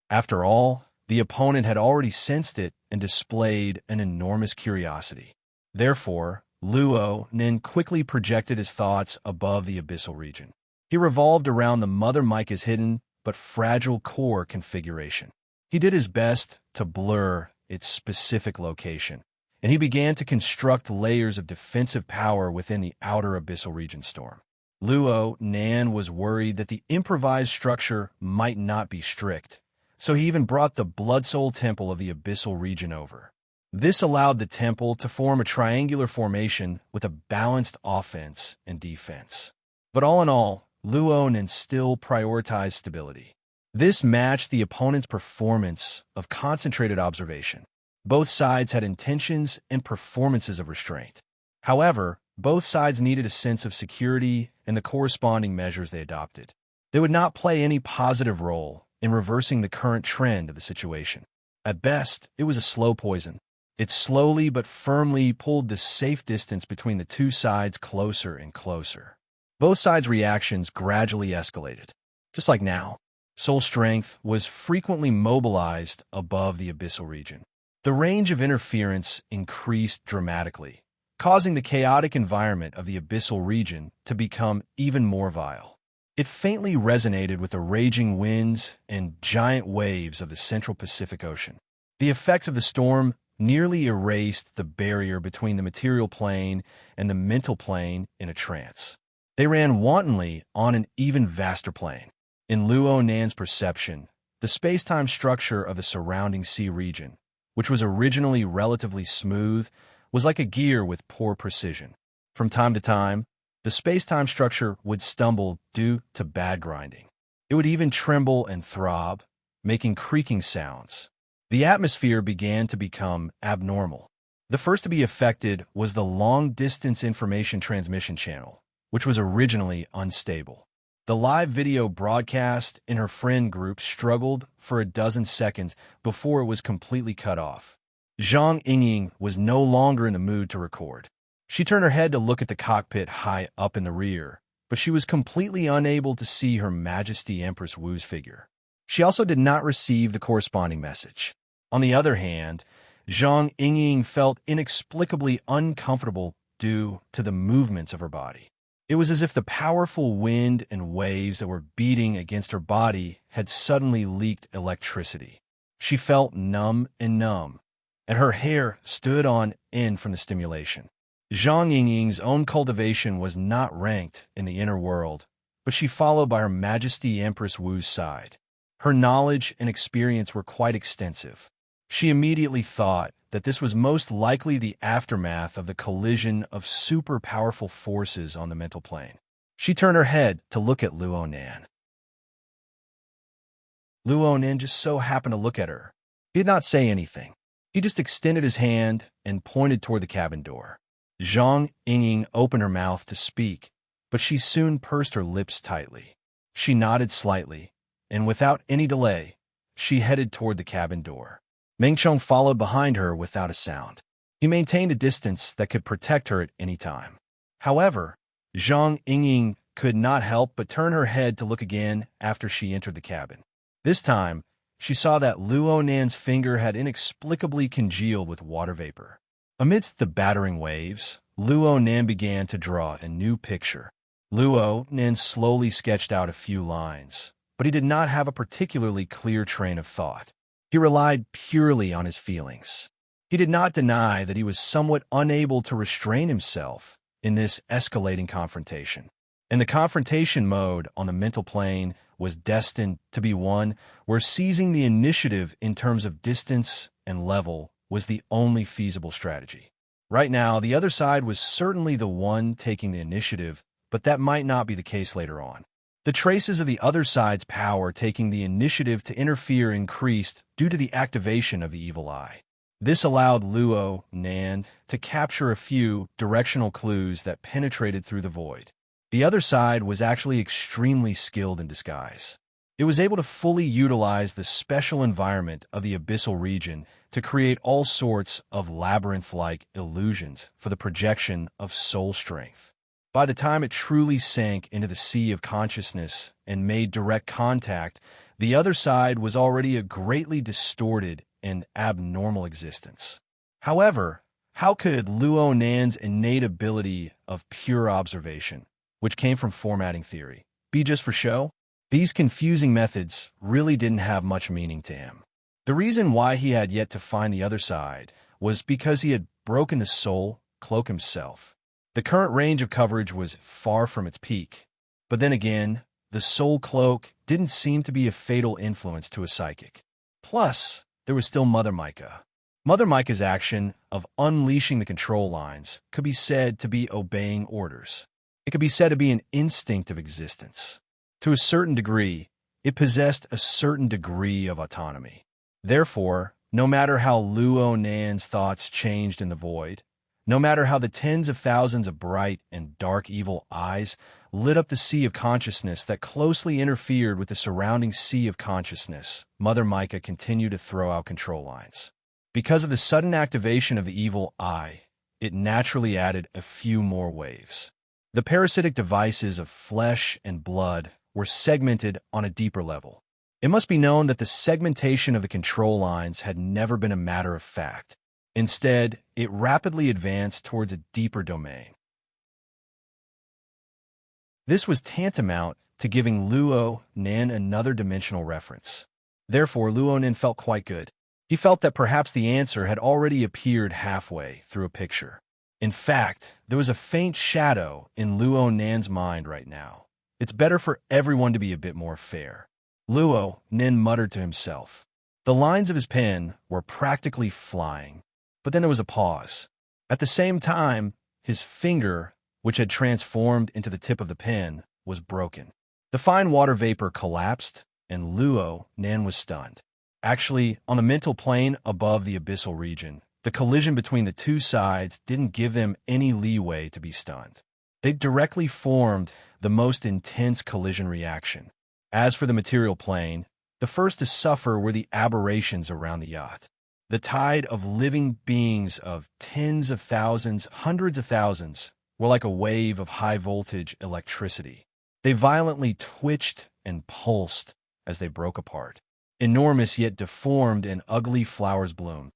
After all, The opponent had already sensed it and displayed an enormous curiosity. Therefore, Luo Nin quickly projected his thoughts above the abyssal region. He revolved around the Mother Micah's hidden but fragile core configuration. He did his best to blur its specific location, and he began to construct layers of defensive power within the outer abyssal region storm. Luo Nan was worried that the improvised structure might not be strict, so he even brought the Blood Soul Temple of the abyssal region over. This allowed the temple to form a triangular formation with a balanced offense and defense. But all in all, Luo Nan still prioritized stability. This matched the opponent's performance of concentrated observation. Both sides had intentions and performances of restraint. However, both sides needed a sense of security and the corresponding measures they adopted. They would not play any positive role in reversing the current trend of the situation. At best, it was a slow poison. It slowly but firmly pulled the safe distance between the two sides closer and closer. Both sides' reactions gradually escalated. Just like now, soul strength was frequently mobilized above the abyssal region. The range of interference increased dramatically, causing the chaotic environment of the abyssal region to become even more vile. It faintly resonated with the raging winds and giant waves of the Central Pacific Ocean. The effects of the storm nearly erased the barrier between the material plane and the mental plane in a trance. They ran wantonly on an even vaster plane. In Luo Nan's perception, the space-time structure of the surrounding sea region, which was originally relatively smooth, was like a gear with poor precision. From time to time, the space-time structure would stumble due to bad grinding. It would even tremble and throb, making creaking sounds. The atmosphere began to become abnormal. The first to be affected was the long-distance information transmission channel, which was originally unstable. The live video broadcast in her friend group struggled for a dozen seconds before it was completely cut off. Zhang Yingying was no longer in the mood to record. She turned her head to look at the cockpit high up in the rear, but she was completely unable to see Her Majesty Empress Wu's figure. She also did not receive the corresponding message. On the other hand, Zhang Yingying felt inexplicably uncomfortable due to the movements of her body. It was as if the powerful wind and waves that were beating against her body had suddenly leaked electricity. She felt numb, and her hair stood on end from the stimulation. Zhang Yingying's own cultivation was not ranked in the inner world, but she followed by Her Majesty Empress Wu's side. Her knowledge and experience were quite extensive. She immediately thought that this was most likely the aftermath of the collision of super-powerful forces on the mental plane. She turned her head to look at Luo Nan. Luo Nan just so happened to look at her. He did not say anything. He just extended his hand and pointed toward the cabin door. Zhang Yingying opened her mouth to speak, but she soon pursed her lips tightly. She nodded slightly, and without any delay, she headed toward the cabin door. Meng Chong followed behind her without a sound. He maintained a distance that could protect her at any time. However, Zhang Yingying could not help but turn her head to look again after she entered the cabin. This time, she saw that Luo Nan's finger had inexplicably congealed with water vapor. Amidst the battering waves, Luo Nan began to draw a new picture. Luo Nan slowly sketched out a few lines, but he did not have a particularly clear train of thought. He relied purely on his feelings. He did not deny that he was somewhat unable to restrain himself in this escalating confrontation. And the confrontation mode on the mental plane was destined to be one where seizing the initiative in terms of distance and level was the only feasible strategy. Right now, the other side was certainly the one taking the initiative, but that might not be the case later on. The traces of the other side's power taking the initiative to interfere increased due to the activation of the evil eye. This allowed Luo Nan to capture a few directional clues that penetrated through the void. The other side was actually extremely skilled in disguise. It was able to fully utilize the special environment of the abyssal region to create all sorts of labyrinth-like illusions for the projection of soul strength. By the time it truly sank into the sea of consciousness and made direct contact, The other side was already a greatly distorted and abnormal existence. However, how could Luo Nan's innate ability of pure observation, which came from formatting theory, be just for show? These confusing methods really didn't have much meaning to him. The reason why he had yet to find the other side was because he had broken the soul cloak himself. The current range of coverage was far from its peak. But then again, the soul cloak didn't seem to be a fatal influence to a psychic. Plus, there was still Mother Micah. Mother Micah's action of unleashing the control lines could be said to be obeying orders. It could be said to be an instinct of existence. To a certain degree, it possessed a certain degree of autonomy. Therefore, no matter how Luo Nan's thoughts changed in the void, no matter how the tens of thousands of bright and dark evil eyes lit up the sea of consciousness that closely interfered with the surrounding sea of consciousness, Mother Micah continued to throw out control lines. Because of the sudden activation of the evil eye, it naturally added a few more waves. The parasitic devices of flesh and blood were segmented on a deeper level. It must be known that the segmentation of the control lines had never been a matter of fact. Instead, it rapidly advanced towards a deeper domain. This was tantamount to giving Luo Nan another dimensional reference. Therefore, Luo Nan felt quite good. He felt that perhaps the answer had already appeared halfway through a picture. In fact, there was a faint shadow in Luo Nan's mind right now. It's better for everyone to be a bit more fair. Luo Nan muttered to himself. The lines of his pen were practically flying. But then there was a pause. At the same time, his finger, which had transformed into the tip of the pen, was broken. The fine water vapor collapsed, and Luo Nan was stunned. Actually, on the mental plane above the abyssal region, the collision between the two sides didn't give them any leeway to be stunned. They directly formed the most intense collision reaction. As for the material plane, the first to suffer were the aberrations around the yacht. The tide of living beings of tens of thousands, hundreds of thousands, were like a wave of high-voltage electricity. They violently twitched and pulsed as they broke apart. Enormous yet deformed and ugly flowers bloomed.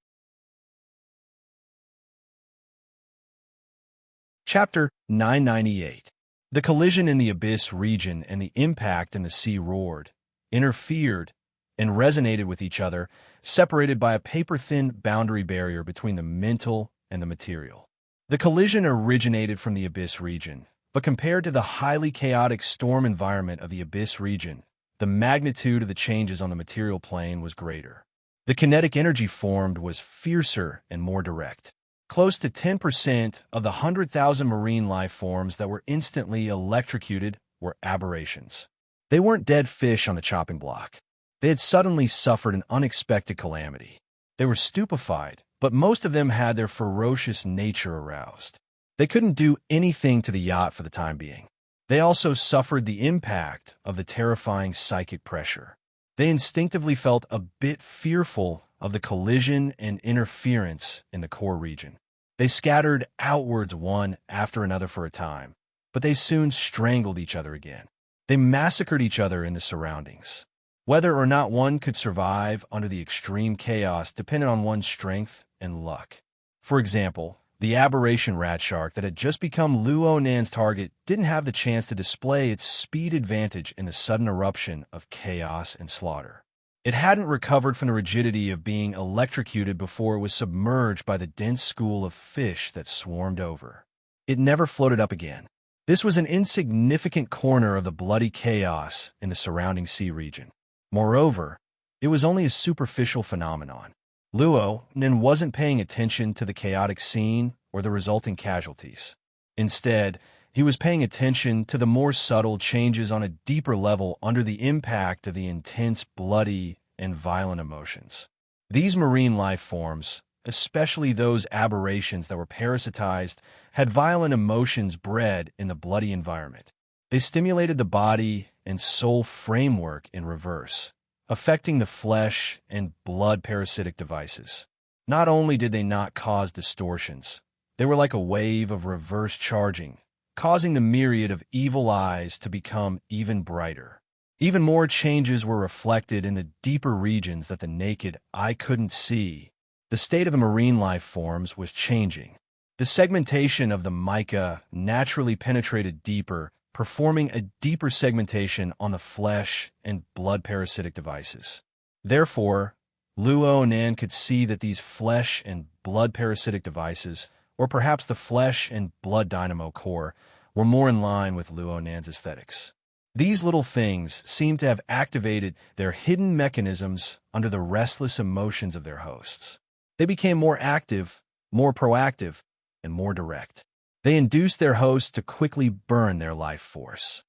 Chapter 998. The collision in the abyss region and the impact in the sea roared, interfered, and resonated with each other, separated by a paper-thin boundary barrier between the mental and the material. The collision originated from the abyss region, but compared to the highly chaotic storm environment of the abyss region, the magnitude of the changes on the material plane was greater. The kinetic energy formed was fiercer and more direct. Close to 10% of the 100,000 marine life forms that were instantly electrocuted were aberrations. They weren't dead fish on the chopping block. They had suddenly suffered an unexpected calamity. They were stupefied, but most of them had their ferocious nature aroused. They couldn't do anything to the yacht for the time being. They also suffered the impact of the terrifying psychic pressure. They instinctively felt a bit fearful of the collision and interference in the core region. They scattered outwards one after another for a time, but they soon strangled each other again. They massacred each other in the surroundings. Whether or not one could survive under the extreme chaos depended on one's strength and luck. For example, the aberration rat shark that had just become Luo Nan's target didn't have the chance to display its speed advantage in the sudden eruption of chaos and slaughter. It hadn't recovered from the rigidity of being electrocuted before it was submerged by the dense school of fish that swarmed over. It never floated up again. This was an insignificant corner of the bloody chaos in the surrounding sea region. Moreover, it was only a superficial phenomenon. Luo Nan wasn't paying attention to the chaotic scene or the resulting casualties. Instead, he was paying attention to the more subtle changes on a deeper level under the impact of the intense, bloody, and violent emotions. These marine life forms, especially those aberrations that were parasitized, had violent emotions bred in the bloody environment. They stimulated the body and soul framework in reverse, affecting the flesh and blood parasitic devices. Not only did they not cause distortions, they were like a wave of reverse charging, causing the myriad of evil eyes to become even brighter. Even more changes were reflected in the deeper regions that the naked eye couldn't see. The state of the marine life forms was changing. The segmentation of the mica naturally penetrated deeper, performing a deeper segmentation on the flesh and blood parasitic devices. Therefore, Luo Nan could see that these flesh and blood parasitic devices, or perhaps the flesh and blood dynamo core, were more in line with Luo Nan's aesthetics. These little things seemed to have activated their hidden mechanisms under the restless emotions of their hosts. They became more active, more proactive, and more direct. They induced their hosts to quickly burn their life force.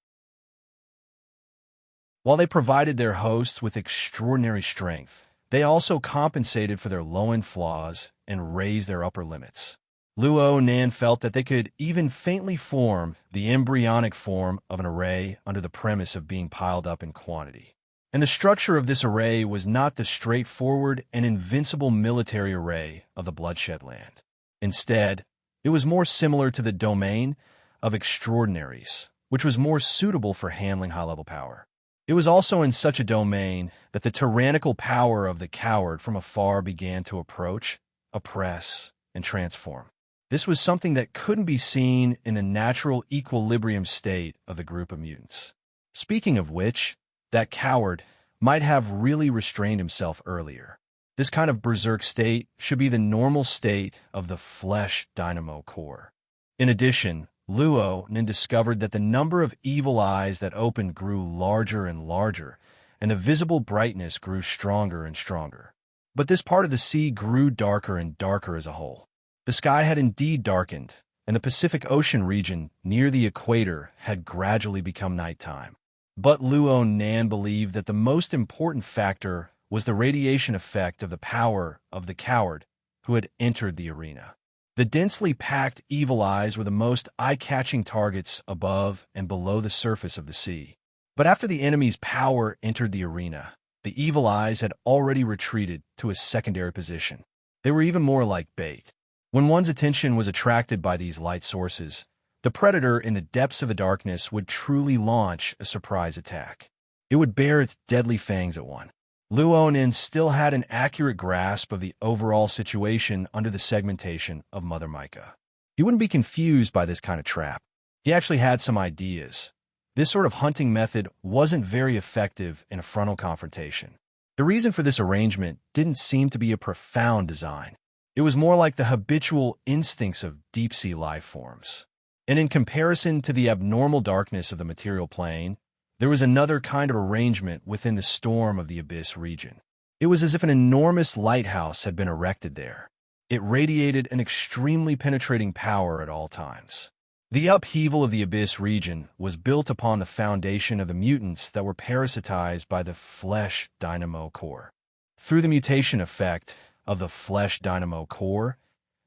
While they provided their hosts with extraordinary strength, they also compensated for their low-end flaws and raised their upper limits. Luo Nan felt that they could even faintly form the embryonic form of an array under the premise of being piled up in quantity. And the structure of this array was not the straightforward and invincible military array of the Bloodshed Land. Instead, it was more similar to the domain of extraordinaries, which was more suitable for handling high-level power. It was also in such a domain that the tyrannical power of the coward from afar began to approach, oppress, and transform. This was something that couldn't be seen in the natural equilibrium state of the group of mutants. Speaking of which, that coward might have really restrained himself earlier. This kind of berserk state should be the normal state of the flesh dynamo core. In addition, Luo Nan discovered that the number of evil eyes that opened grew larger and larger, and the visible brightness grew stronger and stronger. But this part of the sea grew darker and darker as a whole. The sky had indeed darkened, and the Pacific Ocean region near the equator had gradually become nighttime. But Luo Nan believed that the most important factor was the radiation effect of the power of the coward who had entered the arena. The densely packed evil eyes were the most eye-catching targets above and below the surface of the sea. But after the enemy's power entered the arena, the evil eyes had already retreated to a secondary position. They were even more like bait. When one's attention was attracted by these light sources, the predator in the depths of the darkness would truly launch a surprise attack. It would bare its deadly fangs at one. Luo Nan still had an accurate grasp of the overall situation under the segmentation of Mother Mica. He wouldn't be confused by this kind of trap. He actually had some ideas. This sort of hunting method wasn't very effective in a frontal confrontation. The reason for this arrangement didn't seem to be a profound design. It was more like the habitual instincts of deep-sea life forms. And in comparison to the abnormal darkness of the material plane, there was another kind of arrangement within the storm of the abyss region. It was as if an enormous lighthouse had been erected there. It radiated an extremely penetrating power at all times. The upheaval of the abyss region was built upon the foundation of the mutants that were parasitized by the flesh dynamo core. Through the mutation effect of the flesh dynamo core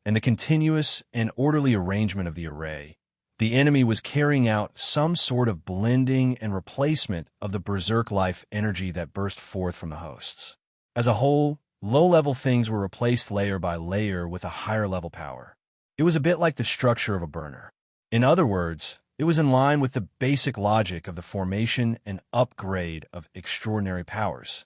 and the continuous and orderly arrangement of the array, the enemy was carrying out some sort of blending and replacement of the berserk life energy that burst forth from the hosts. As a whole, low-level things were replaced layer by layer with a higher-level power. It was a bit like the structure of a burner. In other words, it was in line with the basic logic of the formation and upgrade of extraordinary powers.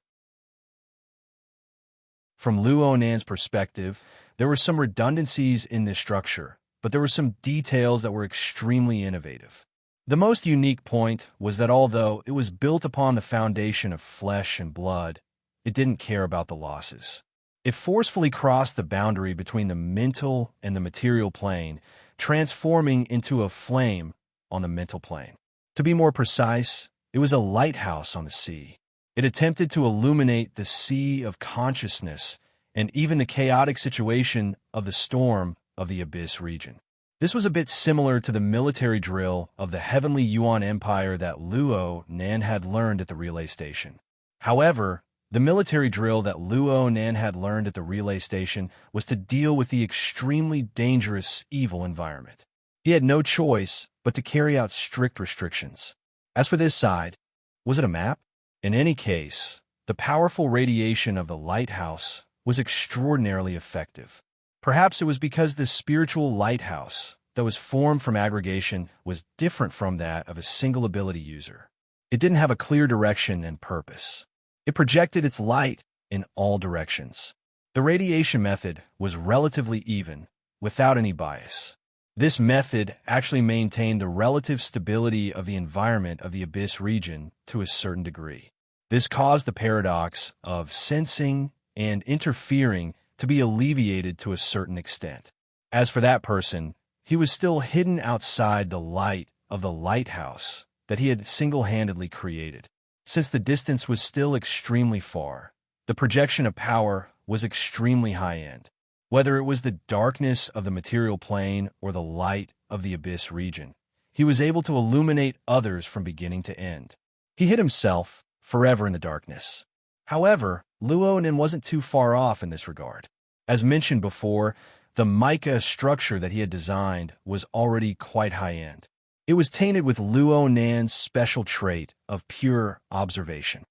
From Luo Nan's perspective, there were some redundancies in this structure, but there were some details that were extremely innovative. The most unique point was that although it was built upon the foundation of flesh and blood, it didn't care about the losses. It forcefully crossed the boundary between the mental and the material plane, transforming into a flame on the mental plane. To be more precise, it was a lighthouse on the sea. It attempted to illuminate the sea of consciousness and even the chaotic situation of the storm of the abyss region. This was a bit similar to the military drill of the heavenly Yuan Empire that Luo Nan had learned at the relay station. However, the military drill that Luo Nan had learned at the relay station was to deal with the extremely dangerous evil environment. He had no choice but to carry out strict restrictions. As for this side, was it a map? In any case, the powerful radiation of the lighthouse was extraordinarily effective. Perhaps it was because this spiritual lighthouse that was formed from aggregation was different from that of a single ability user. It didn't have a clear direction and purpose. It projected its light in all directions. The radiation method was relatively even, without any bias. This method actually maintained the relative stability of the environment of the Abyss region to a certain degree. This caused the paradox of sensing and interfering to be alleviated to a certain extent. As for that person, he was still hidden outside the light of the lighthouse that he had single-handedly created. Since the distance was still extremely far, the projection of power was extremely high-end. Whether it was the darkness of the material plane or the light of the Abyss region, he was able to illuminate others from beginning to end. He hid himself forever in the darkness. However, Luonin wasn't too far off in this regard. As mentioned before, the mica structure that he had designed was already quite high-end. It was tainted with Luonan's special trait of pure observation.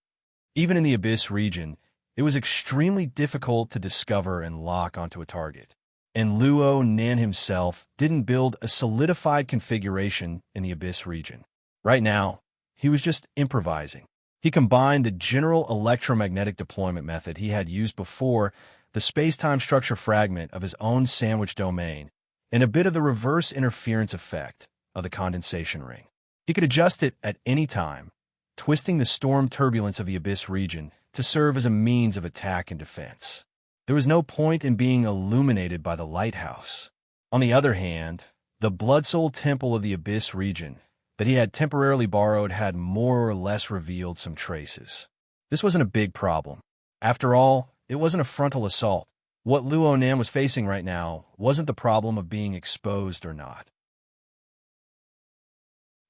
Even in the Abyss region, it was extremely difficult to discover and lock onto a target. And Luonan himself didn't build a solidified configuration in the Abyss region. Right now, he was just improvising. He combined the general electromagnetic deployment method he had used before, the space-time structure fragment of his own sandwich domain, and a bit of the reverse interference effect of the condensation ring. He could adjust it at any time, twisting the storm turbulence of the Abyss region to serve as a means of attack and defense. There was no point in being illuminated by the lighthouse. On the other hand, the Blood Soul Temple of the Abyss region that he had temporarily borrowed had more or less revealed some traces. This wasn't a big problem. After all, it wasn't a frontal assault. What Luonan was facing right now wasn't the problem of being exposed or not.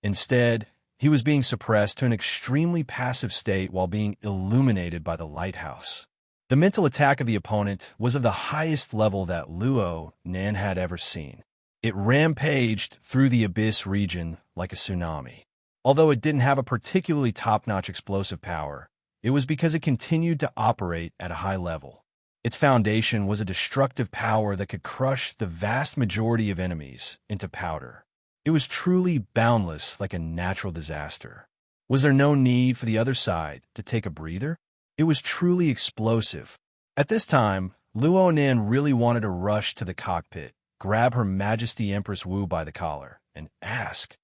Instead, he was being suppressed to an extremely passive state while being illuminated by the lighthouse. The mental attack of the opponent was of the highest level that Luonan had ever seen. It rampaged through the Abyss region like a tsunami. Although it didn't have a particularly top-notch explosive power, it was because it continued to operate at a high level. Its foundation was a destructive power that could crush the vast majority of enemies into powder. It was truly boundless like a natural disaster. Was there no need for the other side to take a breather? It was truly explosive. At this time, Luonan really wanted to rush to the cockpit, grab Her Majesty Empress Wu by the collar, and ask,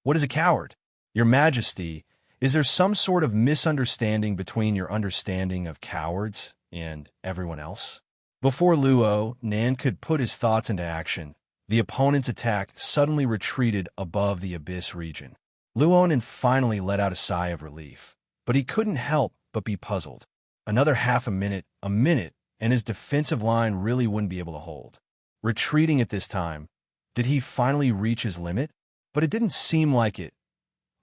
"What is a coward? Your Majesty, is there some sort of misunderstanding between your understanding of cowards and everyone else?" Before Luonan could put his thoughts into action, the opponent's attack suddenly retreated above the Abyss region. Luonan finally let out a sigh of relief, but he couldn't help but be puzzled. Another half a minute, and his defensive line really wouldn't be able to hold. Retreating at this time, did he finally reach his limit? But it didn't seem like it.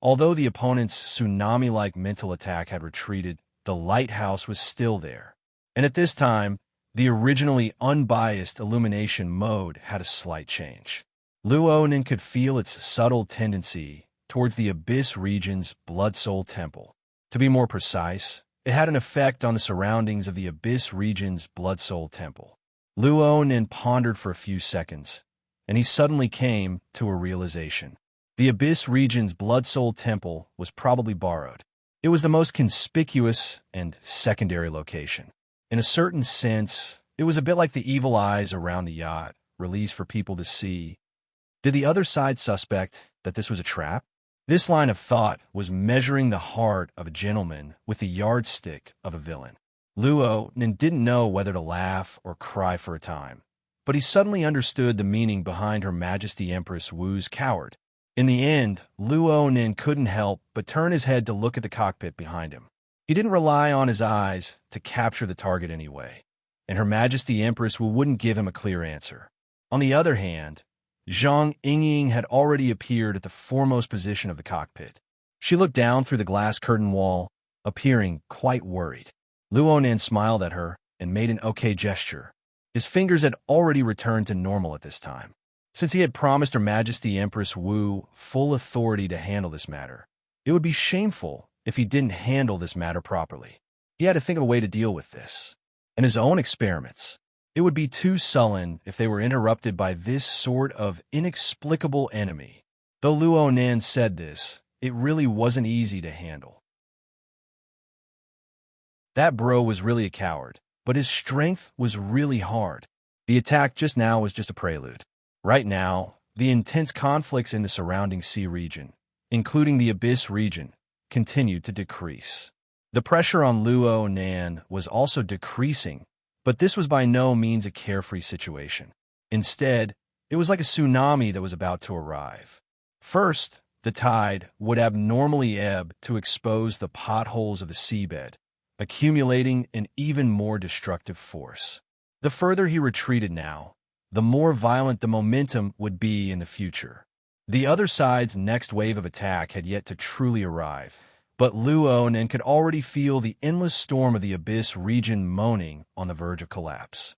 Although the opponent's tsunami-like mental attack had retreated, the lighthouse was still there. And at this time, the originally unbiased illumination mode had a slight change. Luonan could feel its subtle tendency towards the Abyss region's Blood Soul Temple. To be more precise, it had an effect on the surroundings of the Abyss region's Blood Soul Temple. Luonan pondered for a few seconds, and he suddenly came to a realization. The Abyss region's Blood Soul Temple was probably borrowed. It was the most conspicuous and secondary location. In a certain sense, it was a bit like the evil eyes around the yacht, released for people to see. Did the other side suspect that this was a trap? This line of thought was measuring the heart of a gentleman with the yardstick of a villain. Luonan didn't know whether to laugh or cry for a time, but he suddenly understood the meaning behind Her Majesty Empress Wu's coward. In the end, Luonan couldn't help but turn his head to look at the cockpit behind him. He didn't rely on his eyes to capture the target anyway, and Her Majesty Empress Wu wouldn't give him a clear answer. On the other hand, Zhang Yingying had already appeared at the foremost position of the cockpit. She looked down through the glass curtain wall, appearing quite worried. Luonan smiled at her and made an okay gesture. His fingers had already returned to normal at this time. Since he had promised Her Majesty Empress Wu full authority to handle this matter, it would be shameful if he didn't handle this matter properly. He had to think of a way to deal with this. And his own experiments. It would be too sullen if they were interrupted by this sort of inexplicable enemy. Though Luonan said this, it really wasn't easy to handle. That bro was really a coward, but his strength was really hard. The attack just now was just a prelude. Right now, the intense conflicts in the surrounding sea region, including the Abyss region, continued to decrease. The pressure on Luo Nan was also decreasing, but this was by no means a carefree situation. Instead, it was like a tsunami that was about to arrive. First, the tide would abnormally ebb to expose the potholes of the seabed, accumulating an even more destructive force. The further he retreated now, the more violent the momentum would be in the future. The other side's next wave of attack had yet to truly arrive, but Luo Nan could already feel the endless storm of the Abyss region moaning on the verge of collapse.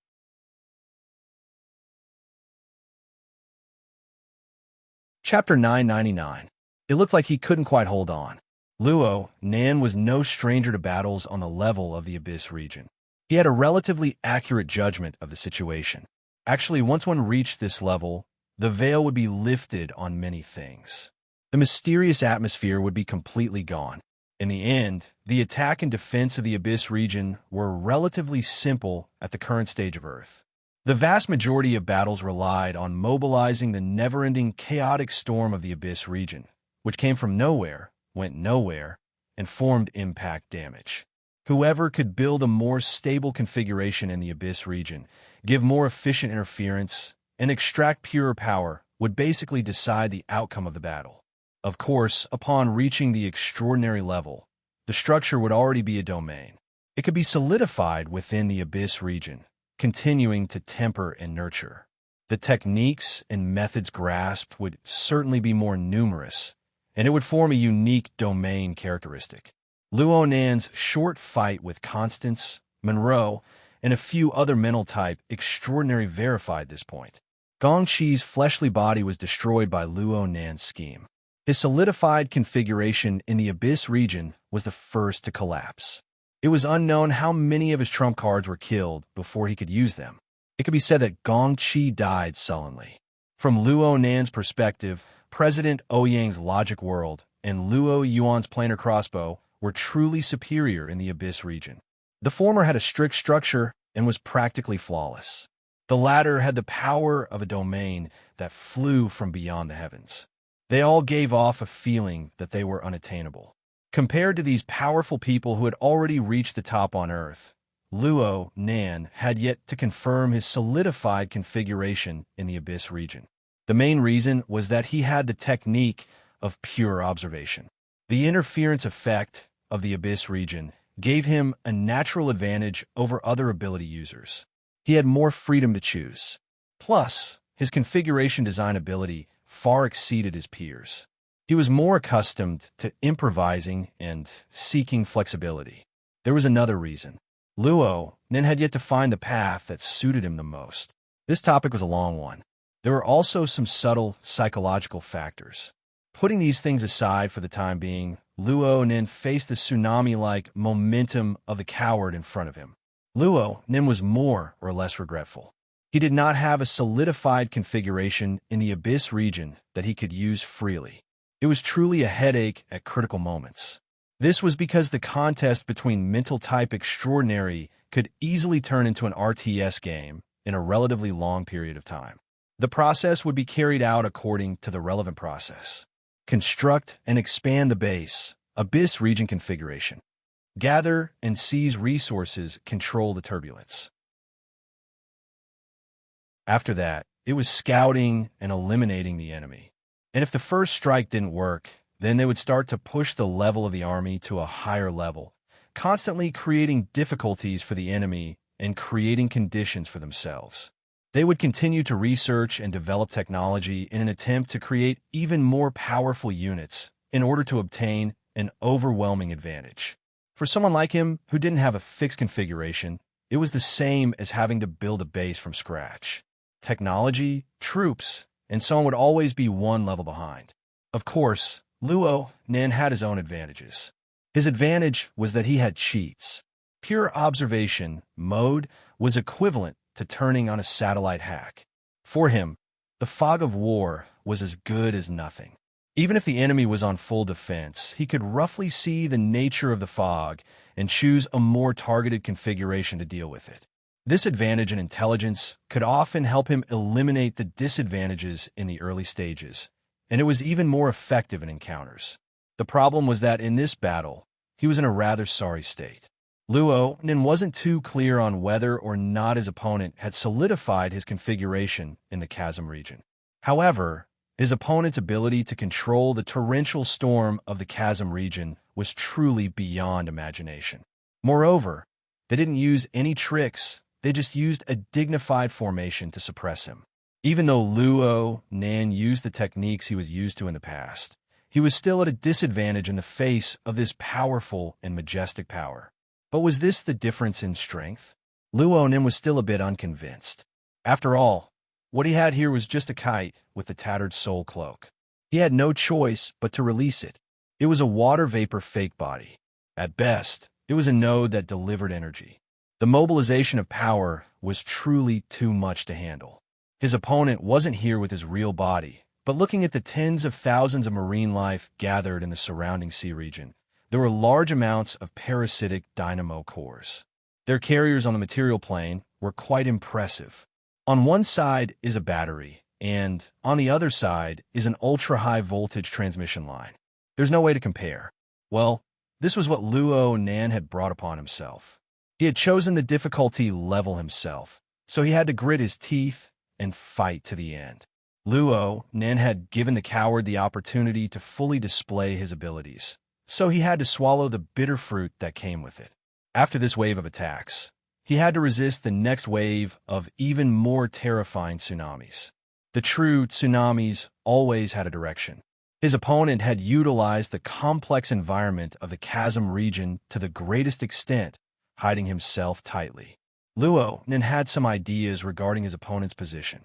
Chapter 999. It looked like he couldn't quite hold on. Luo Nan was no stranger to battles on the level of the Abyss region. He had a relatively accurate judgment of the situation. Actually, once one reached this level, the veil would be lifted on many things. The mysterious atmosphere would be completely gone. In the end, the attack and defense of the Abyss region were relatively simple at the current stage of Earth. The vast majority of battles relied on mobilizing the never-ending chaotic storm of the Abyss region, which came from nowhere, went nowhere, and formed impact damage. Whoever could build a more stable configuration in the Abyss region, give more efficient interference, and extract purer power would basically decide the outcome of the battle. Of course, upon reaching the extraordinary level, the structure would already be a domain. It could be solidified within the Abyss region, continuing to temper and nurture. The techniques and methods grasped would certainly be more numerous, and it would form a unique domain characteristic. Luo Nan's short fight with Constance, Monroe, and a few other mental-type extraordinary verified this point. Gongqi's fleshly body was destroyed by Luo Nan's scheme. His solidified configuration in the Abyss region was the first to collapse. It was unknown how many of his trump cards were killed before he could use them. It could be said that Gongqi died sullenly. From Luo Nan's perspective, President Ouyang's logic world and Luo Yuan's planar crossbow were truly superior in the Abyss region. The former had a strict structure and was practically flawless. The latter had the power of a domain that flew from beyond the heavens. They all gave off a feeling that they were unattainable. Compared to these powerful people who had already reached the top on Earth, Luo Nan had yet to confirm his solidified configuration in the Abyss region. The main reason was that he had the technique of pure observation. The interference effect of the Abyss region gave him a natural advantage over other ability users. He had more freedom to choose. Plus, his configuration design ability far exceeded his peers. He was more accustomed to improvising and seeking flexibility. There was another reason. Luo Nan had yet to find the path that suited him the most. This topic was a long one. There were also some subtle psychological factors. Putting these things aside for the time being, Luo Nan faced the tsunami-like momentum of the coward in front of him. Luo Nan was more or less regretful. He did not have a solidified configuration in the Abyss region that he could use freely. It was truly a headache at critical moments. This was because the contest between mental type extraordinary could easily turn into an RTS game in a relatively long period of time. The process would be carried out according to the relevant process. Construct and expand the base, Abyss region configuration. Gather and seize resources, control the turbulence. After that, it was scouting and eliminating the enemy. And if the first strike didn't work, then they would start to push the level of the army to a higher level, constantly creating difficulties for the enemy and creating conditions for themselves. They would continue to research and develop technology in an attempt to create even more powerful units in order to obtain an overwhelming advantage. For someone like him who didn't have a fixed configuration, it was the same as having to build a base from scratch. Technology, troops, and so on would always be one level behind. Of course, Luo Nan had his own advantages. His advantage was that he had cheats. Pure observation mode was equivalent to turning on a satellite hack. For him, the fog of war was as good as nothing. Even if the enemy was on full defense, he could roughly see the nature of the fog and choose a more targeted configuration to deal with it. This advantage in intelligence could often help him eliminate the disadvantages in the early stages, and it was even more effective in encounters. The problem was that in this battle, he was in a rather sorry state. Luo Nin wasn't too clear on whether or not his opponent had solidified his configuration in the chasm region. However, his opponent's ability to control the torrential storm of the chasm region was truly beyond imagination. Moreover, they didn't use any tricks, they just used a dignified formation to suppress him. Even though Luo Nin used the techniques he was used to in the past, he was still at a disadvantage in the face of this powerful and majestic power. But was this the difference in strength? Luo Nin was still a bit unconvinced. After all, what he had here was just a kite with the tattered soul cloak. He had no choice but to release it. It was a water vapor fake body. At best, it was a node that delivered energy. The mobilization of power was truly too much to handle. His opponent wasn't here with his real body, but looking at the tens of thousands of marine life gathered in the surrounding sea region, there were large amounts of parasitic dynamo cores. Their carriers on the material plane were quite impressive. On one side is a battery, and on the other side is an ultra-high voltage transmission line. There's no way to compare. Well, this was what Luo Nin had brought upon himself. He had chosen the difficulty level himself, so he had to grit his teeth and fight to the end. Luo Nin had given the coward the opportunity to fully display his abilities, so he had to swallow the bitter fruit that came with it. After this wave of attacks, he had to resist the next wave of even more terrifying tsunamis. The true tsunamis always had a direction. His opponent had utilized the complex environment of the chasm region to the greatest extent, hiding himself tightly. Luo Nin had some ideas regarding his opponent's position.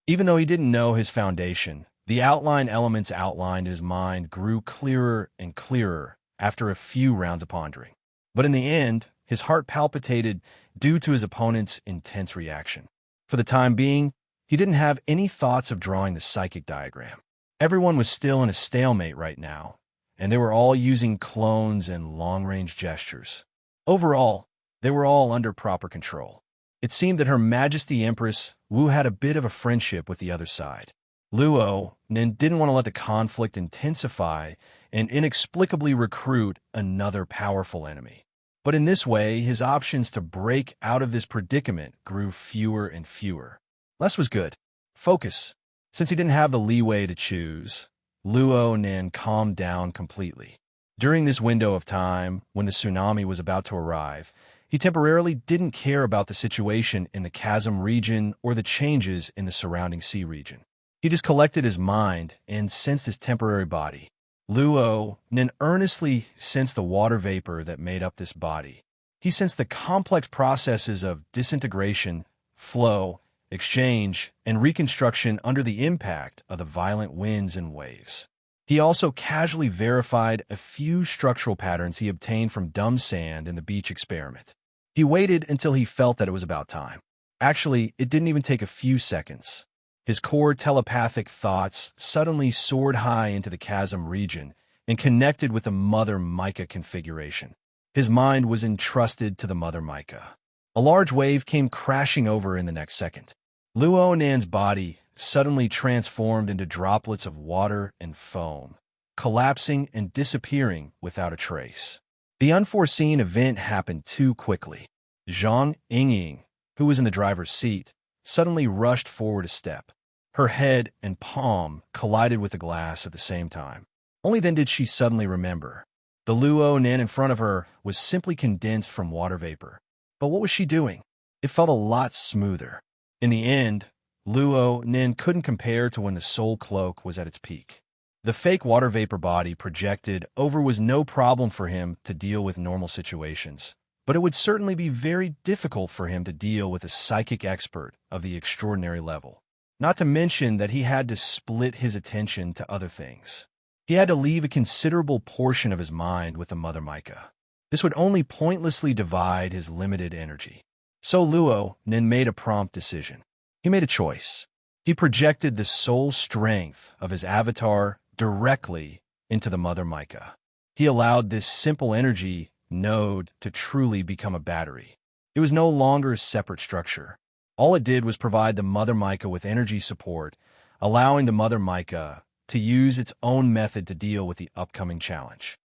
Even though he didn't know his foundation, the outline elements outlined in his mind grew clearer and clearer after a few rounds of pondering. But in the end, his heart palpitated due to his opponent's intense reaction. For the time being, he didn't have any thoughts of drawing the psychic diagram. Everyone was still in a stalemate right now, and they were all using clones and long-range gestures. Overall, they were all under proper control. It seemed that Her Majesty Empress Wu had a bit of a friendship with the other side. Luo Nin didn't want to let the conflict intensify and inexplicably recruit another powerful enemy. But in this way, his options to break out of this predicament grew fewer and fewer. Less was good. Focus. Since he didn't have the leeway to choose, Luo Nin calmed down completely. During this window of time, when the tsunami was about to arrive, he temporarily didn't care about the situation in the chasm region or the changes in the surrounding sea region. He just collected his mind and sensed his temporary body. Luo Nin earnestly sensed the water vapor that made up this body. He sensed the complex processes of disintegration, flow, exchange, and reconstruction under the impact of the violent winds and waves. He also casually verified a few structural patterns he obtained from dumb sand in the beach experiment. He waited until he felt that it was about time. Actually, it didn't even take a few seconds. His core telepathic thoughts suddenly soared high into the chasm region and connected with the Mother Mica configuration. His mind was entrusted to the Mother Mica. A large wave came crashing over in the next second. Luo Nin's body suddenly transformed into droplets of water and foam, collapsing and disappearing without a trace. The unforeseen event happened too quickly. Zhang Yingying, who was in the driver's seat, suddenly rushed forward a step. Her head and palm collided with the glass at the same time. Only then did she suddenly remember. The Luo Nin in front of her was simply condensed from water vapor. But what was she doing? It felt a lot smoother. In the end, Luo Nin couldn't compare to when the soul cloak was at its peak. The fake water vapor body projected over was no problem for him to deal with normal situations, but it would certainly be very difficult for him to deal with a psychic expert of the extraordinary level. Not to mention that he had to split his attention to other things. He had to leave a considerable portion of his mind with the Mother Mica. This would only pointlessly divide his limited energy. So Luo Nin made a prompt decision. He made a choice. He projected the soul strength of his avatar directly into the Mother Mica. He allowed this simple energy node to truly become a battery. It was no longer a separate structure. All it did was provide the Mother Mica with energy support, allowing the Mother Mica to use its own method to deal with the upcoming challenge.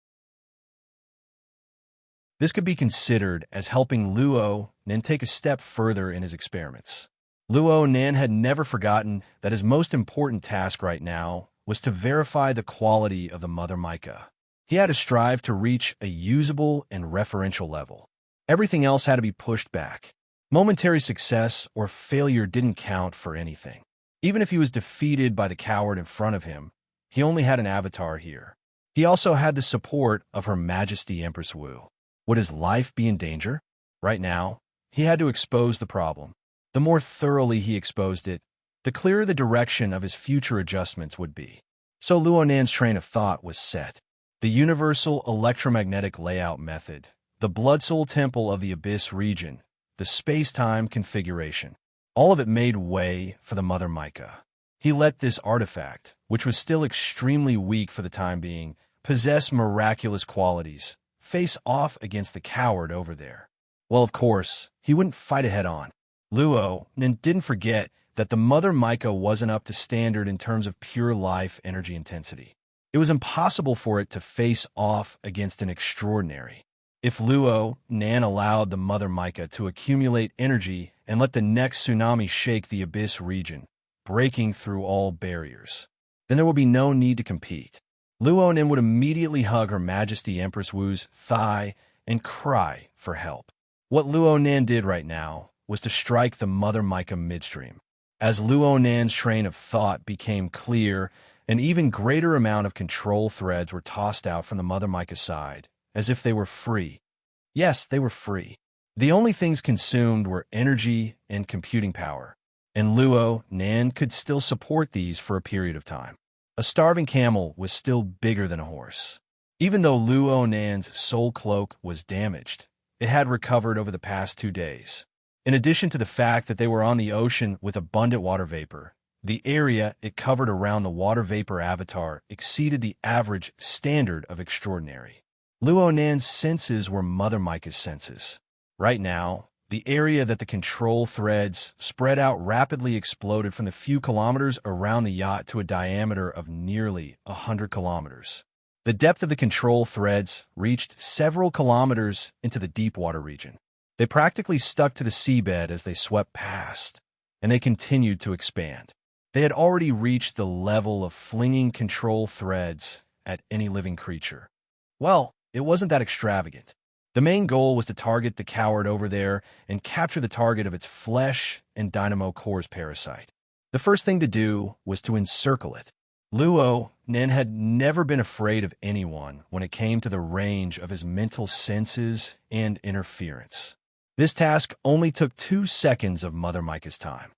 This could be considered as helping Luo Nen take a step further in his experiments. Luo Nen had never forgotten that his most important task right now was to verify the quality of the Mother Mica. He had to strive to reach a usable and referential level. Everything else had to be pushed back. Momentary success or failure didn't count for anything. Even if he was defeated by the coward in front of him, he only had an avatar here. He also had the support of Her Majesty Empress Wu. Would his life be in danger? Right now, he had to expose the problem. The more thoroughly he exposed it, the clearer the direction of his future adjustments would be. So Luo Nan's train of thought was set. The Universal Electromagnetic Layout Method, the Blood Soul Temple of the Abyss region, the space-time configuration. All of it made way for the Mother Mica. He let this artifact, which was still extremely weak for the time being, possess miraculous qualities, face off against the coward over there. Well, of course, he wouldn't fight it head-on. Luo Nen didn't forget that the Mother Mica wasn't up to standard in terms of pure life energy intensity. It was impossible for it to face off against an extraordinary. If Luo Nan allowed the Mother Mica to accumulate energy and let the next tsunami shake the Abyss region, breaking through all barriers, then there would be no need to compete. Luo Nan would immediately hug Her Majesty Empress Wu's thigh and cry for help. What Luo Nan did right now was to strike the Mother Mica midstream. As Luo Nan's train of thought became clear, an even greater amount of control threads were tossed out from the Mother Mica side, as if they were free. Yes, they were free. The only things consumed were energy and computing power, and Luo Nan could still support these for a period of time. A starving camel was still bigger than a horse. Even though Luo Nan's soul cloak was damaged, it had recovered over the past 2 days. In addition to the fact that they were on the ocean with abundant water vapor, the area it covered around the water vapor avatar exceeded the average standard of extraordinary. Luo Nan's senses were Mother Mica's senses. Right now, the area that the control threads spread out rapidly exploded from the few kilometers around the yacht to a diameter of nearly 100 kilometers. The depth of the control threads reached several kilometers into the deep water region. They practically stuck to the seabed as they swept past, and they continued to expand. They had already reached the level of flinging control threads at any living creature. Well, it wasn't that extravagant. The main goal was to target the coward over there and capture the target of its flesh and dynamo core's parasite. The first thing to do was to encircle it. Luo Nen had never been afraid of anyone when it came to the range of his mental senses and interference. This task only took 2 seconds of Mother Mica's time.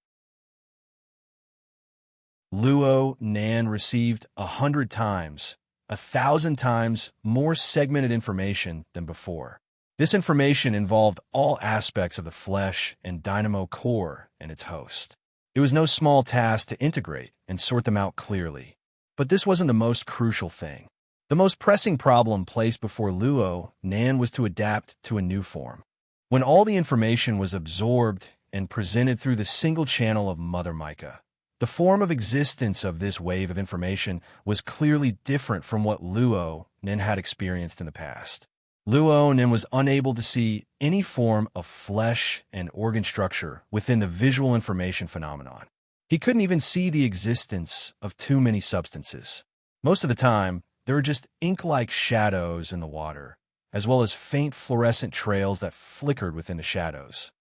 Luo Nan received 100 times, 1,000 times more segmented information than before. This information involved all aspects of the flesh and dynamo core and its host. It was no small task to integrate and sort them out clearly. But this wasn't the most crucial thing. The most pressing problem placed before Luo Nan was to adapt to a new form. When all the information was absorbed and presented through the single channel of Mother Mica, the form of existence of this wave of information was clearly different from what Luo Nen had experienced in the past. Luo Nen was unable to see any form of flesh and organ structure within the visual information phenomenon. He couldn't even see the existence of too many substances. Most of the time, there were just ink-like shadows in the water, as well as faint fluorescent trails that flickered within the shadows.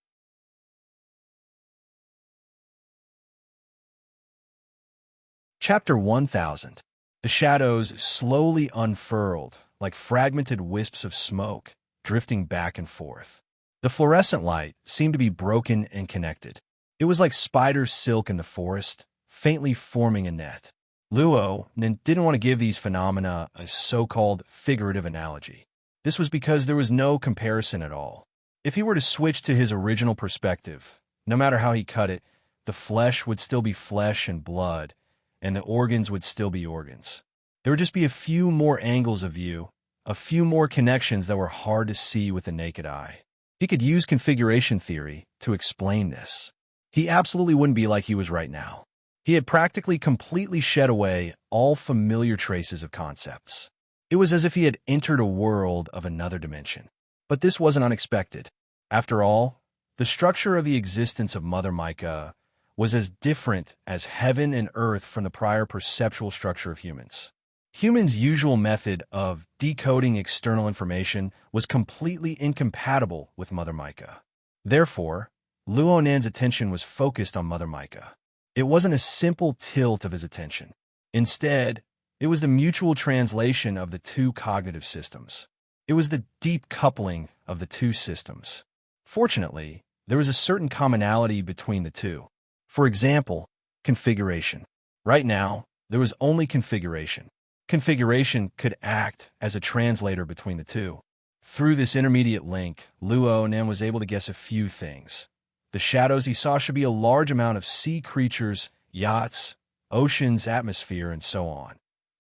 Chapter 1000. The shadows slowly unfurled, like fragmented wisps of smoke, drifting back and forth. The fluorescent light seemed to be broken and connected. It was like spider silk in the forest, faintly forming a net. Luo Nen didn't want to give these phenomena a so-called figurative analogy. This was because there was no comparison at all. If he were to switch to his original perspective, no matter how he cut it, the flesh would still be flesh and blood, and the organs would still be organs. There would just be a few more angles of view, a few more connections that were hard to see with the naked eye. He could use configuration theory to explain this. He absolutely wouldn't be like he was right now. He had practically completely shed away all familiar traces of concepts. It was as if he had entered a world of another dimension. But this wasn't unexpected. After all, the structure of the existence of Mother Micah was as different as heaven and earth from the prior perceptual structure of humans. Humans' usual method of decoding external information was completely incompatible with Mother Micah. Therefore, Luo Nan's attention was focused on Mother Micah. It wasn't a simple tilt of his attention. Instead, it was the mutual translation of the two cognitive systems. It was the deep coupling of the two systems. Fortunately, there was a certain commonality between the two. For example, configuration. Right now, there was only configuration. Configuration could act as a translator between the two. Through this intermediate link, Luo Nan was able to guess a few things. The shadows he saw should be a large amount of sea creatures, yachts, oceans, atmosphere, and so on,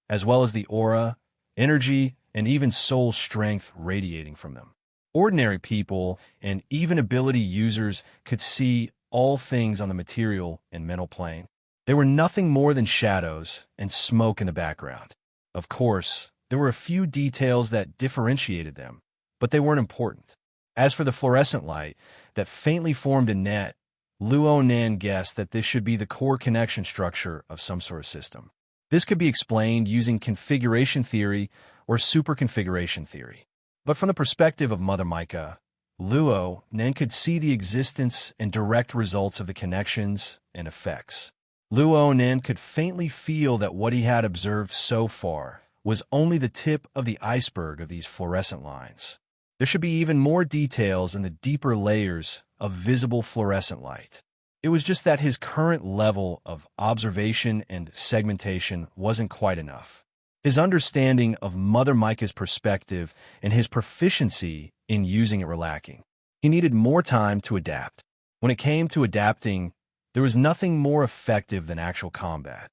as well as the aura, energy, and even soul strength radiating from them. Ordinary people and even ability users could see all things on the material and mental plane. They were nothing more than shadows and smoke in the background. Of course, there were a few details that differentiated them, but they weren't important. As for the fluorescent light that faintly formed a net, Luo Nan guessed that this should be the core connection structure of some sort of system. This could be explained using configuration theory or superconfiguration theory. But from the perspective of Mother Micah, Luo Nan could see the existence and direct results of the connections and effects. Luo Nan could faintly feel that what he had observed so far was only the tip of the iceberg of these fluorescent lines. There should be even more details in the deeper layers of visible fluorescent light. It was just that his current level of observation and segmentation wasn't quite enough. His understanding of Mother Micah's perspective and his proficiency in using it were lacking. He needed more time to adapt. When it came to adapting, there was nothing more effective than actual combat.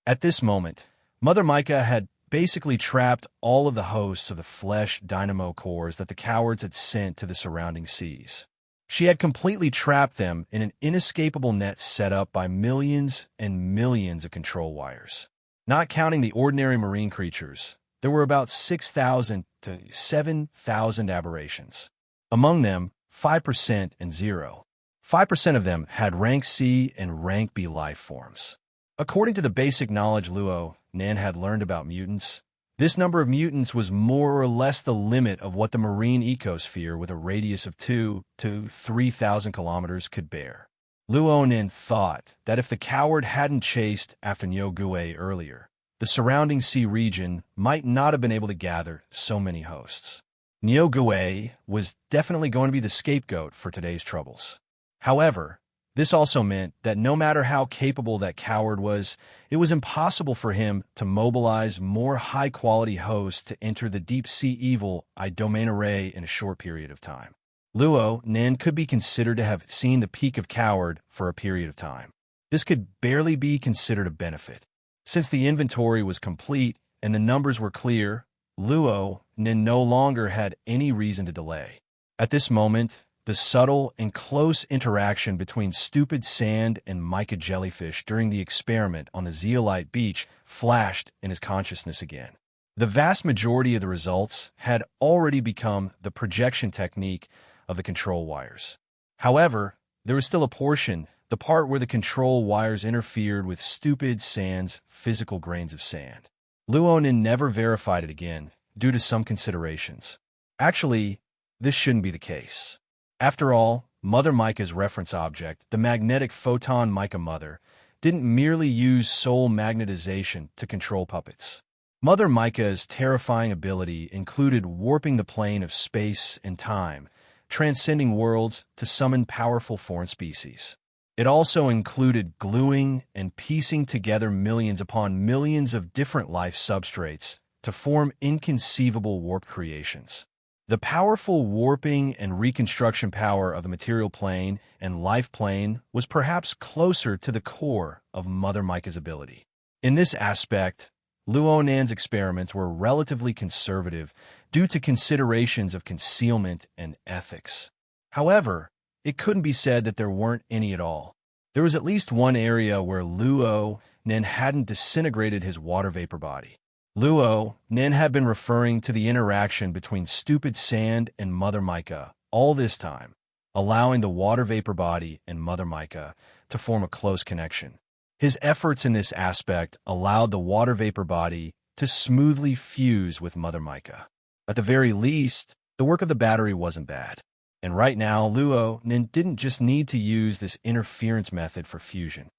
At this moment, Mother Micah had basically trapped all of the hosts of the flesh dynamo cores that the cowards had sent to the surrounding seas. She had completely trapped them in an inescapable net set up by millions and millions of control wires. Not counting the ordinary marine creatures, there were about 6,000 to 7,000 aberrations. Among them, 5% and 0. 5% of them had rank C and rank B life forms. According to the basic knowledge Luo Nan had learned about mutants, this number of mutants was more or less the limit of what the marine ecosphere with a radius of 2 to 3,000 kilometers could bear. Luo Nan thought that if the coward hadn't chased after Nyogue earlier, the surrounding sea region might not have been able to gather so many hosts. Nyogue was definitely going to be the scapegoat for today's troubles. However, this also meant that no matter how capable that coward was, it was impossible for him to mobilize more high-quality hosts to enter the deep-sea evil domain array in a short period of time. Luo Nan could be considered to have seen the peak of coward for a period of time. This could barely be considered a benefit. Since the inventory was complete and the numbers were clear, Luo Nan no longer had any reason to delay. At this moment, the subtle and close interaction between stupid sand and mica jellyfish during the experiment on the zeolite beach flashed in his consciousness again. The vast majority of the results had already become the projection technique of the control wires. However, there was still a portion, the part where the control wires interfered with stupid sand's physical grains of sand. Luo Nan never verified it again, due to some considerations. Actually, this shouldn't be the case. After all, Mother Micah's reference object, the magnetic photon Micah Mother, didn't merely use soul magnetization to control puppets. Mother Micah's terrifying ability included warping the plane of space and time, transcending worlds to summon powerful foreign species. It also included gluing and piecing together millions upon millions of different life substrates to form inconceivable warp creations. The powerful warping and reconstruction power of the material plane and life plane was perhaps closer to the core of Mother Micah's ability. In this aspect, Luo Nan's experiments were relatively conservative due to considerations of concealment and ethics. However, it couldn't be said that there weren't any at all. There was at least one area where Luo Nan hadn't disintegrated his water vapor body. Luo Nan had been referring to the interaction between stupid sand and Mother Micah all this time, allowing the water vapor body and Mother Micah to form a close connection. His efforts in this aspect allowed the water vapor body to smoothly fuse with Mother Micah. At the very least, the work of the battery wasn't bad. And right now, Luo Nan didn't just need to use this interference method for fusion.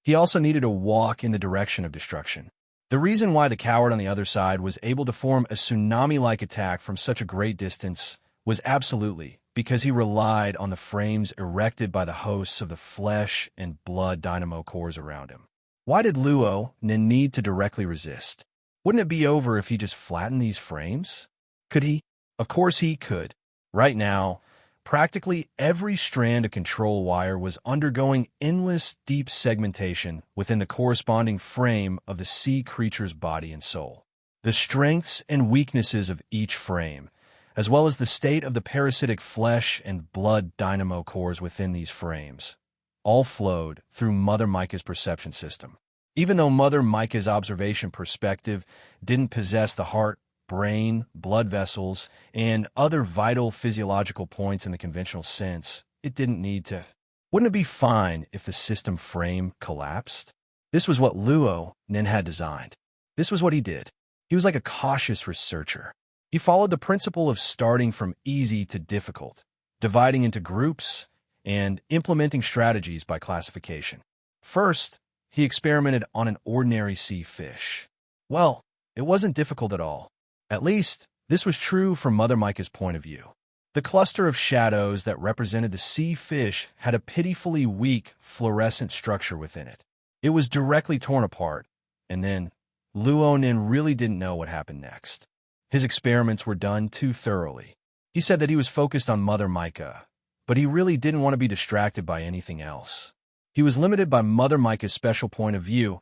He also needed to walk in the direction of destruction. The reason why the coward on the other side was able to form a tsunami-like attack from such a great distance was absolutely because he relied on the frames erected by the hosts of the flesh and blood dynamo cores around him. Why did Luo Nan need to directly resist? Wouldn't it be over if he just flattened these frames? Could he? Of course he could. Right now, practically every strand of control wire was undergoing endless deep segmentation within the corresponding frame of the sea creature's body and soul. The strengths and weaknesses of each frame, as well as the state of the parasitic flesh and blood dynamo cores within these frames, all flowed through Mother Micah's perception system. Even though Mother Micah's observation perspective didn't possess the heart, brain, blood vessels, and other vital physiological points in the conventional sense, it didn't need to. Wouldn't it be fine if the system frame collapsed? This was what Luo Nan had designed. This was what he did. He was like a cautious researcher. He followed the principle of starting from easy to difficult, dividing into groups, and implementing strategies by classification. First, he experimented on an ordinary sea fish. Well, it wasn't difficult at all. At least, this was true from Mother Micah's point of view. The cluster of shadows that represented the sea fish had a pitifully weak fluorescent structure within it. It was directly torn apart, and then Luo Nan really didn't know what happened next. His experiments were done too thoroughly. He said that he was focused on Mother Micah, but he really didn't want to be distracted by anything else. He was limited by Mother Micah's special point of view,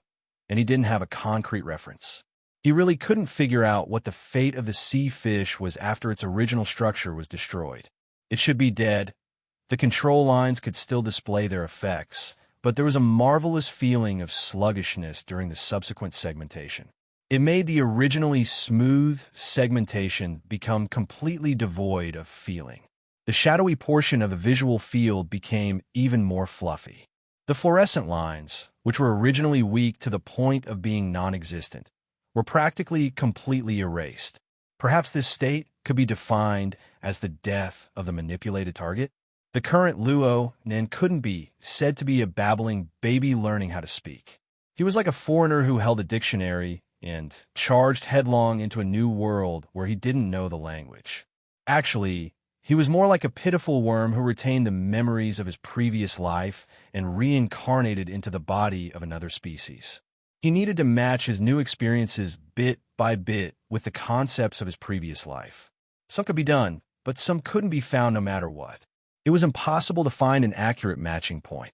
and he didn't have a concrete reference. He really couldn't figure out what the fate of the sea fish was after its original structure was destroyed. It should be dead. The control lines could still display their effects, but there was a marvelous feeling of sluggishness during the subsequent segmentation. It made the originally smooth segmentation become completely devoid of feeling. The shadowy portion of the visual field became even more fluffy. The fluorescent lines, which were originally weak to the point of being non-existent, were practically completely erased. Perhaps this state could be defined as the death of the manipulated target. The current Luo Nan couldn't be said to be a babbling baby learning how to speak. He was like a foreigner who held a dictionary and charged headlong into a new world where he didn't know the language. Actually, he was more like a pitiful worm who retained the memories of his previous life and reincarnated into the body of another species. He needed to match his new experiences bit by bit with the concepts of his previous life. Some could be done, but some couldn't be found no matter what. It was impossible to find an accurate matching point.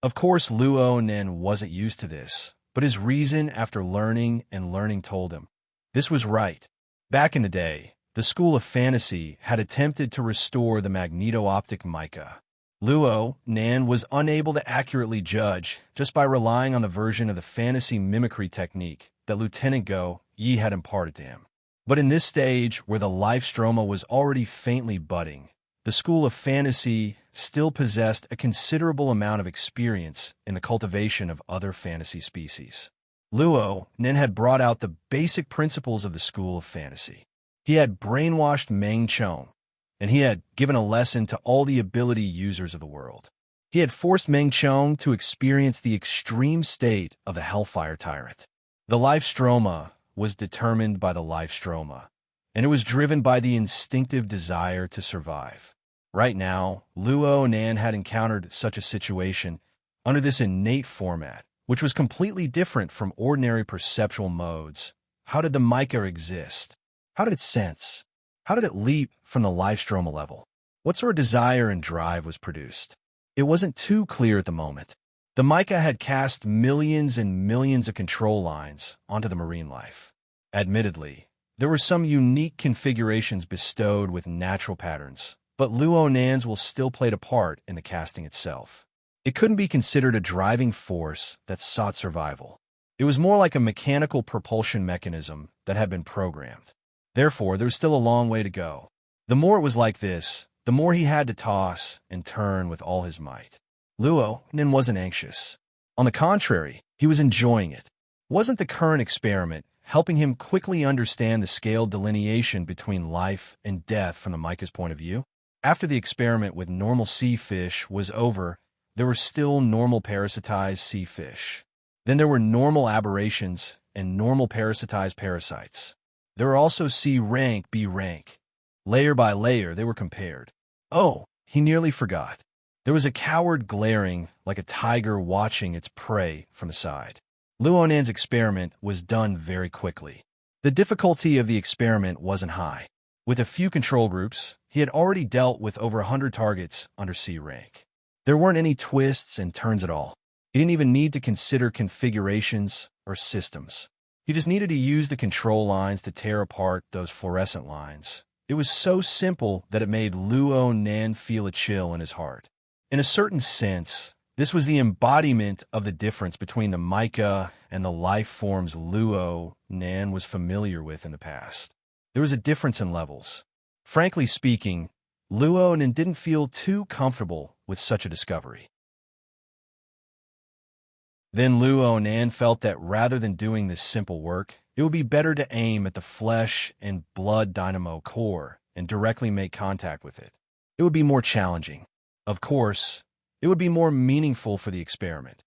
Of course, Luo Nan wasn't used to this, but his reason after learning and learning told him this was right. Back in the day, the School of Fantasy had attempted to restore the magneto-optic mica. Luo Nan was unable to accurately judge just by relying on the version of the fantasy mimicry technique that Lieutenant Go Yi had imparted to him. But in this stage, where the life stroma was already faintly budding, the School of Fantasy still possessed a considerable amount of experience in the cultivation of other fantasy species. Luo Nan had brought out the basic principles of the School of Fantasy. He had brainwashed Meng Chong, and he had given a lesson to all the ability users of the world. He had forced Meng Chong to experience the extreme state of the Hellfire Tyrant. The life stroma was determined by the life stroma, and it was driven by the instinctive desire to survive. Right now, Luo Nan had encountered such a situation under this innate format, which was completely different from ordinary perceptual modes How did the mica exist? How did it sense? How did it leap from the life stroma level? What sort of desire and drive was produced? It wasn't too clear at the moment. The mica had cast millions and millions of control lines onto the marine life. Admittedly, there were some unique configurations bestowed with natural patterns, but Luonan's will still played a part in the casting itself. It couldn't be considered a driving force that sought survival. It was more like a mechanical propulsion mechanism that had been programmed. Therefore, there was still a long way to go. The more it was like this, the more he had to toss and turn with all his might. Luonan wasn't anxious. On the contrary, he was enjoying it. Wasn't the current experiment helping him quickly understand the scaled delineation between life and death from the mica's point of view? After the experiment with normal sea fish was over, there were still normal parasitized sea fish. Then there were normal aberrations and normal parasitized parasites. There were also C rank, B rank. Layer by layer, they were compared. Oh, he nearly forgot. There was a coward glaring like a tiger watching its prey from the side. Luonan's experiment was done very quickly. The difficulty of the experiment wasn't high. With a few control groups, he had already dealt with over 100 targets under C rank. There weren't any twists and turns at all. He didn't even need to consider configurations or systems. He just needed to use the control lines to tear apart those fluorescent lines. It was so simple that it made Luonan feel a chill in his heart. In a certain sense, this was the embodiment of the difference between the mica and the life forms Luonan was familiar with in the past. There was a difference in levels. Frankly speaking, Luonan didn't feel too comfortable with such a discovery. Then Luonan felt that rather than doing this simple work, it would be better to aim at the flesh and blood dynamo core and directly make contact with it. It would be more challenging. Of course, it would be more meaningful for the experiment.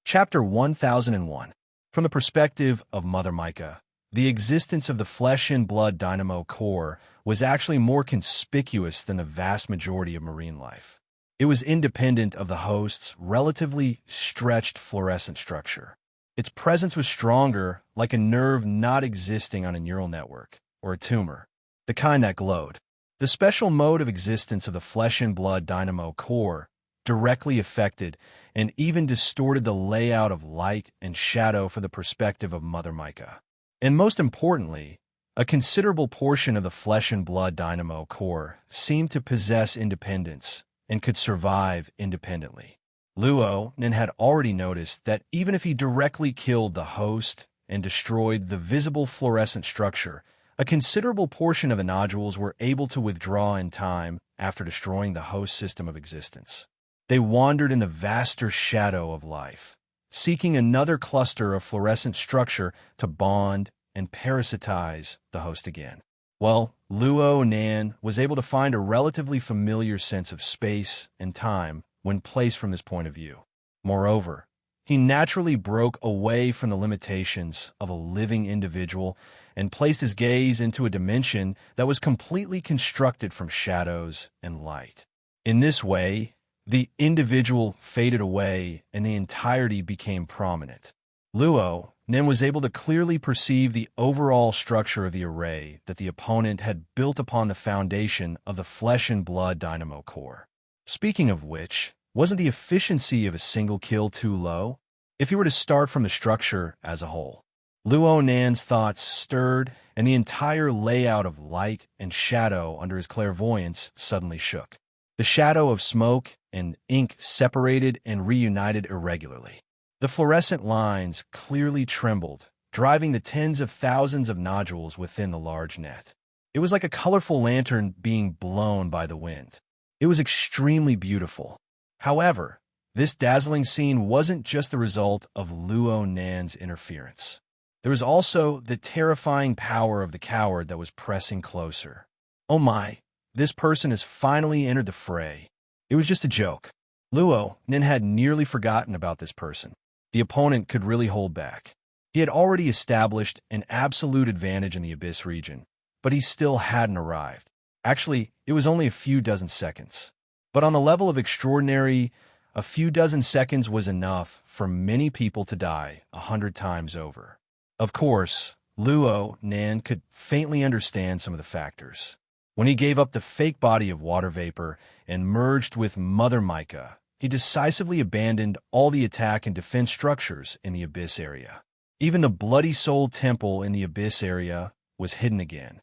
Chapter 1001. From the perspective of Mother Mica, the existence of the flesh and blood dynamo core was actually more conspicuous than the vast majority of marine life. It was independent of the host's relatively stretched fluorescent structure. Its presence was stronger, like a nerve not existing on a neural network, or a tumor, the kind that glowed. The special mode of existence of the flesh and blood dynamo core directly affected and even distorted the layout of light and shadow from the perspective of Mother Mica. And most importantly, a considerable portion of the flesh and blood dynamo core seemed to possess independence and could survive independently. Luonan had already noticed that even if he directly killed the host and destroyed the visible fluorescent structure, a considerable portion of the nodules were able to withdraw in time after destroying the host system of existence. They wandered in the vaster shadow of life, seeking another cluster of fluorescent structure to bond and parasitize the host again. Well, Luonan was able to find a relatively familiar sense of space and time when placed from this point of view. Moreover, he naturally broke away from the limitations of a living individual and placed his gaze into a dimension that was completely constructed from shadows and light. In this way, the individual faded away and the entirety became prominent. Luonan was able to clearly perceive the overall structure of the array that the opponent had built upon the foundation of the flesh and blood dynamo core. Speaking of which, wasn't the efficiency of a single kill too low? If he were to start from the structure as a whole. Luonan's thoughts stirred, and the entire layout of light and shadow under his clairvoyance suddenly shook. The shadow of smoke and ink separated and reunited irregularly. The fluorescent lines clearly trembled, driving the tens of thousands of nodules within the large net. It was like a colorful lantern being blown by the wind. It was extremely beautiful. However, this dazzling scene wasn't just the result of Luonan's interference. There was also the terrifying power of the coward that was pressing closer. Oh my, this person has finally entered the fray. It was just a joke. Luonan had nearly forgotten about this person. The opponent could really hold back. He had already established an absolute advantage in the Abyss region, but he still hadn't arrived. Actually, it was only a few dozen seconds. But on the level of extraordinary, A few dozen seconds was enough for many people to die 100 times over. Of course, Luo Nan could faintly understand some of the factors. When he gave up the fake body of water vapor and merged with Mother Micah, he decisively abandoned all the attack and defense structures in the Abyss area. Even the Bloody Soul Temple in the Abyss area was hidden again.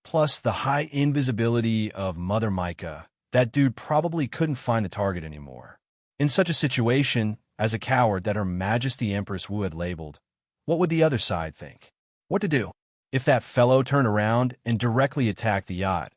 Plus the high invisibility of Mother Micah, that dude probably couldn't find the target anymore. In such a situation, as a coward that Her Majesty Empress Wu had labeled, what would the other side think? What to do? If that fellow turned around and directly attacked the yacht,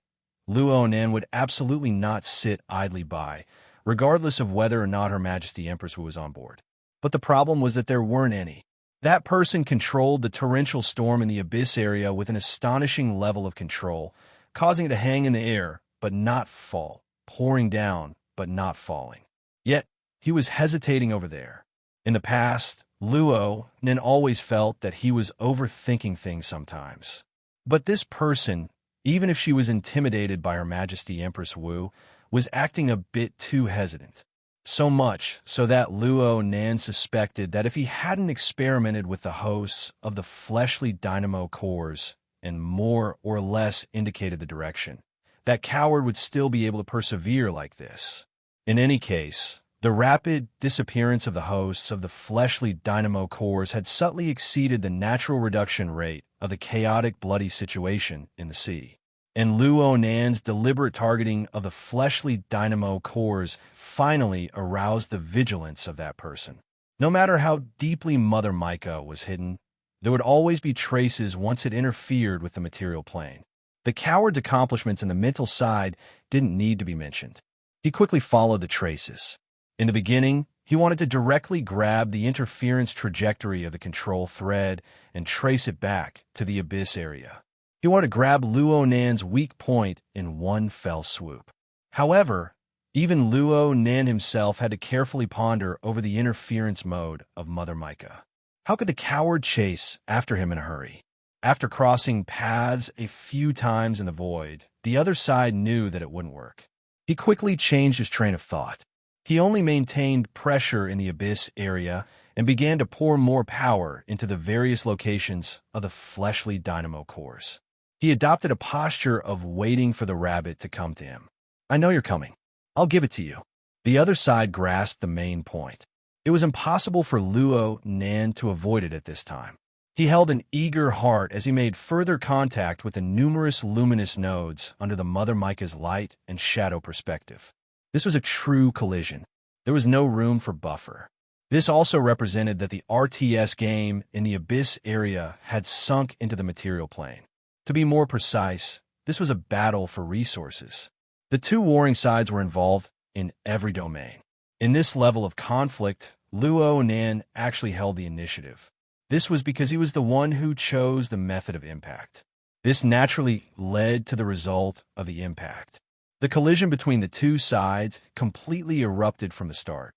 Luo Nan would absolutely not sit idly by, regardless of whether or not Her Majesty Empress Wu was on board. But the problem was that there weren't any. That person controlled the torrential storm in the Abyss area with an astonishing level of control, causing it to hang in the air but not fall, pouring down but not falling. Yet, he was hesitating over there. In the past, Luo Nan always felt that he was overthinking things sometimes. But this person, even if she was intimidated by Her Majesty Empress Wu, was acting a bit too hesitant. So much so that Luo Nan suspected that if he hadn't experimented with the hosts of the fleshly dynamo cores and more or less indicated the direction, that coward would still be able to persevere like this. In any case, the rapid disappearance of the hosts of the fleshly dynamo cores had subtly exceeded the natural reduction rate of the chaotic bloody situation in the sea. And Luo Nan's deliberate targeting of the fleshly dynamo cores finally aroused the vigilance of that person. No matter how deeply Mother Micah was hidden, there would always be traces once it interfered with the material plane. The coward's accomplishments in the mental side didn't need to be mentioned. He quickly followed the traces. In the beginning, he wanted to directly grab the interference trajectory of the control thread and trace it back to the Abyss area. He wanted to grab Luo Nan's weak point in one fell swoop. However, even Luo Nan himself had to carefully ponder over the interference mode of Mother Micah. How could the coward chase after him in a hurry? After crossing paths a few times in the void, the other side knew that it wouldn't work. He quickly changed his train of thought. He only maintained pressure in the Abyss area and began to pour more power into the various locations of the fleshly dynamo cores. He adopted a posture of waiting for the rabbit to come to him. I know you're coming. I'll give it to you. The other side grasped the main point. It was impossible for Luo Nan to avoid it at this time. He held an eager heart as he made further contact with the numerous luminous nodes under the Mother Micah's light and shadow perspective. This was a true collision. There was no room for buffer. This also represented that the RTS game in the Abyss area had sunk into the material plane. To be more precise, this was a battle for resources. The two warring sides were involved in every domain. In this level of conflict, Luo Nan actually held the initiative. This was because he was the one who chose the method of impact. This naturally led to the result of the impact. The collision between the two sides completely erupted from the start.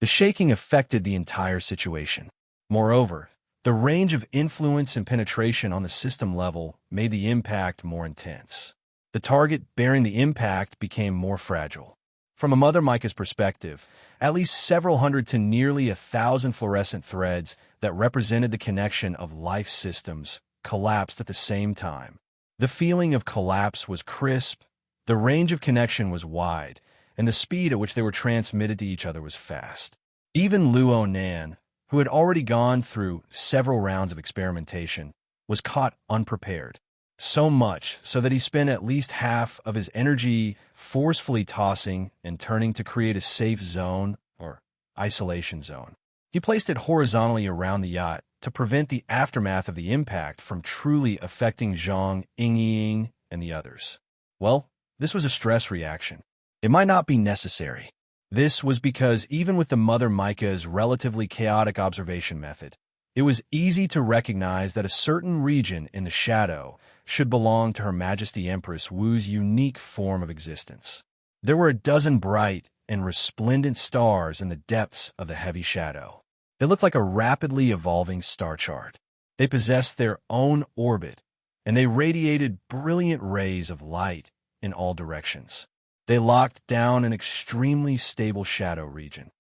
The shaking affected the entire situation. Moreover, the range of influence and penetration on the system level made the impact more intense. The target bearing the impact became more fragile. From a Mother Micah's perspective, at least several hundred to nearly 1,000 fluorescent threads that represented the connection of life systems collapsed at the same time. The feeling of collapse was crisp, the range of connection was wide, and the speed at which they were transmitted to each other was fast. Even Luo Nan, who had already gone through several rounds of experimentation, was caught unprepared. So much so that he spent at least half of his energy forcefully tossing and turning to create a safe zone or isolation zone. He placed it horizontally around the yacht to prevent the aftermath of the impact from truly affecting Zhang, Ying, and the others. Well, this was a stress reaction. It might not be necessary. This was because even with the Mother Micah's relatively chaotic observation method, it was easy to recognize that a certain region in the shadow should belong to Her Majesty Empress Wu's unique form of existence. There were a dozen bright and resplendent stars in the depths of the heavy shadow. They looked like a rapidly evolving star chart. They possessed their own orbit, and they radiated brilliant rays of light in all directions. They locked down an extremely stable shadow region.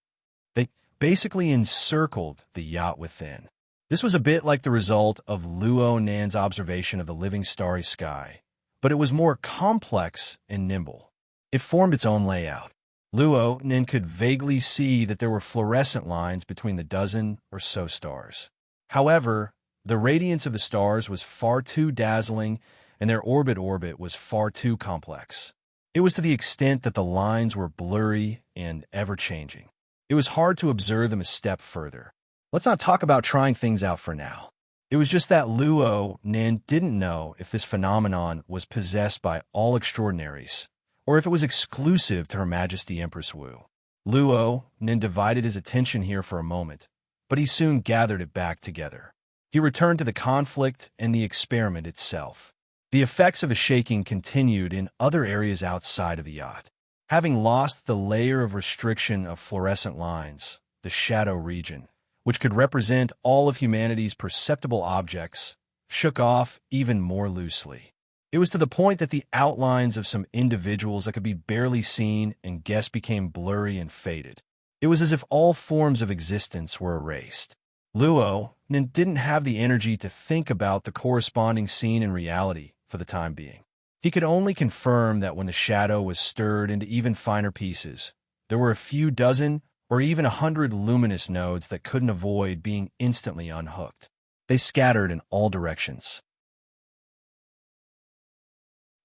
They basically encircled the yacht within. This was a bit like the result of Luo Nan's observation of the living starry sky, but it was more complex and nimble. It formed its own layout. Luo Nan could vaguely see that there were fluorescent lines between the dozen or so stars. However, the radiance of the stars was far too dazzling, and their orbit was far too complex. It was to the extent that the lines were blurry and ever-changing. It was hard to observe them a step further. Let's not talk about trying things out for now. It was just that Luo Nan didn't know if this phenomenon was possessed by all extraordinaries, or if it was exclusive to Her Majesty Empress Wu. Luo Nan divided his attention here for a moment, but he soon gathered it back together. He returned to the conflict and the experiment itself. The effects of the shaking continued in other areas outside of the yacht. Having lost the layer of restriction of fluorescent lines, the shadow region, which could represent all of humanity's perceptible objects, shook off even more loosely. It was to the point that the outlines of some individuals that could be barely seen and guessed became blurry and faded. It was as if all forms of existence were erased. Luo Nan didn't have the energy to think about the corresponding scene in reality for the time being. He could only confirm that when the shadow was stirred into even finer pieces, there were a few dozen or even 100 luminous nodes that couldn't avoid being instantly unhooked. They scattered in all directions.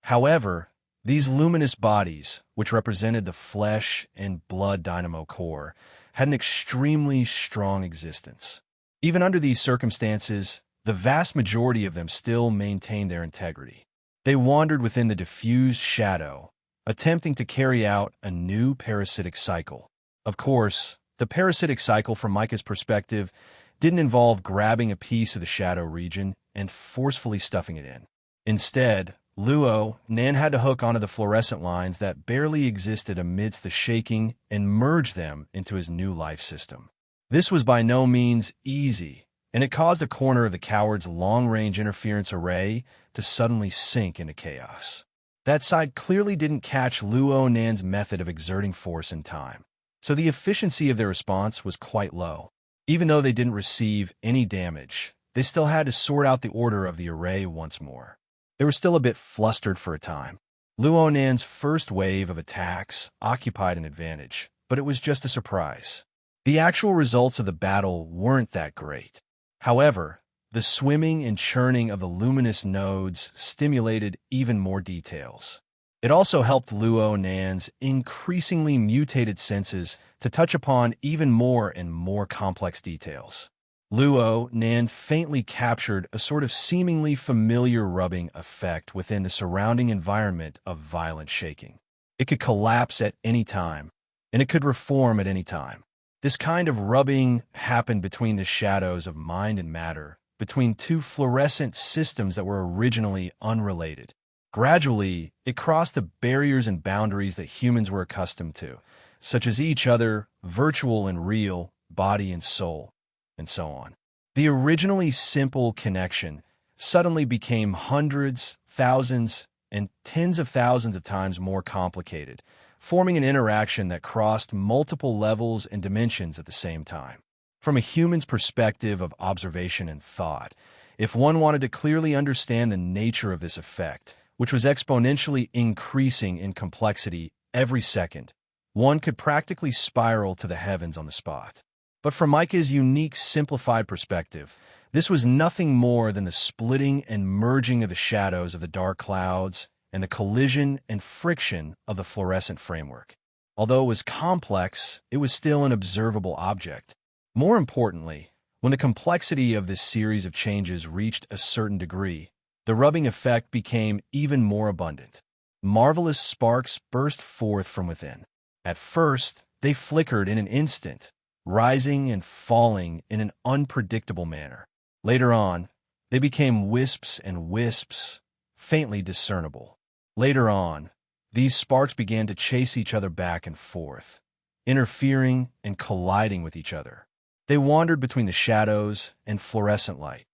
However, these luminous bodies, which represented the flesh and blood dynamo core, had an extremely strong existence. Even under these circumstances, the vast majority of them still maintained their integrity. They wandered within the diffused shadow, attempting to carry out a new parasitic cycle. Of course, the parasitic cycle from Micah's perspective didn't involve grabbing a piece of the shadow region and forcefully stuffing it in. Instead, Luo Nan had to hook onto the fluorescent lines that barely existed amidst the shaking and merge them into his new life system. This was by no means easy, and it caused a corner of the coward's long-range interference array to suddenly sink into chaos. That side clearly didn't catch Luo Nan's method of exerting force in time, so the efficiency of their response was quite low. Even though they didn't receive any damage, they still had to sort out the order of the array once more. They were still a bit flustered for a time. Luo Nan's first wave of attacks occupied an advantage, but it was just a surprise. The actual results of the battle weren't that great. However, the swimming and churning of the luminous nodes stimulated even more details. It also helped Luo Nan's increasingly mutated senses to touch upon even more and more complex details. Luo Nan faintly captured a sort of seemingly familiar rubbing effect within the surrounding environment of violent shaking. It could collapse at any time, and it could reform at any time. This kind of rubbing happened between the shadows of mind and matter, between two fluorescent systems that were originally unrelated. Gradually, it crossed the barriers and boundaries that humans were accustomed to, such as each other, virtual and real, body and soul, and so on. The originally simple connection suddenly became hundreds, thousands, and tens of thousands of times more complicated, forming an interaction that crossed multiple levels and dimensions at the same time. From a human's perspective of observation and thought, if one wanted to clearly understand the nature of this effect, which was exponentially increasing in complexity every second, one could practically spiral to the heavens on the spot. But from Micah's unique simplified perspective, this was nothing more than the splitting and merging of the shadows of the dark clouds and the collision and friction of the fluorescent framework. Although it was complex, it was still an observable object. More importantly, when the complexity of this series of changes reached a certain degree, the rubbing effect became even more abundant. Marvelous sparks burst forth from within. At first, they flickered in an instant, rising and falling in an unpredictable manner. Later on, they became wisps and wisps, faintly discernible. Later on, these sparks began to chase each other back and forth, interfering and colliding with each other. They wandered between the shadows and fluorescent light,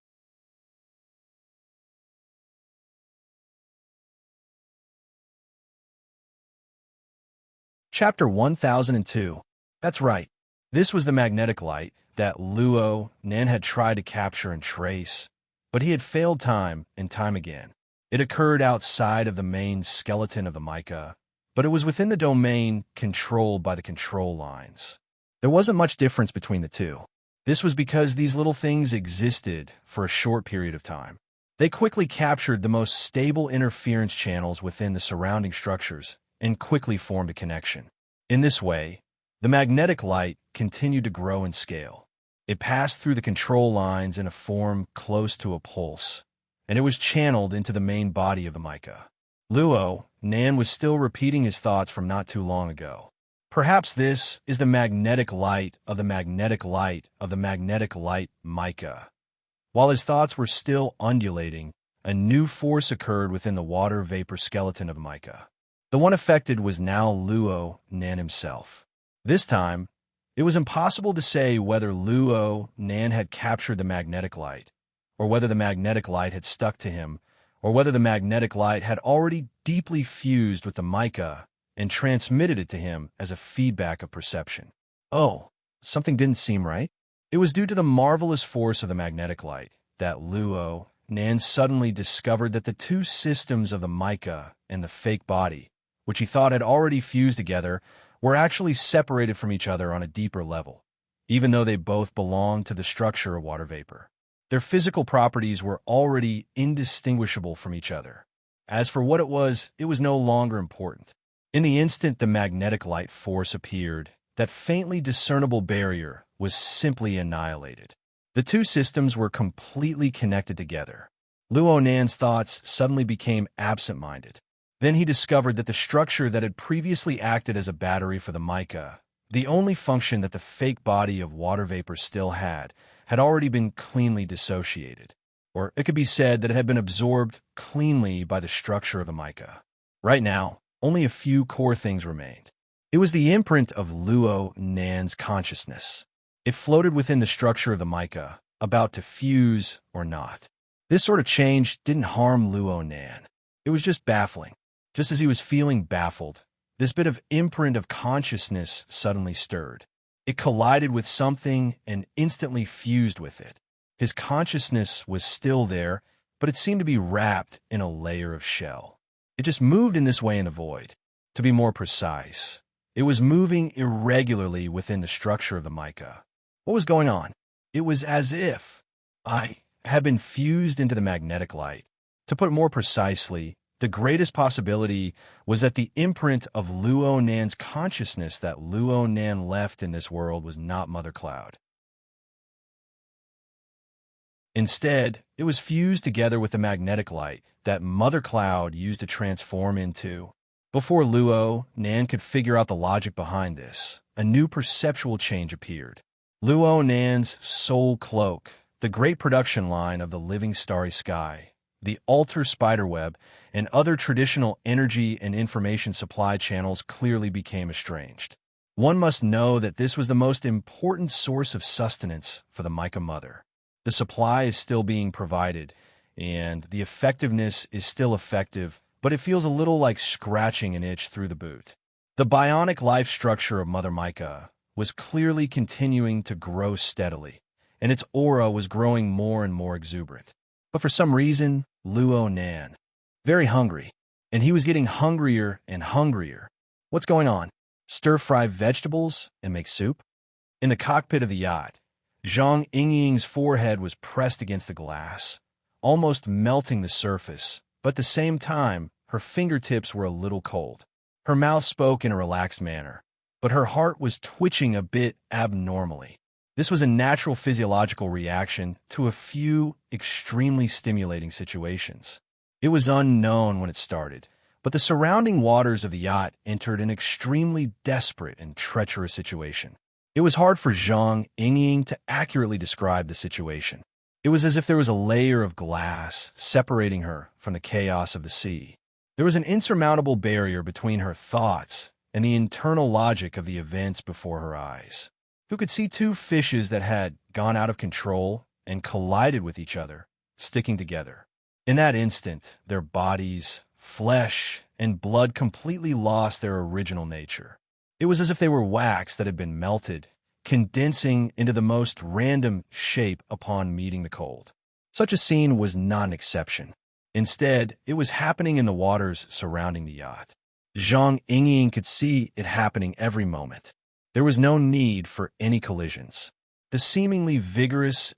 Chapter 1002. That's right. This was the magnetic light that Luo Nan had tried to capture and trace, but he had failed time and time again. It occurred outside of the main skeleton of the mica, but it was within the domain controlled by the control lines. There wasn't much difference between the two. This was because these little things existed for a short period of time. They quickly captured the most stable interference channels within the surrounding structures and quickly formed a connection. In this way, the magnetic light continued to grow in scale. It passed through the control lines in a form close to a pulse, and it was channeled into the main body of the mica. Luo Nan was still repeating his thoughts from not too long ago. Perhaps this is the magnetic light of the magnetic light of the magnetic light mica. While his thoughts were still undulating, a new force occurred within the water vapor skeleton of mica. The one affected was now Luo Nan himself. This time, it was impossible to say whether Luo Nan had captured the magnetic light, or whether the magnetic light had stuck to him, or whether the magnetic light had already deeply fused with the mica and transmitted it to him as a feedback of perception. Oh, something didn't seem right. It was due to the marvelous force of the magnetic light that Luo Nan suddenly discovered that the two systems of the mica and the fake body, which he thought had already fused together, were actually separated from each other on a deeper level, even though they both belonged to the structure of water vapor. Their physical properties were already indistinguishable from each other. As for what it was no longer important. In the instant the magnetic light force appeared, that faintly discernible barrier was simply annihilated. The two systems were completely connected together. Luo Nan's thoughts suddenly became absent-minded. Then he discovered that the structure that had previously acted as a battery for the mica, the only function that the fake body of water vapor still had already been cleanly dissociated. Or it could be said that it had been absorbed cleanly by the structure of the mica. Right now, only a few core things remained. It was the imprint of Luo Nan's consciousness. It floated within the structure of the mica, about to fuse or not. This sort of change didn't harm Luo Nan. It was just baffling. Just as he was feeling baffled, this bit of imprint of consciousness suddenly stirred. It collided with something and instantly fused with it. His consciousness was still there, but it seemed to be wrapped in a layer of shell. It just moved in this way in the void. To be more precise, it was moving irregularly within the structure of the mica. What was going on? It was as if I had been fused into the magnetic light. To put it more precisely, the greatest possibility was that the imprint of Luo Nan's consciousness that Luo Nan left in this world was not Mother Cloud. Instead, it was fused together with the magnetic light that Mother Cloud used to transform into. Before Luo Nan could figure out the logic behind this, a new perceptual change appeared. Luo Nan's soul cloak, the great production line of the living starry sky, the altar spiderweb, and other traditional energy and information supply channels clearly became estranged. One must know that this was the most important source of sustenance for the mica mother. The supply is still being provided, and the effectiveness is still effective, but it feels a little like scratching an itch through the boot. The bionic life structure of Mother Mica was clearly continuing to grow steadily, and its aura was growing more and more exuberant. But for some reason, Luo Nan, very hungry, and he was getting hungrier and hungrier. What's going on? Stir-fry vegetables and make soup? In the cockpit of the yacht, Zhang Yingying's forehead was pressed against the glass, almost melting the surface, but at the same time, her fingertips were a little cold. Her mouth spoke in a relaxed manner, but her heart was twitching a bit abnormally. This was a natural physiological reaction to a few extremely stimulating situations. It was unknown when it started, but the surrounding waters of the yacht entered an extremely desperate and treacherous situation. It was hard for Zhang Yingying to accurately describe the situation. It was as if there was a layer of glass separating her from the chaos of the sea. There was an insurmountable barrier between her thoughts and the internal logic of the events before her eyes. Who could see two fishes that had gone out of control and collided with each other, sticking together. In that instant, their bodies, flesh, and blood completely lost their original nature. It was as if they were wax that had been melted, condensing into the most random shape upon meeting the cold. Such a scene was not an exception. Instead, it was happening in the waters surrounding the yacht. Zhang Yingying could see it happening every moment. There was no need for any collisions. The seemingly vigorous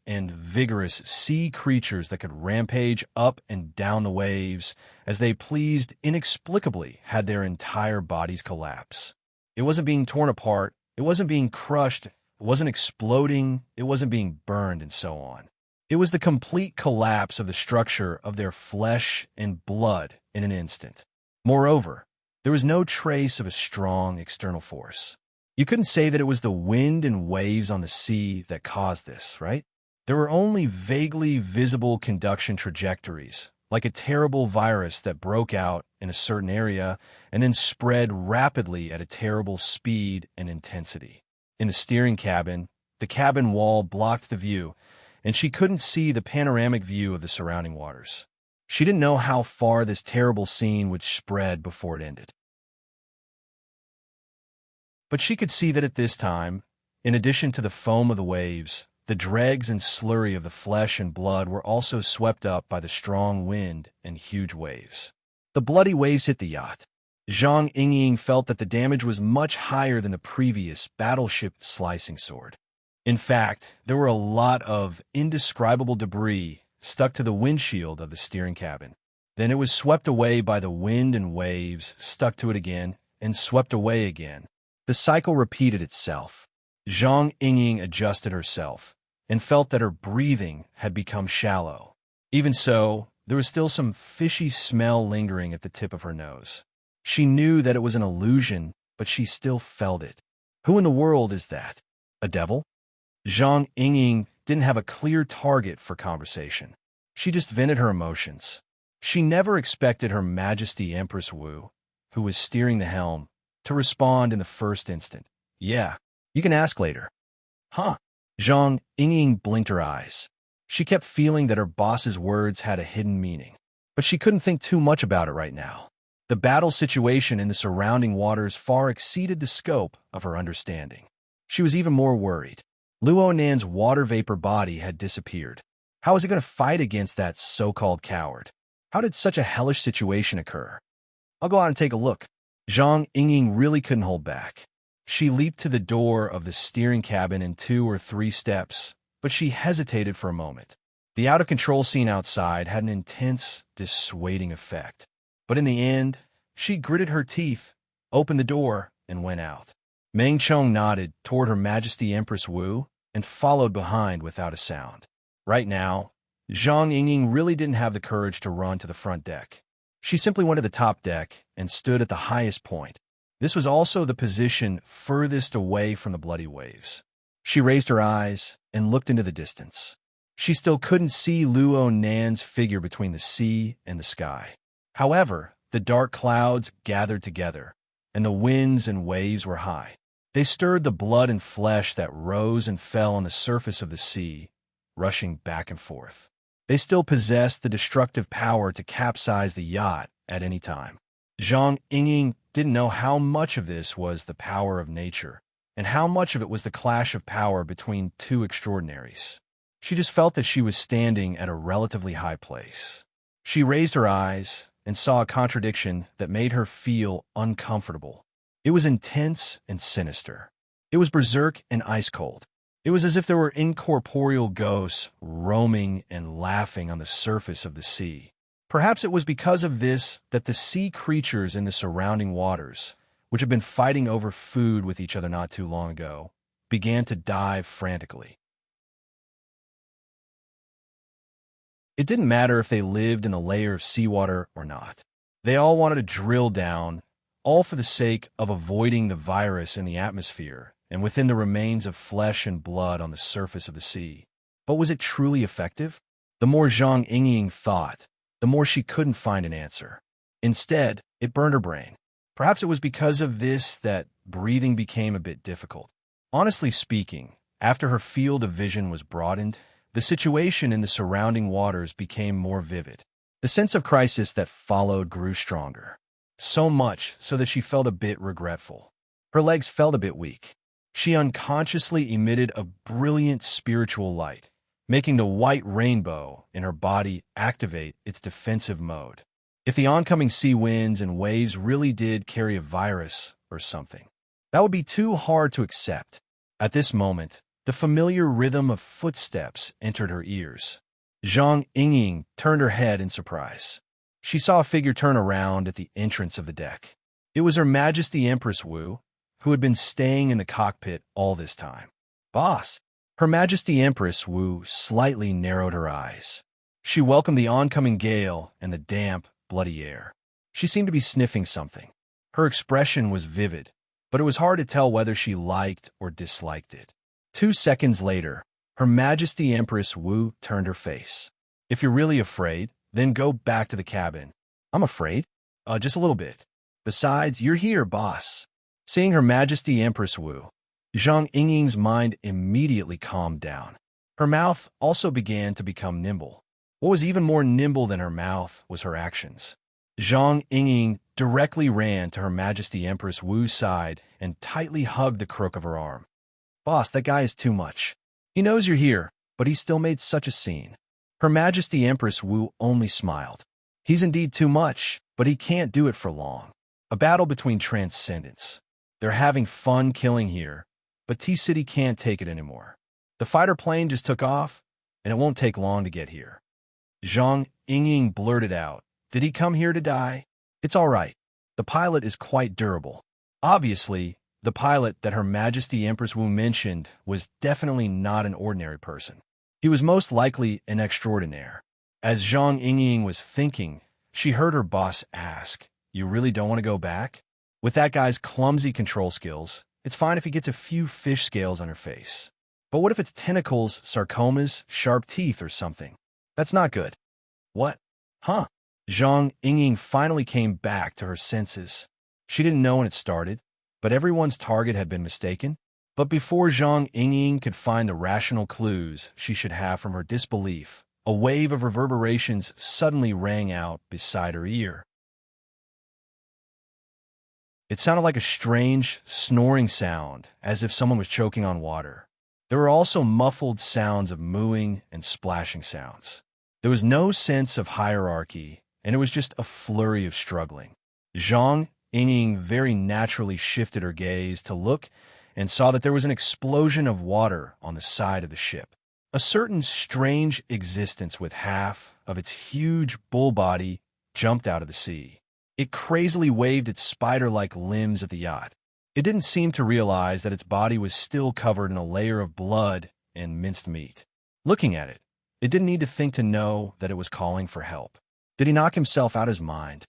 sea creatures that could rampage up and down the waves as they pleased inexplicably had their entire bodies collapse. It wasn't being torn apart, it wasn't being crushed, it wasn't exploding, it wasn't being burned, and so on. It was the complete collapse of the structure of their flesh and blood in an instant. Moreover, there was no trace of a strong external force. You couldn't say that it was the wind and waves on the sea that caused this, right? There were only vaguely visible conduction trajectories, like a terrible virus that broke out in a certain area and then spread rapidly at a terrible speed and intensity. In the steering cabin, the cabin wall blocked the view, and she couldn't see the panoramic view of the surrounding waters. She didn't know how far this terrible scene would spread before it ended. But she could see that at this time, in addition to the foam of the waves, the dregs and slurry of the flesh and blood were also swept up by the strong wind and huge waves. The bloody waves hit the yacht. Zhang Yingying felt that the damage was much higher than the previous battleship slicing sword. In fact, there were a lot of indescribable debris stuck to the windshield of the steering cabin. Then it was swept away by the wind and waves, stuck to it again, and swept away again. The cycle repeated itself. Zhang Yingying adjusted herself and felt that her breathing had become shallow. Even so, there was still some fishy smell lingering at the tip of her nose. She knew that it was an illusion, but she still felt it. Who in the world is that? A devil? Zhang Yingying didn't have a clear target for conversation. She just vented her emotions. She never expected Her Majesty Empress Wu, who was steering the helm, to respond in the first instant. Yeah, you can ask later. Huh? Zhang Yingying blinked her eyes. She kept feeling that her boss's words had a hidden meaning, but she couldn't think too much about it right now. The battle situation in the surrounding waters far exceeded the scope of her understanding. She was even more worried. Luo Nan's water vapor body had disappeared. How was it going to fight against that so-called coward? How did such a hellish situation occur? I'll go out and take a look. Zhang Yingying really couldn't hold back. She leaped to the door of the steering cabin in 2 or 3 steps, but she hesitated for a moment. The out-of-control scene outside had an intense, dissuading effect. But in the end, she gritted her teeth, opened the door, and went out. Meng Chong nodded toward Her Majesty Empress Wu and followed behind without a sound. Right now, Zhang Yingying really didn't have the courage to run to the front deck. She simply went to the top deck and stood at the highest point. This was also the position furthest away from the bloody waves. She raised her eyes and looked into the distance. She still couldn't see Luo Nan's figure between the sea and the sky. However, the dark clouds gathered together, and the winds and waves were high. They stirred the blood and flesh that rose and fell on the surface of the sea, rushing back and forth. They still possessed the destructive power to capsize the yacht at any time. Zhang Yingying didn't know how much of this was the power of nature, and how much of it was the clash of power between two extraordinaries. She just felt that she was standing at a relatively high place. She raised her eyes and saw a contradiction that made her feel uncomfortable. It was intense and sinister. It was berserk and ice-cold. It was as if there were incorporeal ghosts roaming and laughing on the surface of the sea. Perhaps it was because of this that the sea creatures in the surrounding waters, which had been fighting over food with each other not too long ago, began to dive frantically. It didn't matter if they lived in a layer of seawater or not. They all wanted to drill down, all for the sake of avoiding the virus in the atmosphere and within the remains of flesh and blood on the surface of the sea. But was it truly effective? The more Zhang Yingying thought, the more she couldn't find an answer. Instead, it burned her brain. Perhaps it was because of this that breathing became a bit difficult. Honestly speaking, after her field of vision was broadened, the situation in the surrounding waters became more vivid. The sense of crisis that followed grew stronger. So much so that she felt a bit regretful. Her legs felt a bit weak. She unconsciously emitted a brilliant spiritual light, making the white rainbow in her body activate its defensive mode. If the oncoming sea winds and waves really did carry a virus or something, that would be too hard to accept. At this moment, the familiar rhythm of footsteps entered her ears. Zhang Yingying turned her head in surprise. She saw a figure turn around at the entrance of the deck. It was Her Majesty Empress Wu, who had been staying in the cockpit all this time. "Boss!" Her Majesty Empress Wu slightly narrowed her eyes. She welcomed the oncoming gale and the damp, bloody air. She seemed to be sniffing something. Her expression was vivid, but it was hard to tell whether she liked or disliked it. 2 seconds later, Her Majesty Empress Wu turned her face. "If you're really afraid, then go back to the cabin." "I'm afraid?" Just a little bit. Besides, you're here, boss." Seeing Her Majesty Empress Wu, Zhang Yingying's mind immediately calmed down. Her mouth also began to become nimble. What was even more nimble than her mouth was her actions. Zhang Yingying directly ran to Her Majesty Empress Wu's side and tightly hugged the crook of her arm. "Boss, that guy is too much. He knows you're here, but he still made such a scene." Her Majesty Empress Wu only smiled. "He's indeed too much, but he can't do it for long." A battle between transcendents. They're having fun killing here, but T-City can't take it anymore. The fighter plane just took off, and it won't take long to get here. Zhang Yingying blurted out, "Did he come here to die?" "It's all right. The pilot is quite durable." Obviously, the pilot that Her Majesty Empress Wu mentioned was definitely not an ordinary person. He was most likely an extraordinaire. As Zhang Yingying was thinking, she heard her boss ask, "You really don't want to go back? With that guy's clumsy control skills, it's fine if he gets a few fish scales on her face. But what if it's tentacles, sarcomas, sharp teeth, or something? That's not good." "What? Huh?" Zhang Yingying finally came back to her senses. She didn't know when it started, but everyone's target had been mistaken. But before Zhang Yingying could find the rational clues she should have from her disbelief, a wave of reverberations suddenly rang out beside her ear. It sounded like a strange, snoring sound, as if someone was choking on water. There were also muffled sounds of mooing and splashing sounds. There was no sense of hierarchy, and it was just a flurry of struggling. Zhang Yingying very naturally shifted her gaze to look and saw that there was an explosion of water on the side of the ship. A certain strange existence with half of its huge bull body jumped out of the sea. It crazily waved its spider-like limbs at the yacht. It didn't seem to realize that its body was still covered in a layer of blood and minced meat. Looking at it, it didn't need to think to know that it was calling for help. Did he knock himself out his mind?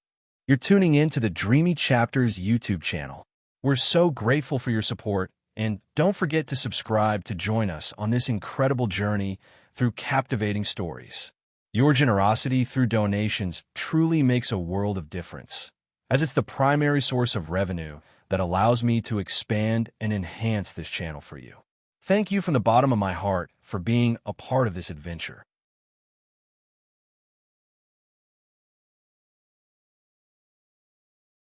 You're tuning in to the Dreamy Chapters YouTube channel. We're so grateful for your support, and don't forget to subscribe to join us on this incredible journey through captivating stories. Your generosity through donations truly makes a world of difference, as it's the primary source of revenue that allows me to expand and enhance this channel for you. Thank you from the bottom of my heart for being a part of this adventure.